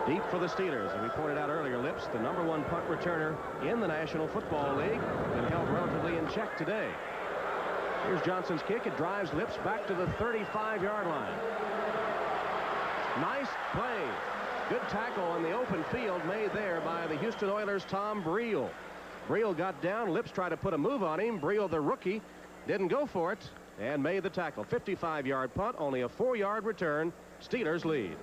S2: deep for the Steelers. And we pointed out earlier, Lips, the #1 punt returner in the National Football League, and held relatively in check today. Here's Johnson's kick. It drives Lips back to the 35-yard line. Nice play. Good tackle in the open field made there by the Houston Oilers' Tom Breel. Breel got down. Lips tried to put a move on him. Breel, the rookie, didn't go for it and made the tackle. 55-yard punt, only a 4-yard return. Steelers lead.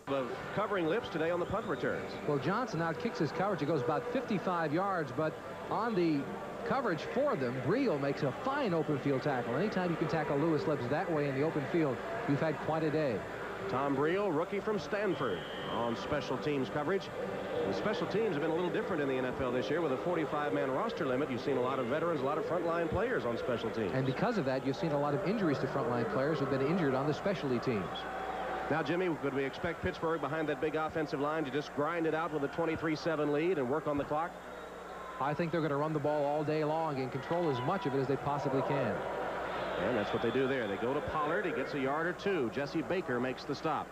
S2: Of covering Lips today on the punt returns.
S3: Well, Johnson now kicks his coverage. It goes about 55 yards, but on the coverage for them, Breel makes a fine open field tackle. Anytime you can tackle Lewis Lips that way in the open field, you've had quite a day.
S2: Tom Breel, rookie from Stanford, on special teams coverage. The special teams have been a little different in the NFL this year with a 45-man roster limit. You've seen a lot of veterans, a lot of frontline players on special teams.
S3: And because of that, you've seen a lot of injuries to frontline players who've been injured on the specialty teams.
S2: Now, Jimmy, could we expect Pittsburgh behind that big offensive line to just grind it out with a 23-7 lead and work on the clock?
S3: I think they're going to run the ball all day long and control as much of it as they possibly can.
S2: And that's what they do there. They go to Pollard. He gets a yard or two. Jesse Baker makes the stop.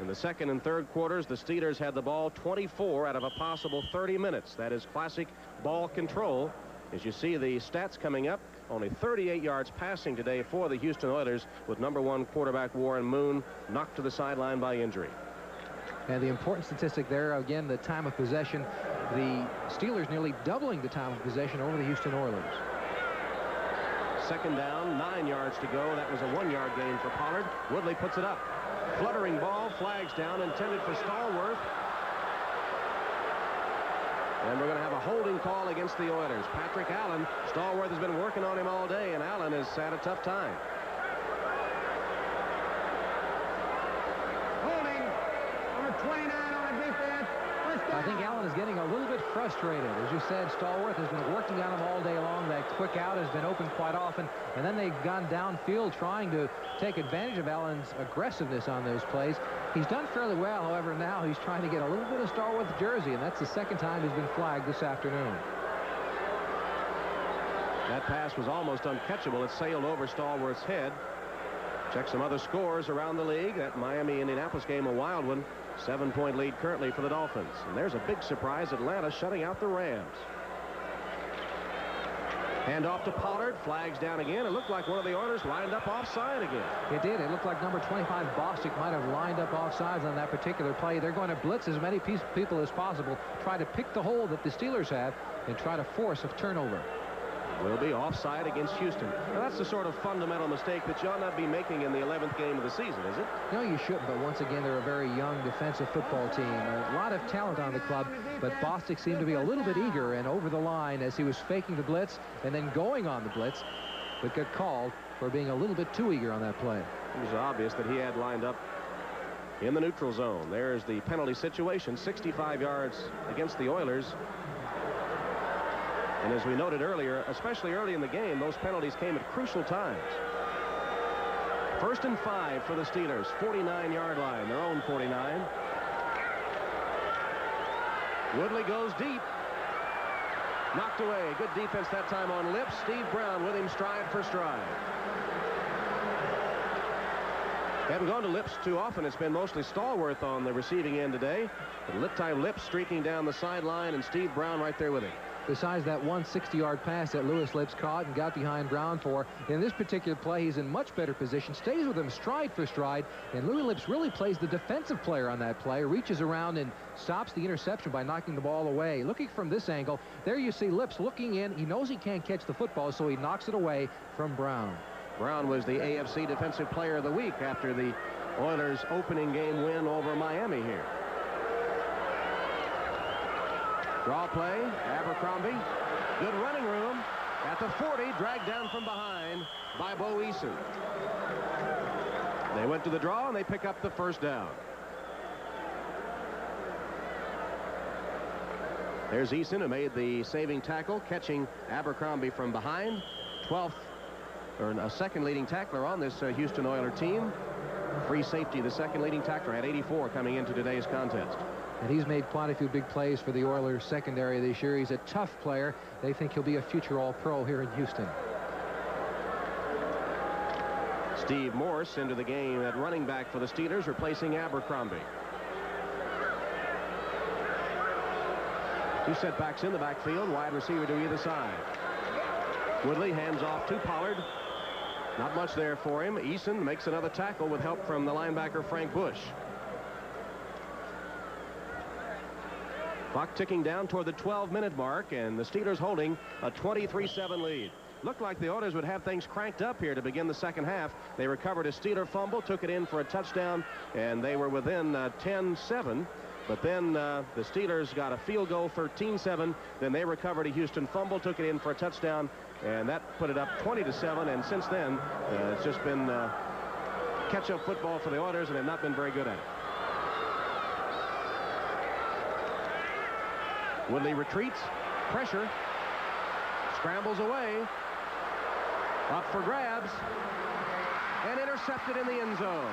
S2: In the 2nd and 3rd quarters, the Steelers had the ball 24 out of a possible 30 minutes. That is classic ball control. As you see the stats coming up, only 38 yards passing today for the Houston Oilers, with #1 quarterback Warren Moon knocked to the sideline by injury.
S3: And the important statistic there, again, the time of possession. The Steelers nearly doubling the time of possession over the Houston Oilers.
S2: 2nd down, 9 yards to go. That was a 1-yard gain for Pollard. Woodley puts it up. Fluttering ball, flags down, intended for Stallworth. And we're going to have a holding call against the Oilers. Patrick Allen, Stallworth has been working on him all day, and Allen has had a tough time.
S4: Holding, number 29 on the defense.
S3: I think Allen is getting a little bit frustrated. As you said, Stallworth has been working on him all day long. That quick out has been open quite often. And then they've gone downfield trying to take advantage of Allen's aggressiveness on those plays. He's done fairly well. However, now he's trying to get a little bit of Stallworth jersey, and that's the 2nd time he's been flagged this afternoon.
S2: That pass was almost uncatchable. It sailed over Stallworth's head. Check some other scores around the league. That Miami-Indianapolis game, a wild one. 7-point lead currently for the Dolphins. And there's a big surprise, Atlanta shutting out the Rams. Hand off to Pollard, flags down again. It looked like one of the Oilers lined up offside again.
S3: It did. It looked like number 25 Bostic might have lined up offsides on that particular play. They're going to blitz as many people as possible, try to pick the hole that the Steelers have, and try to force a turnover.
S2: will be offside against Houston. Now, that's the sort of fundamental mistake that you ought not be making in the 11th game of the season, is it?
S3: No, you shouldn't, but once again, they're a very young defensive football team. A lot of talent on the club, but Bostic seemed to be a little bit eager and over the line as he was faking the blitz and then going on the blitz, but got called for being a little bit too eager on that play.
S2: It was obvious that he had lined up in the neutral zone. There's the penalty situation, 65 yards against the Oilers. And as we noted earlier, especially early in the game, those penalties came at crucial times. 1st and 5 for the Steelers, 49-yard line, their own 49. Woodley goes deep. Knocked away. Good defense that time on Lips. Steve Brown with him stride for stride. Haven't gone to Lips too often. It's been mostly Stallworth on the receiving end today. But time Lips streaking down the sideline and Steve Brown right there with him.
S3: Besides that 160-yard pass that Lewis Lips caught and got behind Brown for, in this particular play, he's in much better position, stays with him stride for stride, and Louis Lips really plays the defensive player on that play, reaches around and stops the interception by knocking the ball away. Looking from this angle, there you see Lips looking in. He knows he can't catch the football, so he knocks it away from Brown.
S2: Brown was the AFC Defensive Player of the Week after the Oilers' opening game win over Miami here. Draw play, Abercrombie. Good running room at the 40, dragged down from behind by Bo Eason. They went to the draw and they pick up the first down. There's Eason, who made the saving tackle, catching Abercrombie from behind. 12th, or a second leading tackler on this Houston Oiler team. Free safety, the second leading tackler, at 84 coming into today's contest.
S3: And he's made quite a few big plays for the Oilers secondary this year. He's a tough player. They think he'll be a future All-Pro here in Houston.
S2: Steve Morse into the game at running back for the Steelers, replacing Abercrombie. Two setbacks in the backfield, wide receiver to either side. Woodley hands off to Pollard. Not much there for him. Eason makes another tackle with help from the linebacker Frank Bush. Clock ticking down toward the 12-minute mark, and the Steelers holding a 23-7 lead. Looked like the Oilers would have things cranked up here to begin the second half. They recovered a Steeler fumble, took it in for a touchdown, and they were within 10-7. But then the Steelers got a field goal, 13-7. Then they recovered a Houston fumble, took it in for a touchdown, and that put it up 20-7. And since then, it's just been catch-up football for the Oilers, and they've not been very good at it. Woodley retreats, pressure, scrambles away, up for grabs, and intercepted in the end zone.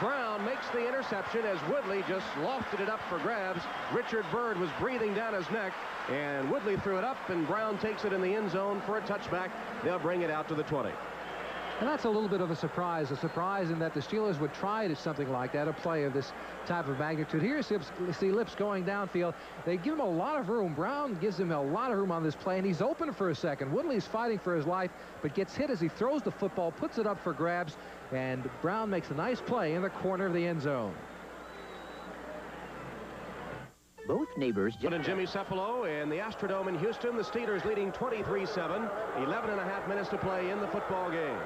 S2: Brown makes the interception as Woodley just lofted it up for grabs. Richard Byrd was breathing down his neck, and Woodley threw it up, and Brown takes it in the end zone for a touchback. They'll bring it out to the 20.
S3: And that's a little bit of a surprise in that the Steelers would try to something like that, a play of this type of magnitude. Here's Lips going downfield. They give him a lot of room. Brown gives him a lot of room on this play, and he's open for a second. Woodley's fighting for his life, but gets hit as he throws the football, puts it up for grabs, and Brown makes a nice play in the corner of the end zone.
S6: Both neighbors.
S2: And Jimmy Cephalo in the Astrodome in Houston. The Steelers leading 23-7. 11.5 minutes to play in the football game.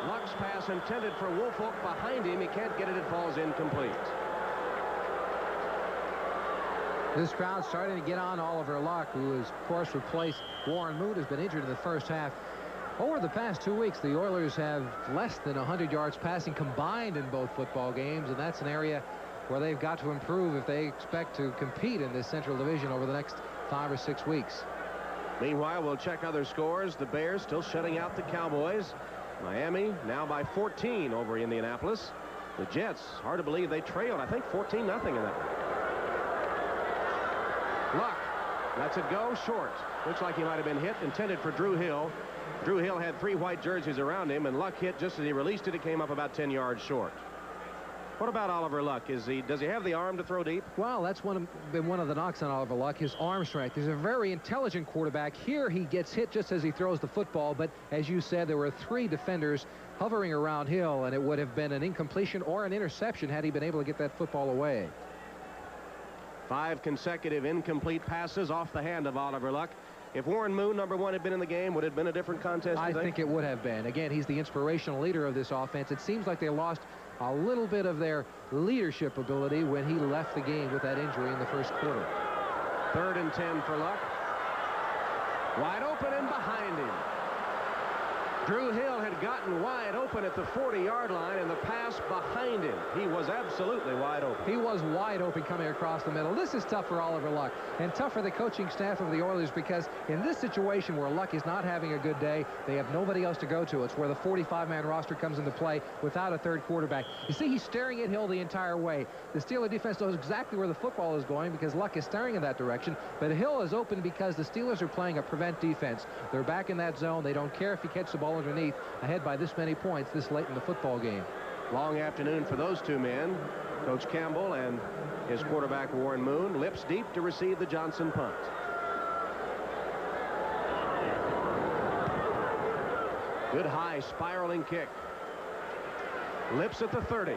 S2: Luck's pass intended for Woolfolk behind him. He can't get it. It falls incomplete.
S3: This crowd starting to get on Oliver Luck, who has, of course, replaced Warren Moon, who's been injured in the first half. Over the past 2 weeks, the Oilers have less than 100 yards passing combined in both football games, and that's an area where they've got to improve if they expect to compete in this Central Division over the next 5 or 6 weeks.
S2: Meanwhile, we'll check other scores. The Bears still shutting out the Cowboys. Miami now by 14 over Indianapolis. The Jets, hard to believe they trailed, I think, 14-0 in that one. Luck lets it go short. Looks like he might have been hit, intended for Drew Hill. Drew Hill had 3 white jerseys around him, and Luck hit just as he released it. It came up about 10 yards short. What about Oliver Luck? Does he have the arm to throw deep?
S3: Well, that's been one of the knocks on Oliver Luck, his arm strength. He's a very intelligent quarterback. Here he gets hit just as he throws the football, but as you said, there were 3 defenders hovering around Hill, and it would have been an incompletion or an interception had he been able to get that football away.
S2: 5 consecutive incomplete passes off the hand of Oliver Luck. If Warren Moon, number 1, had been in the game, would it have been a different contest?
S3: I think it would have been. Again, he's the inspirational leader of this offense. It seems like they lost a little bit of their leadership ability when he left the game with that injury in the first quarter.
S2: 3rd and 10 for Luck. Wide open and behind him. Drew Hill had gotten wide open at the 40-yard line, and the pass behind him. He was absolutely wide open.
S3: He was wide open coming across the middle. This is tough for Oliver Luck and tough for the coaching staff of the Oilers, because in this situation where Luck is not having a good day, they have nobody else to go to. It's where the 45-man roster comes into play without a third quarterback. You see, he's staring at Hill the entire way. The Steeler defense knows exactly where the football is going because Luck is staring in that direction, but Hill is open because the Steelers are playing a prevent defense. They're back in that zone. They don't care if he catches the ball underneath, ahead by this many points this late in the football game.
S2: Long afternoon for those two men, Coach Campbell and his quarterback Warren Moon. Lips deep to receive the Johnson punt. Good high spiraling kick. Lips at the 30.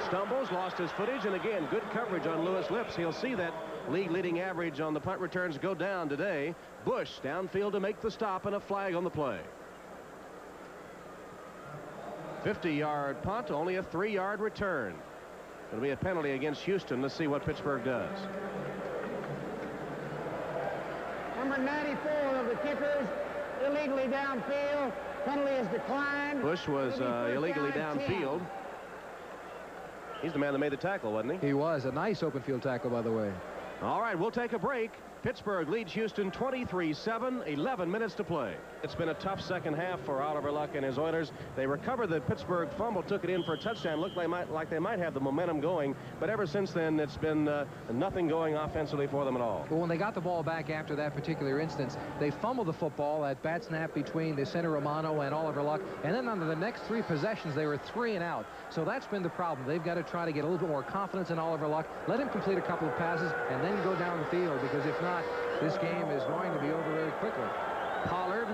S2: Stumbles, lost his footage, and again good coverage on Lewis Lips. He'll see that league leading average on the punt returns go down today. Bush downfield to make the stop, and a flag on the play. 50-yard punt, only a 3-yard return. It'll be a penalty against Houston. Let's see what Pittsburgh does.
S4: Number 94 of the kickers, illegally downfield. Penalty is declined.
S2: Bush was illegally downfield. He's the man that made the tackle, wasn't he?
S3: He was. A nice open field tackle, by the way.
S2: All right, we'll take a break. Pittsburgh leads Houston 23-7, 11 minutes to play. It's been a tough second half for Oliver Luck and his Oilers. They recovered the Pittsburgh fumble, took it in for a touchdown. Looked like they might have the momentum going, but ever since then it's been nothing going offensively for them at all.
S3: Well, when they got the ball back after that particular instance, they fumbled the football at bat snap between the center Romano and Oliver Luck, and then on the next 3 possessions they were 3 and out. So that's been the problem. They've got to try to get a little bit more confidence in Oliver Luck, let him complete a couple of passes, and then go down the field, because if not, this game is going to be over very quickly.
S2: Pollard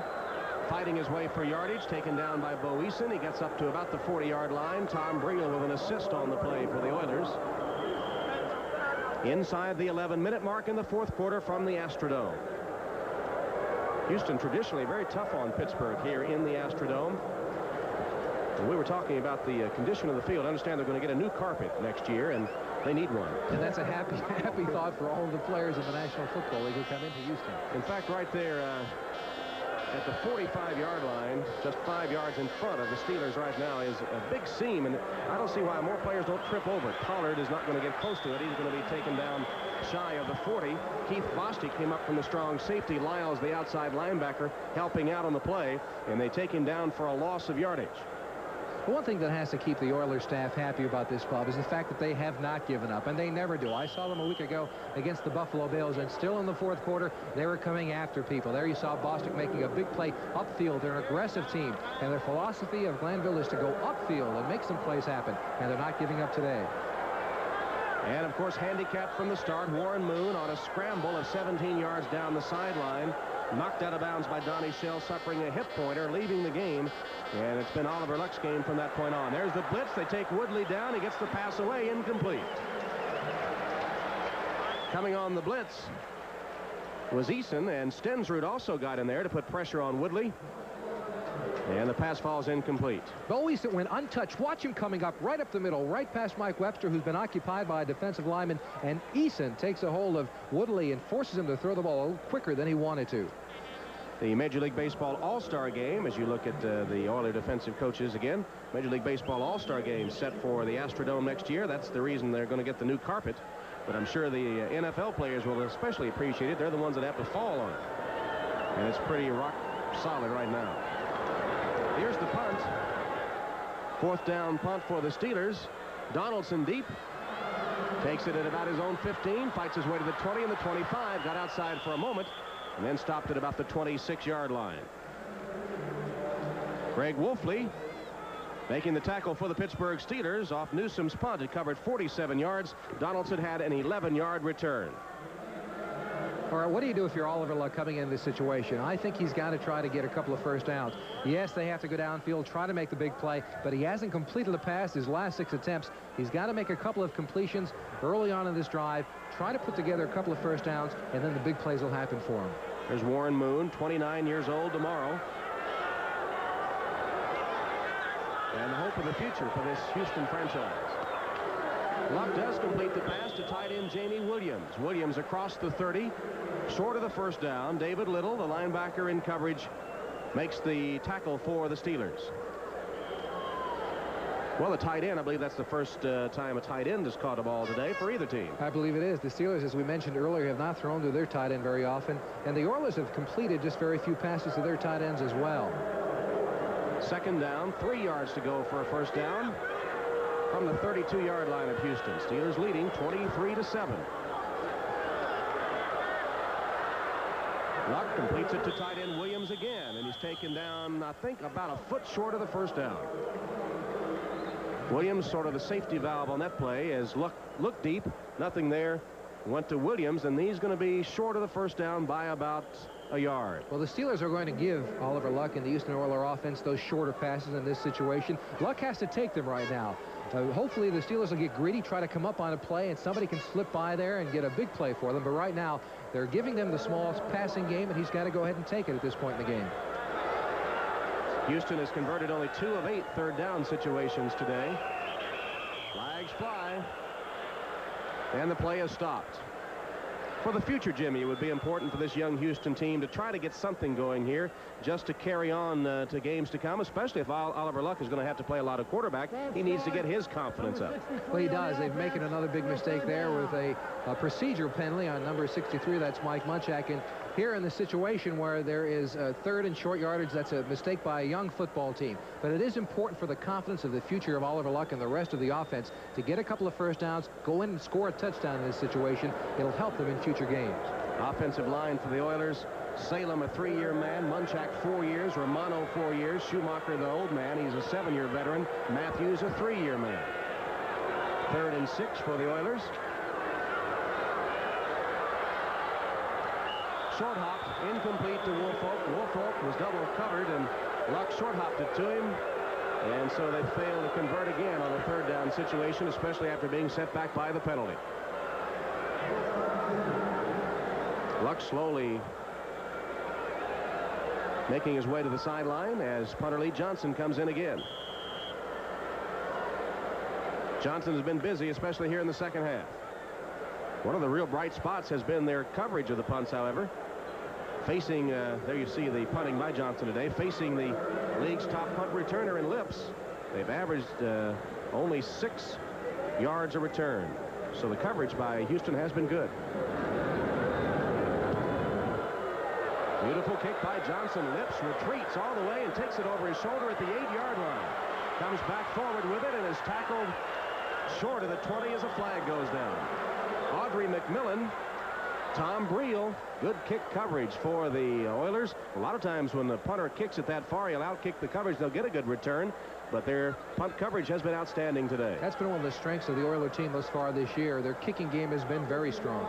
S2: fighting his way for yardage, taken down by Bo Eason. He gets up to about the 40-yard line. Tom Breel with an assist on the play for the Oilers. Inside the 11-minute mark in the fourth quarter from the Astrodome. Houston traditionally very tough on Pittsburgh here in the Astrodome. And we were talking about the condition of the field. I understand they're going to get a new carpet next year, and they need one.
S3: And that's a happy thought for all of the players in the National Football League who come into Houston.
S2: In fact, right there at the 45-yard line, just 5 yards in front of the Steelers right now, is a big seam, and I don't see why more players don't trip over it. Pollard is not going to get close to it. He's going to be taken down shy of the 40. Keith Bostic came up from the strong safety. Lyles, the outside linebacker, helping out on the play, and they take him down for a loss of yardage.
S3: One thing that has to keep the Oilers staff happy about this club is the fact that they have not given up, and they never do. I saw them a week ago against the Buffalo Bills, and still in the fourth quarter, they were coming after people. There you saw Bostic making a big play upfield. They're an aggressive team, and their philosophy of Glanville is to go upfield and make some plays happen, and they're not giving up today.
S2: And, of course, handicapped from the start, Warren Moon on a scramble of 17 yards down the sideline. Knocked out of bounds by Donnie Shell, suffering a hip pointer, leaving the game. And it's been Oliver Luck's game from that point on. There's the blitz. They take Woodley down. He gets the pass away, incomplete. Coming on the blitz was Eason, and Stensrud also got in there to put pressure on Woodley. And the pass falls incomplete.
S3: Bo Eason went untouched. Watch him coming up right up the middle, right past Mike Webster, who's been occupied by a defensive lineman. And Eason takes a hold of Woodley and forces him to throw the ball a little quicker than he wanted to.
S2: The Major League Baseball All-Star Game, as you look at the Oilers defensive coaches again, Major League Baseball All-Star Game set for the Astrodome next year. That's the reason they're going to get the new carpet. But I'm sure the NFL players will especially appreciate it. They're the ones that have to fall on it. And it's pretty rock solid right now. Here's the punt. Fourth down punt for the Steelers. Donaldson deep. Takes it at about his own 15. Fights his way to the 20 and the 25. Got outside for a moment. And then stopped at about the 26-yard line. Greg Wolfley making the tackle for the Pittsburgh Steelers off Newsom's punt. It covered 47 yards. Donaldson had an 11-yard return.
S3: All right, what do you do if you're Oliver Luck coming in this situation? I think he's got to try to get a couple of first downs. Yes, they have to go downfield, try to make the big play, but he hasn't completed a pass his last 6 attempts. He's got to make a couple of completions early on in this drive, try to put together a couple of first downs, and then the big plays will happen for him.
S2: There's Warren Moon, 29 years old tomorrow. And the hope of the future for this Houston franchise. Luck does complete the pass to tight end Jamie Williams. Williams across the 30, short of the first down. David Little, the linebacker in coverage, makes the tackle for the Steelers. Well, the tight end, I believe that's the first time a tight end has caught a ball today for either team.
S3: I believe it is. The Steelers, as we mentioned earlier, have not thrown to their tight end very often, and the Oilers have completed just very few passes to their tight ends as well.
S2: Second down, 3 yards to go for a first down from the 32-yard line of Houston. Steelers leading 23-7. Luck completes it to tight end Williams again, and he's taken down, I think, about a foot short of the first down. Williams sort of the safety valve on that play as Luck looked deep, nothing there, went to Williams, and he's going to be short of the first down by about a yard.
S3: Well, the Steelers are going to give Oliver Luck and the Houston Oilers offense those shorter passes in this situation. Luck has to take them right now. Hopefully the Steelers will get greedy, try to come up on a play, and somebody can slip by there and get a big play for them. But right now, they're giving them the small passing game, and he's got to go ahead and take it at this point in the game.
S2: Houston has converted only 2 of 8 third down situations today. Flags fly, and the play is stopped. For the future, Jimmy, it would be important for this young Houston team to try to get something going here just to carry on to games to come, especially if Oliver Luck is going to have to play a lot of quarterback. He needs to get his confidence up.
S3: Well, he does. They've making another big mistake there with a procedural penalty on number 63. That's Mike Munchak. And here in the situation where there is a third and short yardage, that's a mistake by a young football team. But it is important for the confidence of the future of Oliver Luck and the rest of the offense to get a couple of first downs, go in and score a touchdown in this situation. It'll help them in future games.
S2: Offensive line for the Oilers. Salem, a 3-year man. Munchak, 4 years. Romano, 4 years. Schumacher, the old man. He's a 7-year veteran. Matthews, a 3-year man. 3rd and 6 for the Oilers. Short hop, incomplete to Woolfolk. Woolfolk was double covered, and Luck short hopped it to him. And so they failed to convert again on a third down situation, especially after being set back by the penalty. Luck slowly making his way to the sideline as punter Lee Johnson comes in again. Johnson has been busy, especially here in the second half. One of the real bright spots has been their coverage of the punts, however. Facing, there you see the punting by Johnson today, facing the league's top punt returner in Lips. They've averaged only 6 yards a return. So the coverage by Houston has been good. Beautiful kick by Johnson. Lips retreats all the way and takes it over his shoulder at the 8-yard line. Comes back forward with it and is tackled short of the 20 as a flag goes down. Audrey McMillan, Tom Breel, good kick coverage for the Oilers. A lot of times when the punter kicks it that far, he'll outkick the coverage. They'll get a good return, but their punt coverage has been outstanding today.
S3: That's been one of the strengths of the Oilers team thus far this year. Their kicking game has been very strong.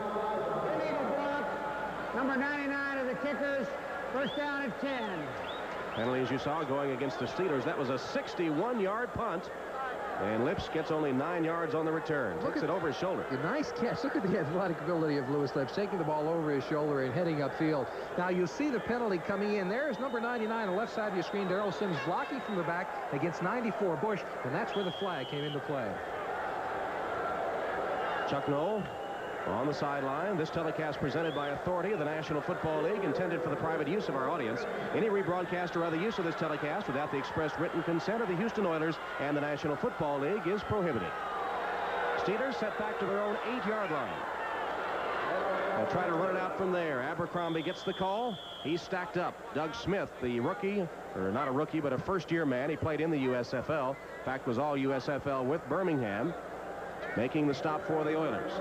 S4: Number 99 of the kickers, first down at 10.
S2: Penalty, as you saw, going against the Steelers. That was a 61-yard punt. And Lips gets only 9 yards on the return. Takes it over his shoulder.
S3: A nice catch. Look at the athletic ability of Lewis Lips, taking the ball over his shoulder and heading upfield. Now you'll see the penalty coming in. There's number 99 on the left side of your screen, Darrell Sims, blocking from the back against 94 Bush, and that's where the flag came into play.
S2: Chuck Noll on the sideline. This telecast presented by authority of the National Football League, intended for the private use of our audience. Any rebroadcast or other use of this telecast without the express written consent of the Houston Oilers and the National Football League is prohibited. Steelers set back to their own 8-yard line. They'll try to run it out from there. Abercrombie gets the call. He's stacked up. Doug Smith, the rookie, or not a rookie, but a first-year man. He played in the USFL. In fact, was all USFL with Birmingham, making the stop for the Oilers.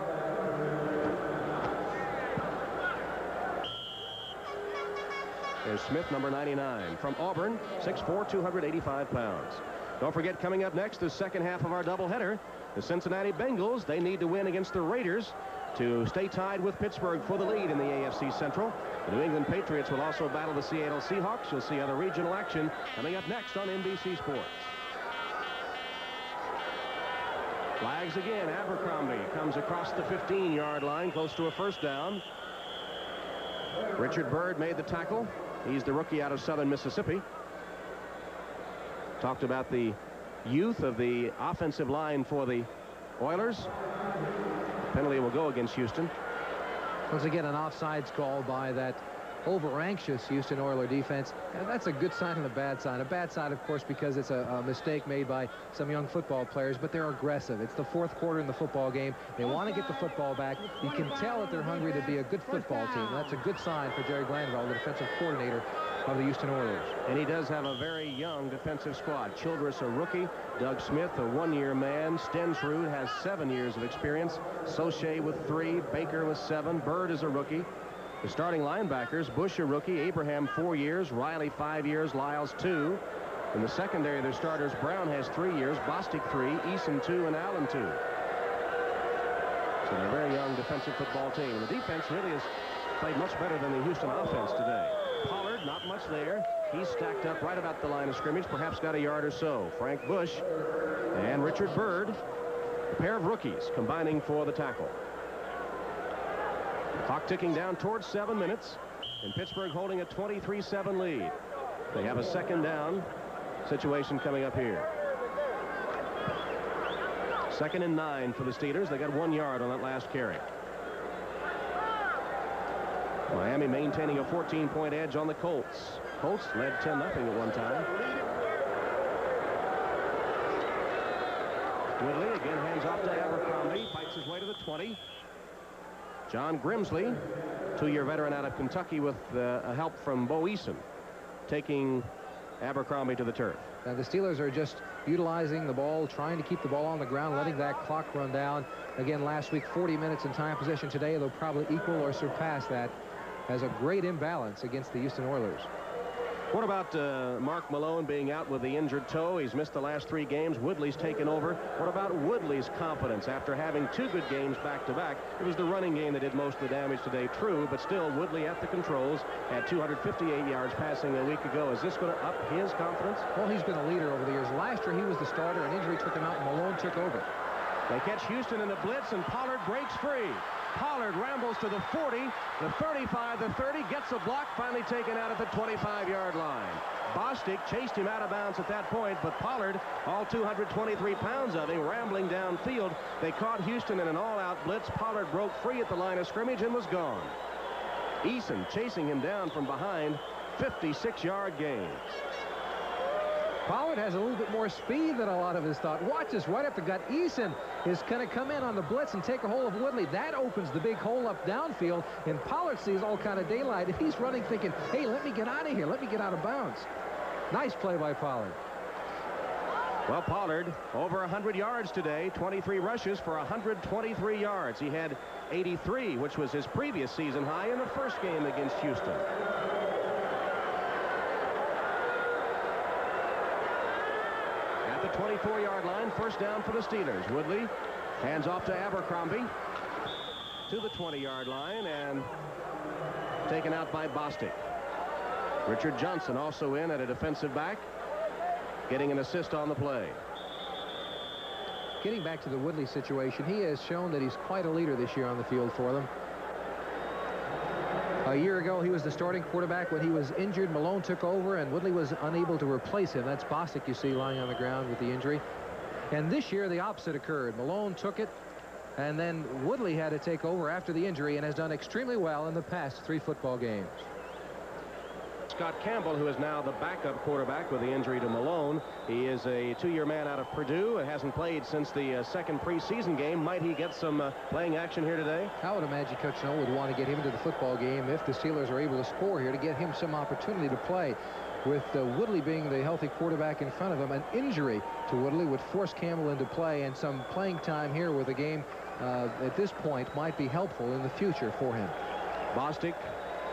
S2: There's Smith, number 99, from Auburn, 6'4", 285 pounds. Don't forget, coming up next, the second half of our doubleheader, the Cincinnati Bengals. They need to win against the Raiders to stay tied with Pittsburgh for the lead in the AFC Central. The New England Patriots will also battle the Seattle Seahawks. You'll see other regional action coming up next on NBC Sports. Flags again. Abercrombie comes across the 15-yard line, close to a first down. Richard Byrd made the tackle. He's the rookie out of Southern Mississippi. Talked about the youth of the offensive line for the Oilers. Penalty will go against Houston.
S3: Once again, an offsides call by that over-anxious Houston Oiler defense. And that's a good sign and a bad sign. A bad sign, of course, because it's a mistake made by some young football players, but they're aggressive. It's the fourth quarter in the football game. They want to get the football back. You can tell that they're hungry to be a good football team. That's a good sign for Jerry Glanville, the defensive coordinator of the Houston Oilers.
S2: And he does have a very young defensive squad. Childress, a rookie. Doug Smith, a one-year man. Stensrud has 7 years of experience. Soche with 3. Baker with 7. Byrd is a rookie. The starting linebackers, Bush a rookie, Abraham 4 years, Riley 5 years, Lyles 2. In the secondary, their starters, Brown has 3 years, Bostic 3, Eason 2, and Allen 2. So they're a very young defensive football team. And the defense really has played much better than the Houston offense today. Pollard, not much there. He's stacked up right about the line of scrimmage, perhaps got a yard or so. Frank Bush and Richard Byrd, a pair of rookies, combining for the tackle. Clock ticking down towards 7 minutes, and Pittsburgh holding a 23-7 lead. They have a second down situation coming up here. 2nd and 9 for the Steelers. They got 1 yard on that last carry. Miami maintaining a 14-point edge on the Colts. Colts led 10-0 at one time. Woodley again hands off to Abercrombie, fights his way to the 20. John Grimsley, 2-year veteran out of Kentucky with help from Bo Eason, taking Abercrombie to the turf.
S3: Now the Steelers are just utilizing the ball, trying to keep the ball on the ground, letting that clock run down. Again, last week, 40 minutes in time possession. Today, they'll probably equal or surpass that. Has a great imbalance against the Houston Oilers.
S2: What about Mark Malone being out with the injured toe? He's missed the last 3 games. Woodley's taken over. What about Woodley's confidence after having 2 good games back-to-back? It was the running game that did most of the damage today, true, but still Woodley at the controls at 258 yards passing a week ago. Is this going to up his confidence?
S3: Well, he's been a leader over the years. Last year, he was the starter. An injury took him out, and Malone took over.
S2: They catch Houston in the blitz, and Pollard breaks free. Pollard rambles to the 40, the 35, the 30, gets a block, finally taken out at the 25-yard line. Bostic chased him out of bounds at that point, but Pollard, all 223 pounds of him, rambling downfield. They caught Houston in an all-out blitz. Pollard broke free at the line of scrimmage and was gone. Eason chasing him down from behind, 56-yard gain.
S3: Pollard has a little bit more speed than a lot of us thought. Watch this, right up the gut. Eason is going to come in on the blitz and take a hold of Woodley. That opens the big hole up downfield, and Pollard sees all kind of daylight. He's running thinking, hey, let me get out of here. Let me get out of bounds. Nice play by Pollard.
S2: Well, Pollard over 100 yards today, 23 rushes for 123 yards. He had 83, which was his previous season high in the first game against Houston. At the 24-yard line, first down for the Steelers. Woodley hands off to Abercrombie to the 20-yard line and taken out by Bostic. Richard Johnson also in at a defensive back, getting an assist on the play.
S3: Getting back to the Woodley situation, he has shown that he's quite a leader this year on the field for them. A year ago, he was the starting quarterback. When he was injured, Malone took over, and Woodley was unable to replace him. That's Bostic you see lying on the ground with the injury. And this year, the opposite occurred. Malone took it, and then Woodley had to take over after the injury and has done extremely well in the past 3 football games.
S2: Scott Campbell, who is now the backup quarterback with the injury to Malone. He is a 2-year man out of Purdue and hasn't played since the second preseason game. Might he get some playing action here today?
S3: I would imagine Coach Snow would want to get him into the football game if the Steelers are able to score here to get him some opportunity to play. With Woodley being the healthy quarterback in front of him, an injury to Woodley would force Campbell into play, and some playing time here with the game at this point might be helpful in the future for him.
S2: Bostic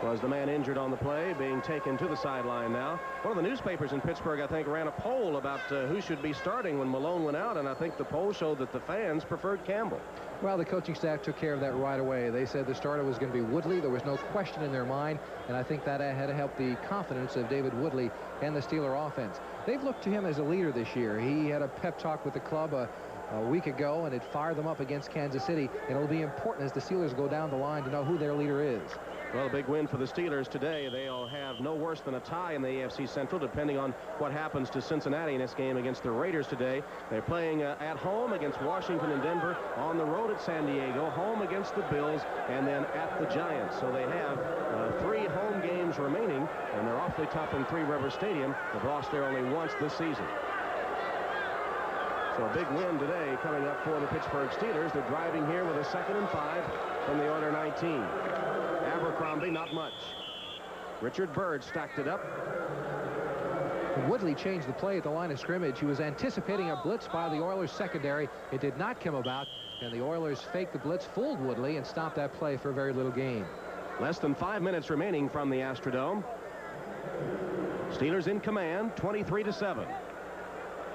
S2: was the man injured on the play, being taken to the sideline now. One of the newspapers in Pittsburgh, I think, ran a poll about who should be starting when Malone went out, and I think the poll showed that the fans preferred Campbell.
S3: Well, the coaching staff took care of that right away. They said the starter was going to be Woodley. There was no question in their mind, and I think that had to help the confidence of David Woodley and the Steeler offense. They've looked to him as a leader this year. He had a pep talk with the club a week ago, and it fired them up against Kansas City, and it'll be important as the Steelers go down the line to know who their leader is.
S2: Well, a big win for the Steelers today. They'll have no worse than a tie in the AFC Central, depending on what happens to Cincinnati in this game against the Raiders today. They're playing at home against Washington and Denver, on the road at San Diego, home against the Bills, and then at the Giants. So they have 3 home games remaining, and they're awfully tough in Three Rivers Stadium. They've lost there only once this season. So a big win today coming up for the Pittsburgh Steelers. They're driving here with a 2nd and 5 from the Oiler 19. Abercrombie, not much. Richard Byrd stacked it up.
S3: Woodley changed the play at the line of scrimmage. He was anticipating a blitz by the Oilers secondary. It did not come about, and the Oilers faked the blitz, fooled Woodley, and stopped that play for very little gain.
S2: Less than 5 minutes remaining from the Astrodome. Steelers in command, 23-7.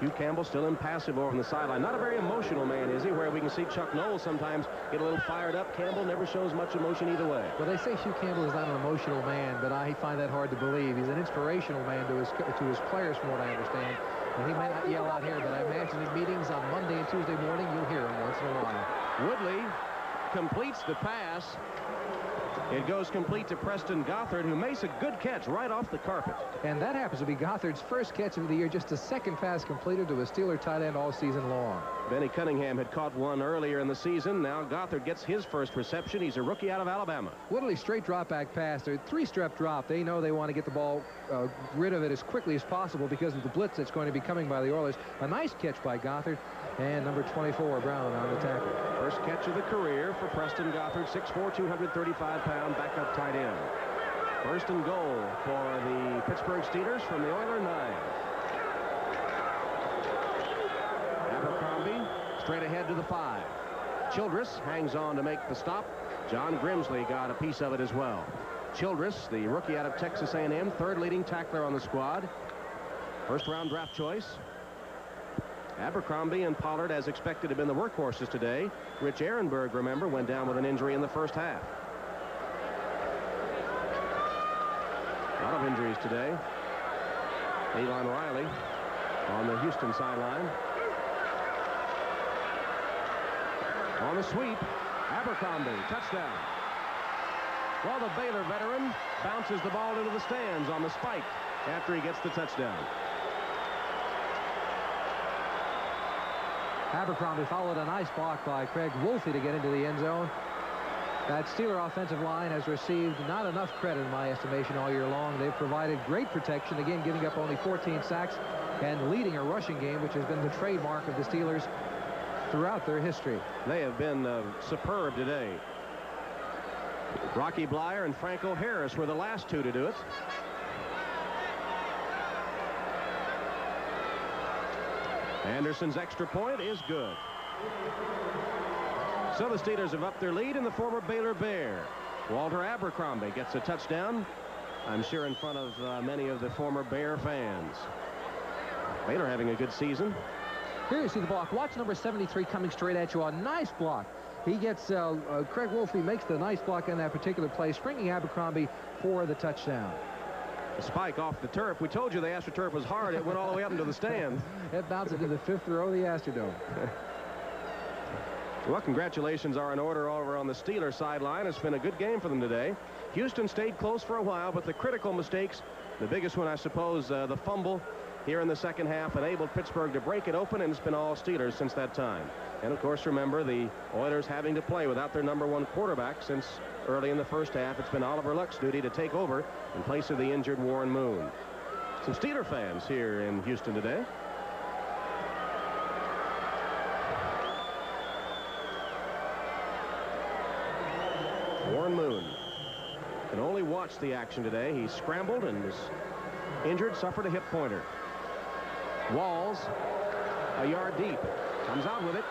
S2: Hugh Campbell still impassive over on the sideline. Not a very emotional man, is he? Where we can see Chuck Noll sometimes get a little fired up. Campbell never shows much emotion either way.
S3: Well, they say Hugh Campbell is not an emotional man, but I find that hard to believe. He's an inspirational man to his players, from what I understand. And he may not yell out here, but I imagine in meetings on Monday and Tuesday morning, you'll hear him once in a while.
S2: Woodley completes the pass. It goes complete to Preston Gothard, who makes a good catch right off the carpet.
S3: And that happens to be Gothard's first catch of the year, just the 2nd pass completed to a Steeler tight end all season long.
S2: Benny Cunningham had caught one earlier in the season. Now Gothard gets his first reception. He's a rookie out of Alabama.
S3: Woodley straight drop back pass. They're 3-step drop. They know they want to get the ball rid of it as quickly as possible because of the blitz that's going to be coming by the Oilers. A nice catch by Gothard. And number 24, Brown, on the tackle.
S2: First catch of the career for Preston Gothard, 6'4", 235-pound backup tight end. First and goal for the Pittsburgh Steelers from the Oiler 9. Abercrombie straight ahead to the 5. Childress hangs on to make the stop. John Grimsley got a piece of it as well. Childress, the rookie out of Texas A&M, 3rd leading tackler on the squad. First-round draft choice. Abercrombie and Pollard, as expected, have been the workhorses today. Rich Ehrenberg, remember, went down with an injury in the first half. A lot of injuries today. Elon Riley on the Houston sideline. On the sweep, Abercrombie, touchdown. Well, the Baylor veteran bounces the ball into the stands on the spike after he gets the touchdown.
S3: Abercrombie followed a nice block by Craig Wolfe to get into the end zone. That Steeler offensive line has received not enough credit in my estimation all year long. They've provided great protection, again giving up only 14 sacks and leading a rushing game, which has been the trademark of the Steelers throughout their history.
S2: They have been superb today. Rocky Blyer and Franco Harris were the last two to do it. Anderson's extra point is good. So the Steelers have upped their lead in the former Baylor Bear. Walter Abercrombie gets a touchdown, I'm sure in front of many of the former Bear fans. Baylor having a good season.
S3: Here you see the block. Watch number 73 coming straight at you. A nice block. He gets Craig Wolfe makes the nice block in that particular play, springing Abercrombie for the touchdown.
S2: A spike off the turf. We told you the AstroTurf was hard. It went all the way up into the stands.
S3: It bounced into the 5th row of the Astrodome.
S2: Well, congratulations are in order over on the Steelers sideline. It's been a good game for them today. Houston stayed close for a while, but the critical mistakes, the biggest one, I suppose, the fumble here in the second half, enabled Pittsburgh to break it open, and it's been all Steelers since that time. And, of course, remember, the Oilers having to play without their #1 quarterback since early in the first half. It's been Oliver Luck's duty to take over in place of the injured Warren Moon. Some Steeler fans here in Houston today. Warren Moon can only watch the action today. He scrambled and was injured, suffered a hip pointer. Walls, a yard deep, comes out with it.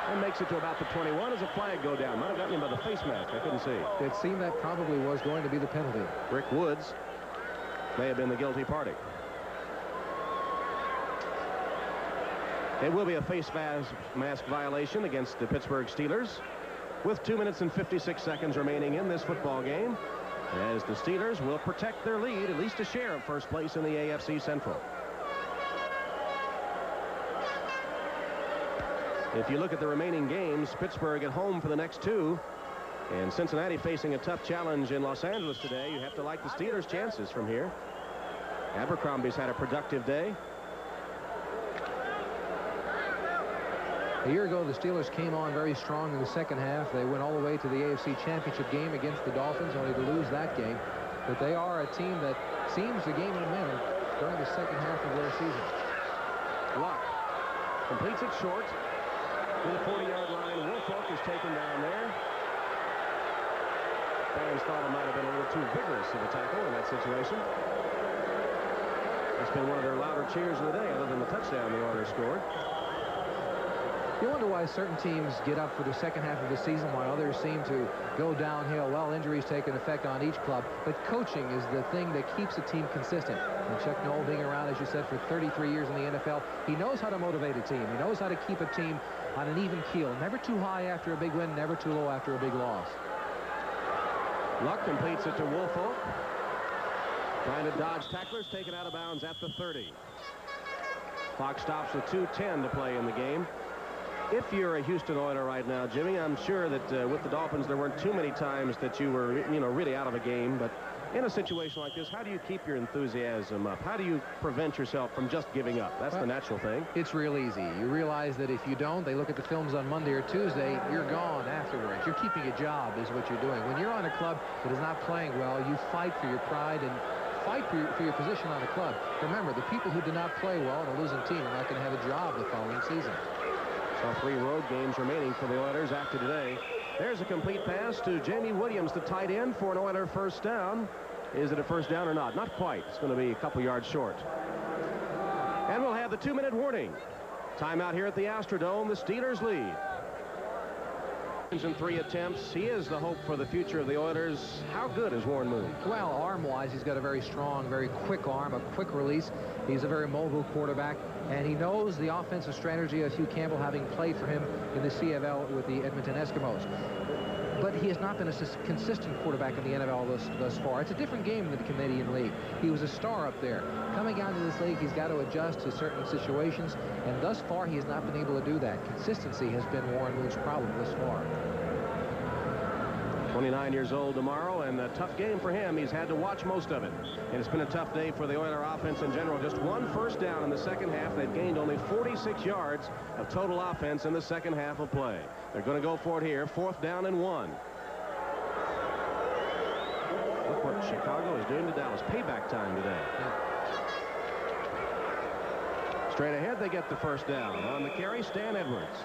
S2: And makes it to about the 21 as a flag go down. Might have gotten him by the face mask. I couldn't see.
S3: It seemed that probably was going to be the penalty.
S2: Rick Woods may have been the guilty party. It will be a face mask violation against the Pittsburgh Steelers with 2 minutes and 56 seconds remaining in this football game, as the Steelers will protect their lead, at least a share of first place in the AFC Central. If you look at the remaining games, Pittsburgh at home for the next two, And Cincinnati facing a tough challenge in Los Angeles today. You have to like the Steelers' chances from here. Abercrombie's had a productive day.
S3: A year ago, the Steelers came on very strong in the second half. They went all the way to the AFC Championship game against the Dolphins, only to lose that game. But they are a team that seems to gain momentum during the second half of their season.
S2: Luck completes it short to the 40-yard line. Woolfolk is taken down there. Fans thought it might have been a little too vigorous of a tackle in that situation. That's been one of their louder cheers of the day, other than the touchdown the Oilers scored.
S3: You wonder why certain teams get up for the second half of the season while others seem to go downhill. Well, injuries take an effect on each club, but coaching is the thing that keeps a team consistent. And Chuck Noll being around, as you said, for 33 years in the NFL, he knows how to motivate a team. He knows how to keep a team on an even keel. Never too high after a big win, never too low after a big loss.
S2: Luck completes it to Woolfolk. Trying to dodge tacklers, taken out of bounds at the 30. Clock stops with 2:10 to play in the game. If you're a Houston Oiler right now, Jimmy, I'm sure that with the Dolphins there weren't too many times that you were, really out of a game. But in a situation like this, how do you keep your enthusiasm up? How do you prevent yourself from just giving up? That's the natural thing.
S3: It's real easy. You realize that if you don't, they look at the films on Monday or Tuesday, you're gone afterwards. You're keeping a job is what you're doing. When you're on a club that is not playing well, you fight for your pride and fight for your position on the club. Remember, the people who do not play well on a losing team are not going to have a job the following season.
S2: So 3 road games remaining for the Oilers after today. There's a complete pass to Jamie Williams, the tight end, for an Oiler first down. Is it a first down or not? Not quite. It's going to be a couple yards short. And we'll have the 2-minute warning. Timeout here at the Astrodome. The Steelers lead. In 3 attempts. He is the hope for the future of the Oilers. How good is Warren Moon?
S3: Well, arm-wise, he's got a very strong, very quick arm, a quick release. He's a very mobile quarterback, and he knows the offensive strategy of Hugh Campbell, having played for him in the CFL with the Edmonton Eskimos. But he has not been a consistent quarterback in the NFL thus far. It's a different game in the Canadian League. He was a star up there. Coming down to this league, he's got to adjust to certain situations, and thus far he has not been able to do that. Consistency has been Warren Moon's problem thus far.
S2: 29 years old tomorrow, and a tough game for him. He's had to watch most of it. And it's been a tough day for the Oiler offense in general. Just 1 first down in the second half. They've gained only 46 yards of total offense in the second half of play. They're going to go for it here. 4th down and 1. Look what Chicago is doing to Dallas. Payback time today. Straight ahead, they get the first down. On the carry, Stan Edwards.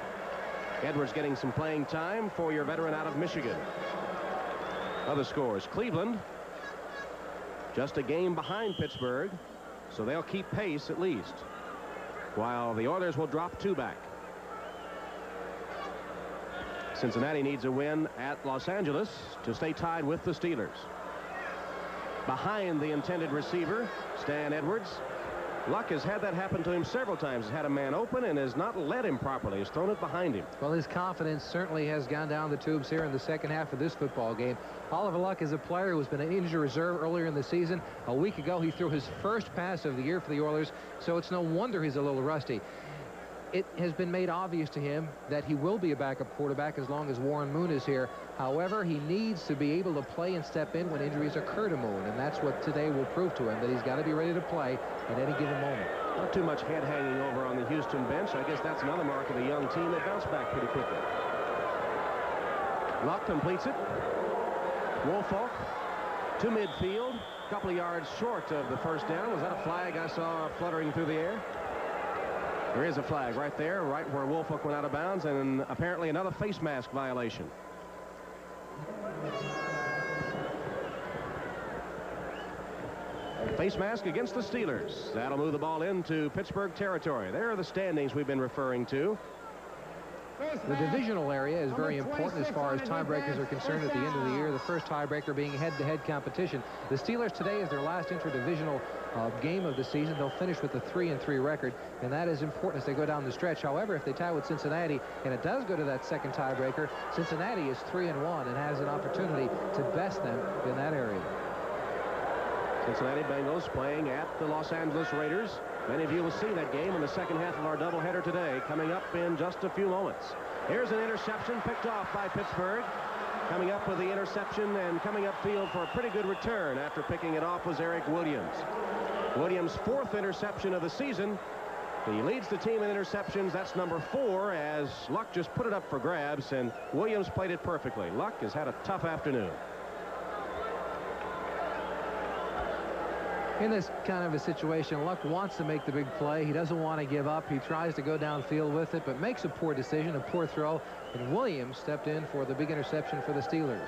S2: Edwards getting some playing time for your veteran out of Michigan. Other scores: Cleveland just a game behind Pittsburgh, so they'll keep pace at least, while the Oilers will drop 2 back. Cincinnati needs a win at Los Angeles to stay tied with the Steelers. Behind the intended receiver, Stan Edwards. Luck has had that happen to him several times. He's had a man open and has not led him properly. He's thrown it behind him.
S3: Well, his confidence certainly has gone down the tubes here in the second half of this football game. Oliver Luck is a player who has been an injured reserve earlier in the season. A week ago, he threw his first pass of the year for the Oilers, so it's no wonder he's a little rusty. It has been made obvious to him that he will be a backup quarterback as long as Warren Moon is here. However, he needs to be able to play and step in when injuries occur to Moon, and that's what today will prove to him, that he's got to be ready to play at any given moment.
S2: Not too much head hanging over on the Houston bench. I guess that's another mark of a young team that bounced back pretty quickly. Luck completes it. Woolfolk to midfield, a couple of yards short of the first down. Was that a flag I saw fluttering through the air? There is a flag right there, right where Woolfolk went out of bounds, and apparently another face mask violation. Face mask against the Steelers. That'll move the ball into Pittsburgh territory. There are the standings we've been referring to.
S3: The divisional area is very important as far as tiebreakers are concerned at the end of the year. The first tiebreaker being head-to-head competition. The Steelers today is their last interdivisional game of the season. They'll finish with a 3-3 record, and that is important as they go down the stretch. However, if they tie with Cincinnati, and it does go to that second tiebreaker, Cincinnati is 3-1 and has an opportunity to best them in that area.
S2: Cincinnati Bengals playing at the Los Angeles Raiders. Many of you will see that game in the second half of our doubleheader today, coming up in just a few moments. Here's an interception picked off by Pittsburgh. Coming up with the interception and coming upfield for a pretty good return after picking it off was Eric Williams. Williams' 4th interception of the season. He leads the team in interceptions. That's number 4, as Luck just put it up for grabs, and Williams played it perfectly. Luck has had a tough afternoon.
S3: In this kind of a situation, Luck wants to make the big play. He doesn't want to give up. He tries to go downfield with it, but makes a poor decision, a poor throw, and Williams stepped in for the big interception for the Steelers.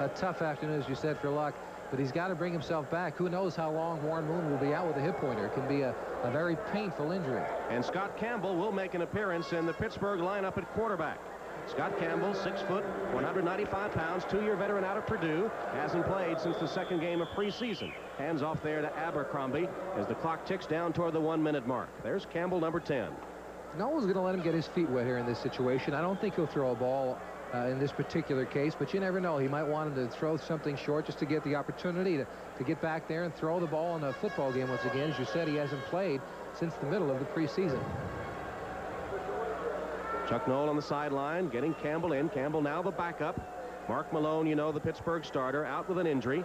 S3: A tough afternoon, as you said, for Luck, but he's got to bring himself back. Who knows how long Warren Moon will be out with a hip pointer. It can be a very painful injury.
S2: And Scott Campbell will make an appearance in the Pittsburgh lineup at quarterback. Scott Campbell, 6 foot, 195 pounds, 2-year veteran out of Purdue, hasn't played since the 2nd game of preseason. Hands off there to Abercrombie as the clock ticks down toward the 1-minute mark. There's Campbell, number 10.
S3: No one's going to let him get his feet wet here in this situation. I don't think he'll throw a ball in this particular case, but you never know. He might want him to throw something short just to get the opportunity to get back there and throw the ball in a football game once again. As you said, he hasn't played since the middle of the preseason.
S2: Chuck Noll on the sideline, getting Campbell in. Campbell now the backup. Mark Malone, you know, the Pittsburgh starter, out with an injury.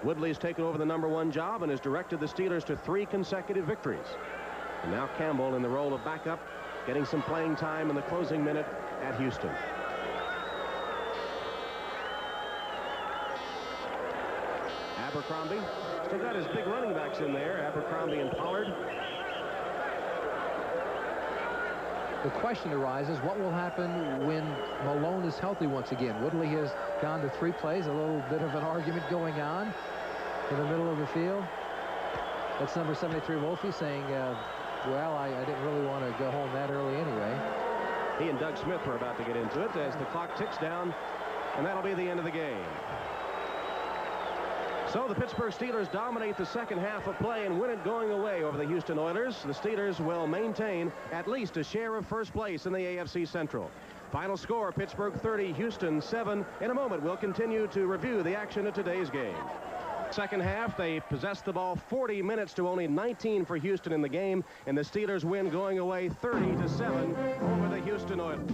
S2: Woodley's taken over the number 1 job and has directed the Steelers to 3 consecutive victories. And now Campbell in the role of backup, getting some playing time in the closing minute at Houston. Abercrombie still got his big running backs in there, Abercrombie and Pollard.
S3: The question arises, what will happen when Malone is healthy once again? Woodley has gone to 3 plays, a little bit of an argument going on in the middle of the field. That's number 73, Wolfie, saying, well, I didn't really want to go home that early anyway.
S2: He and Doug Smith are about to get into it as the clock ticks down, and that'll be the end of the game. So the Pittsburgh Steelers dominate the second half of play and win it going away over the Houston Oilers. The Steelers will maintain at least a share of first place in the AFC Central. Final score, Pittsburgh 30, Houston 7. In a moment, we'll continue to review the action of today's game. Second half, they possessed the ball 40 minutes to only 19 for Houston in the game, and the Steelers win going away 30-7 over the Houston Oilers.